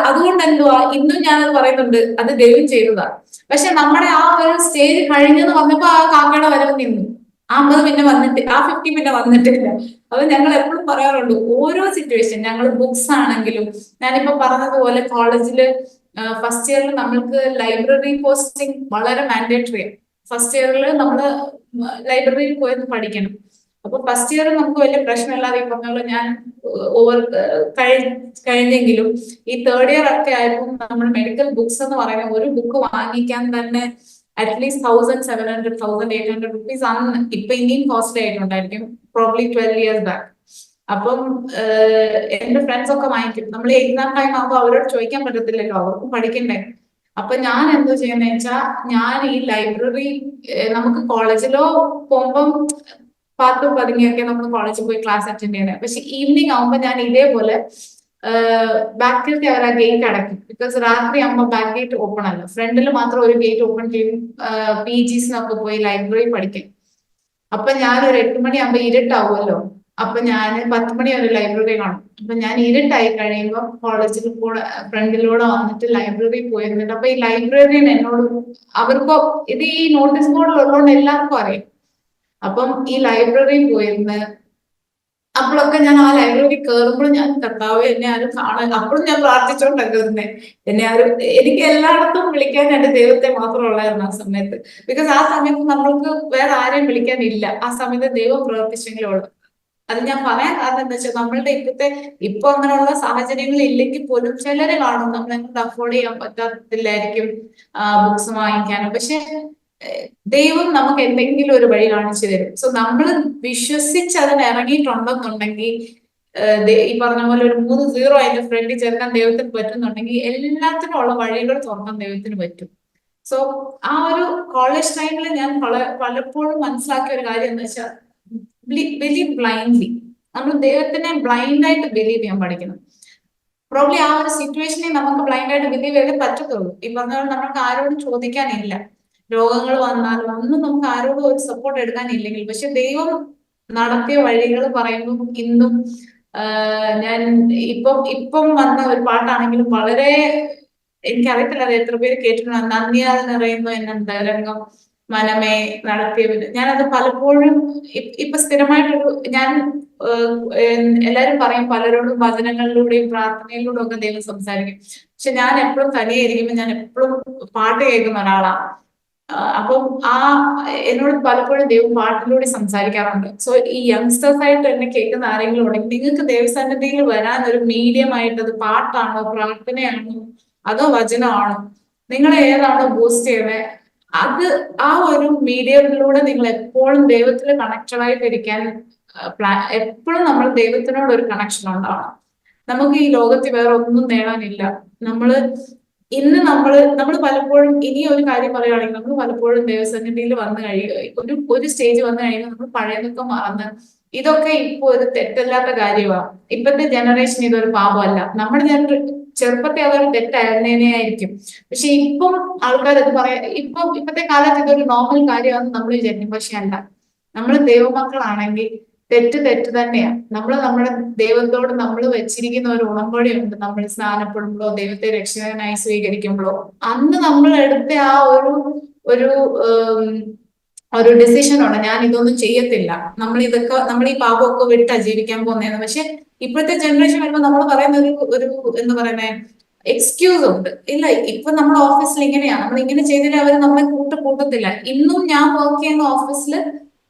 അതുകൊണ്ട് എന്തുവാ ഇന്നും ഞാനത് പറയുന്നുണ്ട്, അത് ദൈവം ചെയ്തതാ. പക്ഷെ നമ്മുടെ ആ ഒരു സ്റ്റേജ് കഴിഞ്ഞെന്ന് പറഞ്ഞപ്പോ ആ കാക്കയുടെ വരവ് നിന്നു. ആ 50 പിന്നെ വന്നിട്ട്, ആ 50 പിന്നെ വന്നിട്ടില്ല. അത് ഞങ്ങൾ എപ്പോഴും പറയാറുണ്ട്. ഓരോ സിറ്റുവേഷൻ, ഞങ്ങൾ ബുക്സ് ആണെങ്കിലും, ഞാനിപ്പോ പറഞ്ഞതുപോലെ കോളേജില് ഫസ്റ്റ് ഇയറിൽ നമ്മൾക്ക് ലൈബ്രറി പോസ്റ്റിംഗ് വളരെ മാൻഡേറ്ററി. ഫസ്റ്റ് ഇയറിൽ നമ്മള് ലൈബ്രറിയിൽ പോയിരുന്ന് പഠിക്കണം. അപ്പൊ ഫസ്റ്റ് ഇയർ നമുക്ക് വലിയ പ്രശ്നമില്ലാതെ ഈ പറഞ്ഞ പോലെ ഞാൻ ഓവർ കഴിഞ്ഞെങ്കിലും ഈ തേർഡ് ഇയർ ഒക്കെ ആയപ്പോൾ നമ്മൾ മെഡിക്കൽ ബുക്സ് എന്ന് പറയുന്ന ഒരു ബുക്ക് വാങ്ങിക്കാൻ തന്നെ അറ്റ്ലീസ്റ്റ് 1700 1800 റുപ്പീസ് അന്ന്. ഇപ്പൊ ഇനിയും കോസ്റ്റ്ലി ആയിട്ടുണ്ടായിരിക്കും, പ്രോബ്ലി 12 ഇയേഴ്സ് ബാക്ക്. അപ്പം എന്റെ ഫ്രണ്ട്സ് ഒക്കെ വാങ്ങിക്കും. നമ്മൾ എക്സാം ടൈം ആകുമ്പോൾ അവരോട് ചോദിക്കാൻ പറ്റത്തില്ലല്ലോ, അവർക്കും പഠിക്കണ്ടേ. അപ്പൊ ഞാൻ എന്തോ ചെയ്യുന്ന വെച്ചാൽ ഞാൻ ഈ ലൈബ്രറി, നമുക്ക് കോളേജിലോ പോകുമ്പം പാത്തും പതുങ്ങിയൊക്കെ നമുക്ക് കോളേജിൽ പോയി ക്ലാസ് അറ്റൻഡ് ചെയ്യണേ. പക്ഷെ ഈവനിങ് ആകുമ്പോൾ ഞാൻ ഇതേപോലെ ബാക്കിലത്തെ അവർ ആ ഗേറ്റ് അടയ്ക്കും. ബിക്കോസ് രാത്രി ആകുമ്പോൾ ബാക്ക് ഗേറ്റ് ഓപ്പൺ അല്ല, ഫ്രണ്ടിൽ മാത്രം ഒരു ഗേറ്റ് ഓപ്പൺ ചെയ്യും. PGസിനൊക്കെ പോയി ലൈബ്രറി പഠിക്കും. അപ്പൊ ഞാൻ ഒരു 8 മണിയാകുമ്പോൾ ഇരുട്ടാവുമല്ലോ, അപ്പൊ ഞാൻ 10 മണി വരെ ലൈബ്രറി കാണും. അപ്പൊ ഞാൻ ഇരുട്ടായി കഴിയുമ്പോൾ കോളേജിൽ കൂടെ ഫ്രണ്ടിലൂടെ വന്നിട്ട് ലൈബ്രറി പോയിരുന്നിട്ട്, അപ്പൊ ഈ ലൈബ്രറിയൻ എന്നോട്, അവർക്കോ ഇത് ഈ നോട്ടീസ് ബോർഡിൽ ഉള്ളതുകൊണ്ട് എല്ലാവർക്കും അറിയാം. അപ്പം ഈ ലൈബ്രറി പോയിരുന്ന് അപ്പോഴൊക്കെ ഞാൻ ആ ലൈബ്രറി കയറുമ്പോഴും ഞാൻ കർത്താവ് എന്നെ ആരും കാണാൻ, അപ്പോഴും ഞാൻ പ്രാർത്ഥിച്ചോണ്ടൊക്കെ ഇരുന്നേ. എന്നെ ആരും, എനിക്ക് എല്ലായിടത്തും വിളിക്കാൻ എന്റെ ദൈവത്തെ മാത്രമുള്ളായിരുന്നു ആ സമയത്ത്. ബിക്കോസ് ആ സമയത്ത് നമ്മൾക്ക് വേറെ ആരെയും വിളിക്കാനില്ല. ആ സമയത്ത് ദൈവം പ്രവർത്തിച്ചെങ്കിലും ഉള്ളു. അത് ഞാൻ പറയാൻ കാരണം എന്താ വെച്ചാൽ നമ്മളുടെ ഇപ്പൊ അങ്ങനെയുള്ള സാഹചര്യങ്ങൾ ഇല്ലെങ്കിൽ പോലും ചിലര് കാണും നമ്മളെ കൊണ്ട് അഫോർഡ് ചെയ്യാൻ പറ്റത്തില്ലായിരിക്കും ബുക്സ് വാങ്ങിക്കാനും. പക്ഷെ ദൈവം നമുക്ക് എന്തെങ്കിലും ഒരു വഴി കാണിച്ചു തരും. സോ നമ്മൾ വിശ്വസിച്ച് അതിന് ഇറങ്ങിയിട്ടുണ്ടെന്നുണ്ടെങ്കിൽ, ഈ പറഞ്ഞ പോലെ ഒരു 3-0 അതിന്റെ ഫ്രണ്ടിൽ ചേർക്കാൻ ദൈവത്തിന് പറ്റുന്നുണ്ടെങ്കിൽ എല്ലാത്തിനും ഉള്ള വഴികൾ തുറക്കാൻ ദൈവത്തിന് പറ്റും. സോ ആ ഒരു കോളേജ് ടൈമിൽ ഞാൻ പലപ്പോഴും മനസ്സിലാക്കിയ ഒരു കാര്യം എന്താ വെച്ചാൽ, ബിലീവ് ബ്ലൈൻഡ്ലി. നമ്മൾ ദൈവത്തിനെ ബ്ലൈൻഡായിട്ട് ബിലീവ് ചെയ്യാൻ പഠിക്കണം. പ്രോബ്ലി ആ ഒരു സിറ്റുവേഷനെ നമുക്ക് ബ്ലൈൻഡായിട്ട് ബിലീവ് ചെയ്തേ പറ്റത്തുള്ളൂ. ഈ പറഞ്ഞ പോലെ നമുക്ക് ആരോടും ചോദിക്കാനില്ല, രോഗങ്ങൾ വന്നാലും ഒന്നും നമുക്ക് ആരോടും ഒരു സപ്പോർട്ട് എടുക്കാനില്ലെങ്കിൽ. പക്ഷെ ദൈവം നടത്തിയ വഴികൾ പറയുമ്പോൾ ഇന്നും ഞാൻ ഇപ്പം വന്ന ഒരു പാട്ടാണെങ്കിലും വളരെ, എനിക്കറിയത്തില്ല അത് എത്ര പേര് കേട്ടിട്ടുണ്ട്. നന്ദിയാൽ നിറയുന്നു എന്നെ രംഗം മനമേ നടത്തിയവര്. ഞാനത് പലപ്പോഴും ഇപ്പൊ സ്ഥിരമായിട്ടൊരു, ഞാൻ എല്ലാരും പറയും പലരോടും വചനങ്ങളിലൂടെയും പ്രാർത്ഥനയിലൂടെയും ഒക്കെ ദൈവം സംസാരിക്കും. പക്ഷെ ഞാൻ എപ്പോഴും തനിയായിരിക്കുമ്പോൾ ഞാൻ എപ്പോഴും പാട്ട് കേൾക്കുന്ന ഒരാളാണ്. അപ്പം എന്നോട് പലപ്പോഴും ദൈവം പാട്ടിലൂടെ സംസാരിക്കാറുണ്ട്. സോ ഈ യങ്സ്റ്റേഴ്സ് ആയിട്ട് എന്നെ കേൾക്കുന്ന ആരെങ്കിലും ഉണ്ടെങ്കിൽ, നിങ്ങൾക്ക് ദൈവസന്നിധിയിൽ വരാൻ ഒരു മീഡിയം ആയിട്ട് അത് പാട്ടാണോ, പ്രാർത്ഥനയാണോ, അതോ വചനമാണോ, നിങ്ങൾ ഏതാണോ ബൂസ്റ്റ് ചെയ്യുന്നത്, അത് ആ ഒരു മീഡിയത്തിലൂടെ നിങ്ങൾ എപ്പോഴും ദൈവത്തിൽ കണക്റ്റഡ് ആയിട്ടിരിക്കാൻ എപ്പോഴും നമ്മൾ ദൈവത്തിനോട് ഒരു കണക്ഷൻ ഉണ്ടാവണം. നമുക്ക് ഈ ലോകത്തിൽ വേറെ ഒന്നും നേടാനില്ല. ഇന്ന് നമ്മൾ പലപ്പോഴും, ഇനി ഒരു കാര്യം പറയുകയാണെങ്കിൽ, നമ്മൾ പലപ്പോഴും ദൈവസന്നിധിയിൽ വന്നു കഴിയുക, ഒരു സ്റ്റേജ് വന്നു കഴിയുമ്പോൾ നമ്മൾ പഴയതൊക്കെ മറന്ന്, ഇതൊക്കെ ഇപ്പൊ ഒരു തെറ്റല്ലാത്ത കാര്യമാണ്. ഇപ്പോഴത്തെ ജനറേഷൻ ഇതൊരു പാപമല്ല. നമ്മുടെ ചെറുപ്പത്തെ അതൊരു തെറ്റായിരുന്നേനെയായിരിക്കും. പക്ഷെ ഇപ്പം ആൾക്കാർ അത് ഇപ്പത്തെ കാലത്ത് ഇതൊരു നോർമൽ കാര്യമാണെന്ന് നമ്മൾ വിചാരിക്കും. പക്ഷെ അല്ല, നമ്മൾ ദൈവമക്കളാണെങ്കിൽ തെറ്റ് തന്നെയാണ്. നമ്മുടെ ദൈവത്തോട് നമ്മൾ വെച്ചിരിക്കുന്ന ഒരു ഉടമ്പടിയുണ്ട്. നമ്മൾ സ്നാനപ്പെടുമ്പോഴോ ദൈവത്തെ രക്ഷകനായി സ്വീകരിക്കുമ്പോഴോ അന്ന് നമ്മൾ എടുത്ത ആ ഒരു ഡിസിഷൻ ഉണ്ട്, ഞാൻ ഇതൊന്നും ചെയ്യത്തില്ല, നമ്മൾ ഈ പാപമൊക്കെ വിട്ടാ ജീവിക്കാൻ പോകുന്നതെന്ന്. പക്ഷെ ഇപ്പോഴത്തെ ജനറേഷൻ വരുമ്പോൾ നമ്മൾ പറയുന്ന ഒരു എന്താ പറയുന്നേ, എക്സ്ക്യൂസ് ഉണ്ട്. ഇല്ല, ഇപ്പൊ നമ്മൾ ഓഫീസിൽ ഇങ്ങനെയാണ്, നമ്മൾ ഇങ്ങനെ ചെയ്തില്ല, അവർ നമ്മളെ കൂട്ടത്തില്ല. ഇന്നും ഞാൻ വർക്ക് ചെയ്യുന്ന ഓഫീസിൽ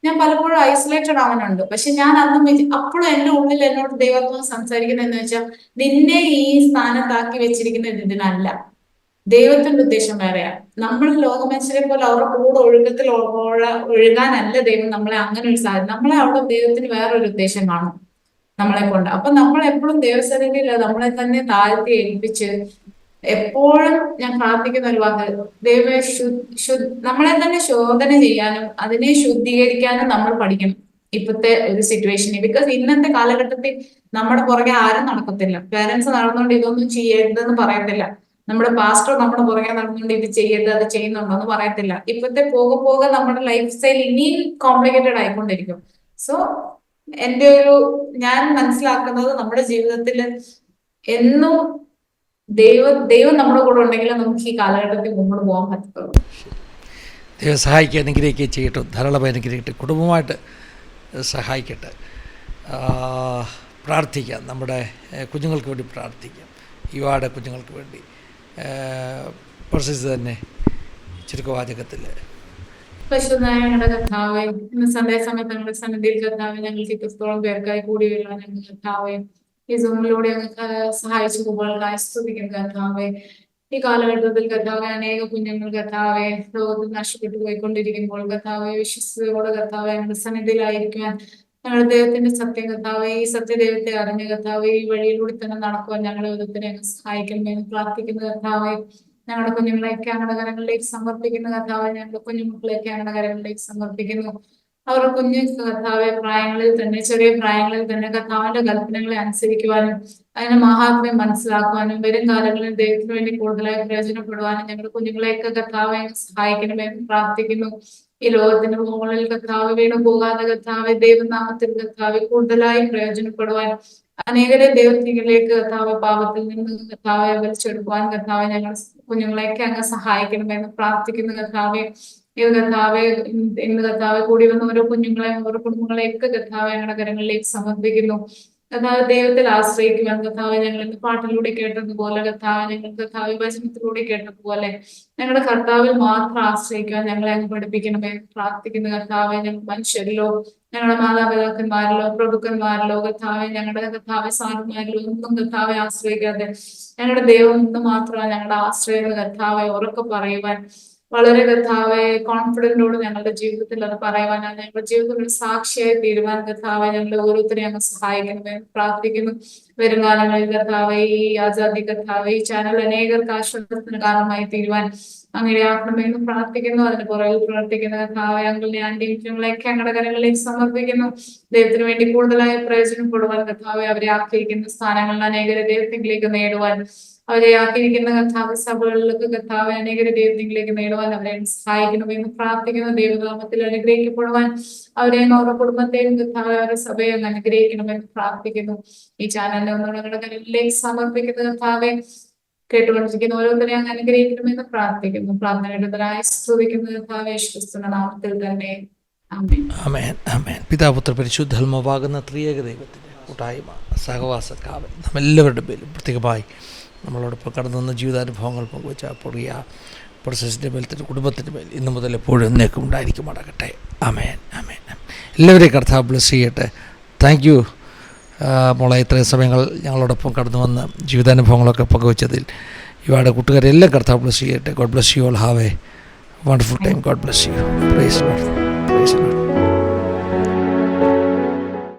ഞാൻ പലപ്പോഴും ഐസൊലേറ്റഡ് ആവാനുണ്ട്. പക്ഷെ ഞാൻ അപ്പോഴും എന്റെ ഉള്ളിൽ എന്നോട് ദൈവത്വം സംസാരിക്കുന്നത് എന്ന് വെച്ചാൽ, നിന്നെ ഈ സ്ഥാനത്താക്കി വെച്ചിരിക്കുന്നത് ഇതിനല്ല, ദൈവത്തിന്റെ ഉദ്ദേശം വേറെയാണ്. നമ്മൾ ലോകമനുഷ്യരെ പോലെ അവരുടെ കൂടെ ഒഴുക്കത്തിൽ ഒഴുകാനല്ല ദൈവം നമ്മളെ അങ്ങനെ ഒരു സാധനം. നമ്മളെ അവിടെ ദൈവത്തിന് വേറൊരു ഉദ്ദേശം കാണും നമ്മളെ കൊണ്ട്. അപ്പൊ നമ്മൾ എപ്പോഴും ദൈവസന്നിധിയിൽ നമ്മളെ തന്നെ താഴ്ത്തി ഏൽപ്പിച്ച് എപ്പോഴും ഞാൻ പ്രാർത്ഥിക്കുന്ന ഒരു വാക്ക്, ദൈവമേ നമ്മളെ തന്നെ ശോധന ചെയ്യാനും അതിനെ ശുദ്ധീകരിക്കാനും നമ്മൾ പഠിക്കണം ഇപ്പോഴത്തെ ഒരു സിറ്റുവേഷനിൽ. ബിക്കോസ് ഇന്നത്തെ കാലഘട്ടത്തിൽ നമ്മുടെ പുറകെ ആരും നടക്കത്തില്ല. പേരൻസ് നടന്നുകൊണ്ട് ഇതൊന്നും ചെയ്യരുതെന്ന് പറയത്തില്ല. നമ്മുടെ പാസ്റ്റർ നമ്മുടെ പുറകെ നടന്നുകൊണ്ട് ഇത് ചെയ്യരുത്, അത് ചെയ്യുന്നുണ്ടോ എന്ന് പറയത്തില്ല. ഇപ്പോഴത്തെ പോകെ നമ്മുടെ ലൈഫ് സ്റ്റൈൽ ഇനിയും കോംപ്ലിക്കേറ്റഡ് ആയിക്കൊണ്ടിരിക്കും. സോ ഞാൻ മനസ്സിലാക്കുന്നത്, നമ്മുടെ ജീവിതത്തിൽ എന്നും ദൈവം നമ്മുടെ കൂടെ ഉണ്ടെങ്കിൽ നമുക്ക് ഈ കാലഘട്ടത്തിൽ മുമ്പോട്ട് പോകാൻ പറ്റത്തുള്ളൂ. ദൈവം സഹായിക്കുക, അനുഗ്രഹിക്കുക ചെയ്യട്ടെ, ധാരാളം അനുഗ്രഹിക്കട്ടെ, കുടുംബമായിട്ട് സഹായിക്കട്ടെ. പ്രാർത്ഥിക്കാം, നമ്മുടെ കുഞ്ഞുങ്ങൾക്ക് വേണ്ടി പ്രാർത്ഥിക്കാം, യുവാടെ കുഞ്ഞുങ്ങൾക്ക് വേണ്ടി. പ്രസിദ്ധ തന്നെ ചുരുക്കവാചകത്തിൽ പരിശുദ്ധനായ ഞങ്ങളുടെ കർത്താവേ, ഇന്ന് സന്ധ്യാസമയത്ത് ഞങ്ങളുടെ സന്നിധിയിൽ കർത്താവെ, ഞങ്ങൾക്ക് ഇത്രത്തോളം പേർക്കായി കൂടിയുള്ള ഞങ്ങൾ കർത്താവെ ഈ സൂമിലൂടെ ഞങ്ങൾക്ക് സഹായിച്ചു പോകുകൾക്കായി സ്തുതിക്കുന്നു കർത്താവെ. ഈ കാലഘട്ടത്തിൽ കർത്താവെ അനേക കുഞ്ഞുങ്ങൾ കർത്താവെ ലോകത്തിൽ നഷ്ടപ്പെട്ടു പോയിക്കൊണ്ടിരിക്കുമ്പോൾ കർത്താവെ വിശ്വസ്തയോടെ കർത്താവെ ഞങ്ങളുടെ സന്നിധിയിലായിരിക്കാൻ ഞങ്ങളുടെ ദൈവത്തിന്റെ സത്യം കർത്താവെ, ഈ സത്യദൈവത്തെ അറിഞ്ഞ കർത്താവെ ഈ വഴിയിലൂടെ തന്നെ നടക്കുവാൻ ഞങ്ങളുടെ വിധത്തിനെ സഹായിക്കണമെന്ന് പ്രാർത്ഥിക്കുന്ന കർത്താവെ. ഞങ്ങളുടെ കുഞ്ഞുങ്ങളെയൊക്കെ ഞങ്ങളുടെ കരങ്ങളിലേക്ക് സമർപ്പിക്കുന്ന കർത്താവെ, ഞങ്ങളുടെ കുഞ്ഞുമക്കളെയൊക്കെ ഞങ്ങളുടെ കരങ്ങളിലേക്ക് സമർപ്പിക്കുന്നു. അവർ കുഞ്ഞു കർത്താവെ പ്രായങ്ങളിൽ തന്നെ, ചെറിയ പ്രായങ്ങളിൽ തന്നെ കർത്താവിന്റെ കൽപ്പനകളെ അനുസരിക്കുവാനും അതിന്റെ മഹാത്മ്യം മനസ്സിലാക്കുവാനും വരും കാലങ്ങളിൽ ദൈവത്തിന് വേണ്ടി കൂടുതലായി പ്രയോജനപ്പെടുവാനും ഞങ്ങളുടെ കുഞ്ഞുങ്ങളെയൊക്കെ കർത്താവെ സഹായിക്കണമെന്ന് പ്രാർത്ഥിക്കുന്നു. ഈ ലോകത്തിന്റെ മുകളിൽ കർത്താവ് വീണു പോകാതെ കർത്താവെ ദൈവനാമത്തിൽ കർത്താവ് കൂടുതലായി പ്രയോജനപ്പെടുവാൻ അനേകരെ ദൈവത്തിലേക്ക് കർത്താവ് പാപത്തിൽ നിന്ന് കർത്താവെ വലിച്ചെടുക്കുവാൻ കർത്താവെ ഞങ്ങൾ കുഞ്ഞുങ്ങളെയൊക്കെ അങ്ങ് സഹായിക്കണമെന്ന് പ്രാർത്ഥിക്കുന്ന കർത്താവെ. ഇത് കർത്താവെ ഇന്ന് കർത്താവെ കൂടി വന്ന ഓരോ കുഞ്ഞുങ്ങളെയും ഓരോ കുടുംബങ്ങളെയൊക്കെ കർത്താവെ ഞങ്ങളുടെ കരങ്ങളിലേക്ക് സമർപ്പിക്കുന്നു. കർത്താവ് ദൈവത്തിൽ ആശ്രയിക്കുവാൻ കർത്താവെ ഞങ്ങൾ ഇന്ന് പാട്ടിലൂടെ കേട്ടതുപോലെ കർത്താവ് ഞങ്ങൾ കർത്താവ് വചനത്തിലൂടെ കേട്ടതുപോലെ ഞങ്ങളുടെ കർത്താവിൽ മാത്രം ആശ്രയിക്കുവാൻ ഞങ്ങളെ അങ്ങ് പഠിപ്പിക്കണമേ പ്രാർത്ഥിക്കുന്ന കർത്താവെ. ഞങ്ങൾ മനുഷ്യരിലോ ഞങ്ങളുടെ മാതാപിതാക്കന്മാരിലോ പ്രഭുക്കന്മാരിലോ കർത്താവെ ഞങ്ങളുടെ കർത്താവെ സാറുമാരിലോ ഒന്നും കർത്താവെ ആശ്രയിക്കാതെ ഞങ്ങളുടെ ദൈവം ഒന്ന് മാത്രമാണ് ഞങ്ങളുടെ ആശ്രയം കർത്താവെ ഉറക്കെ പറയുവാൻ വളരെ കർത്താവെ കോൺഫിഡന്റോട് ഞങ്ങളുടെ ജീവിതത്തിൽ അത് പറയുവാനാണ് ഞങ്ങളുടെ ജീവിതത്തിൽ ഒരു സാക്ഷിയായി തീരുവാൻ കർത്താവെ ഞങ്ങളെ ഓരോരുത്തരെയും അങ്ങ് സഹായിക്കണമേ പ്രാർത്ഥിക്കുന്നു. വരും കാലങ്ങളിൽ കർത്താവെ ഈ ആസാദി കർത്താവെ ഈ ചാനൽ അനേകർക്ക് ആശ്വാസത്തിന് കാരണമായി തീരുവാൻ അങ്ങനെയാക്കണമെന്ന് പ്രാർത്ഥിക്കുന്നു. അതിന് പുറകിൽ പ്രവർത്തിക്കുന്ന കർത്താവെ ഞങ്ങളുടെ ആന്റിയും ഞങ്ങളെയൊക്കെ ഞങ്ങളുടെ കരങ്ങളിലേക്ക് സമർപ്പിക്കുന്നു. ദൈവത്തിന് വേണ്ടി കൂടുതലായി പ്രയോജനപ്പെടുവാൻ കർത്താവെ അവരെ ആക്കിയിരിക്കുന്ന സ്ഥാനങ്ങളിൽ അനേകരെ ദൈവത്തിലേക്ക് നേടുവാൻ അവരെ ആക്കിയിരിക്കുന്ന കർത്താവ് സഭകളിലൊക്കെ കർത്താവ് അനേകരെ ദൈവത്തിലേക്ക് നേടുവാൻ അവരെ സഹായിക്കണമെന്ന് പ്രാർത്ഥിക്കുന്ന ദൈവനാമത്തിൽ അനുഗ്രഹിക്കപ്പെടുവാൻ അവരെയും അവരുടെ കുടുംബത്തെയും കർത്താവ് അവരുടെ സഭയും അനുഗ്രഹിക്കണമെന്ന് പ്രാർത്ഥിക്കുന്നു. ഈ ചാനലിനെ ഒന്നുകൂടെ ഞങ്ങളുടെ കരങ്ങളിലേക്ക് സമർപ്പിക്കുന്ന കർത്താവെ കേട്ടുകൊണ്ടിരിക്കുന്ന ഓരോരുത്തരെയും അങ്ങ് അനുഗ്രഹിക്കണമെന്ന് പ്രാർത്ഥിക്കുന്നു. പ്രാർത്ഥനയുടേതായി സ്തുതിക്കുന്ന കർത്താവെ യേശുക്രിസ്തുവിന്റെ നാമത്തിൽ തന്നെ ആമേൻ. ആമേൻ ആമേൻ. പിതാപുത്ര പരിശുദ്ധാത്മാവാകുന്ന ത്രിയേക ദൈവത്തിൻ്റെ കൂട്ടായ്മ സഹവാസ കാവൽ നമ്മെല്ലാവരുടെ പേരും പ്രത്യേകമായി നമ്മളോടൊപ്പം കടന്നു വന്ന ജീവിതാനുഭവങ്ങൾ പങ്കുവച്ച പ്രിയ പ്രൊസസിൻ്റെ മേൽ തന്നെ കുടുംബത്തിൻ്റെ മേൽ ഇന്നു മുതൽ എപ്പോഴും എന്നേക്കും ഉണ്ടായിരിക്കുമാറാകട്ടെ. ആമേൻ ആമേൻ. എല്ലാവരെയും കർത്താവ് ബ്ലെസ് ചെയ്യട്ടെ. താങ്ക് യു മോളെ, ഇത്രയും സമയങ്ങൾ ഞങ്ങളോടൊപ്പം കടന്നു വന്ന് ജീവിതാനുഭവങ്ങളൊക്കെ പങ്കുവച്ചതിൽ. ഇവയുടെ കൂട്ടുകാരെല്ലാം കർത്താവ് ബ്ലെസ് ചെയ്യട്ടെ. God bless you all. Have a wonderful time. God bless you. Praise Lord.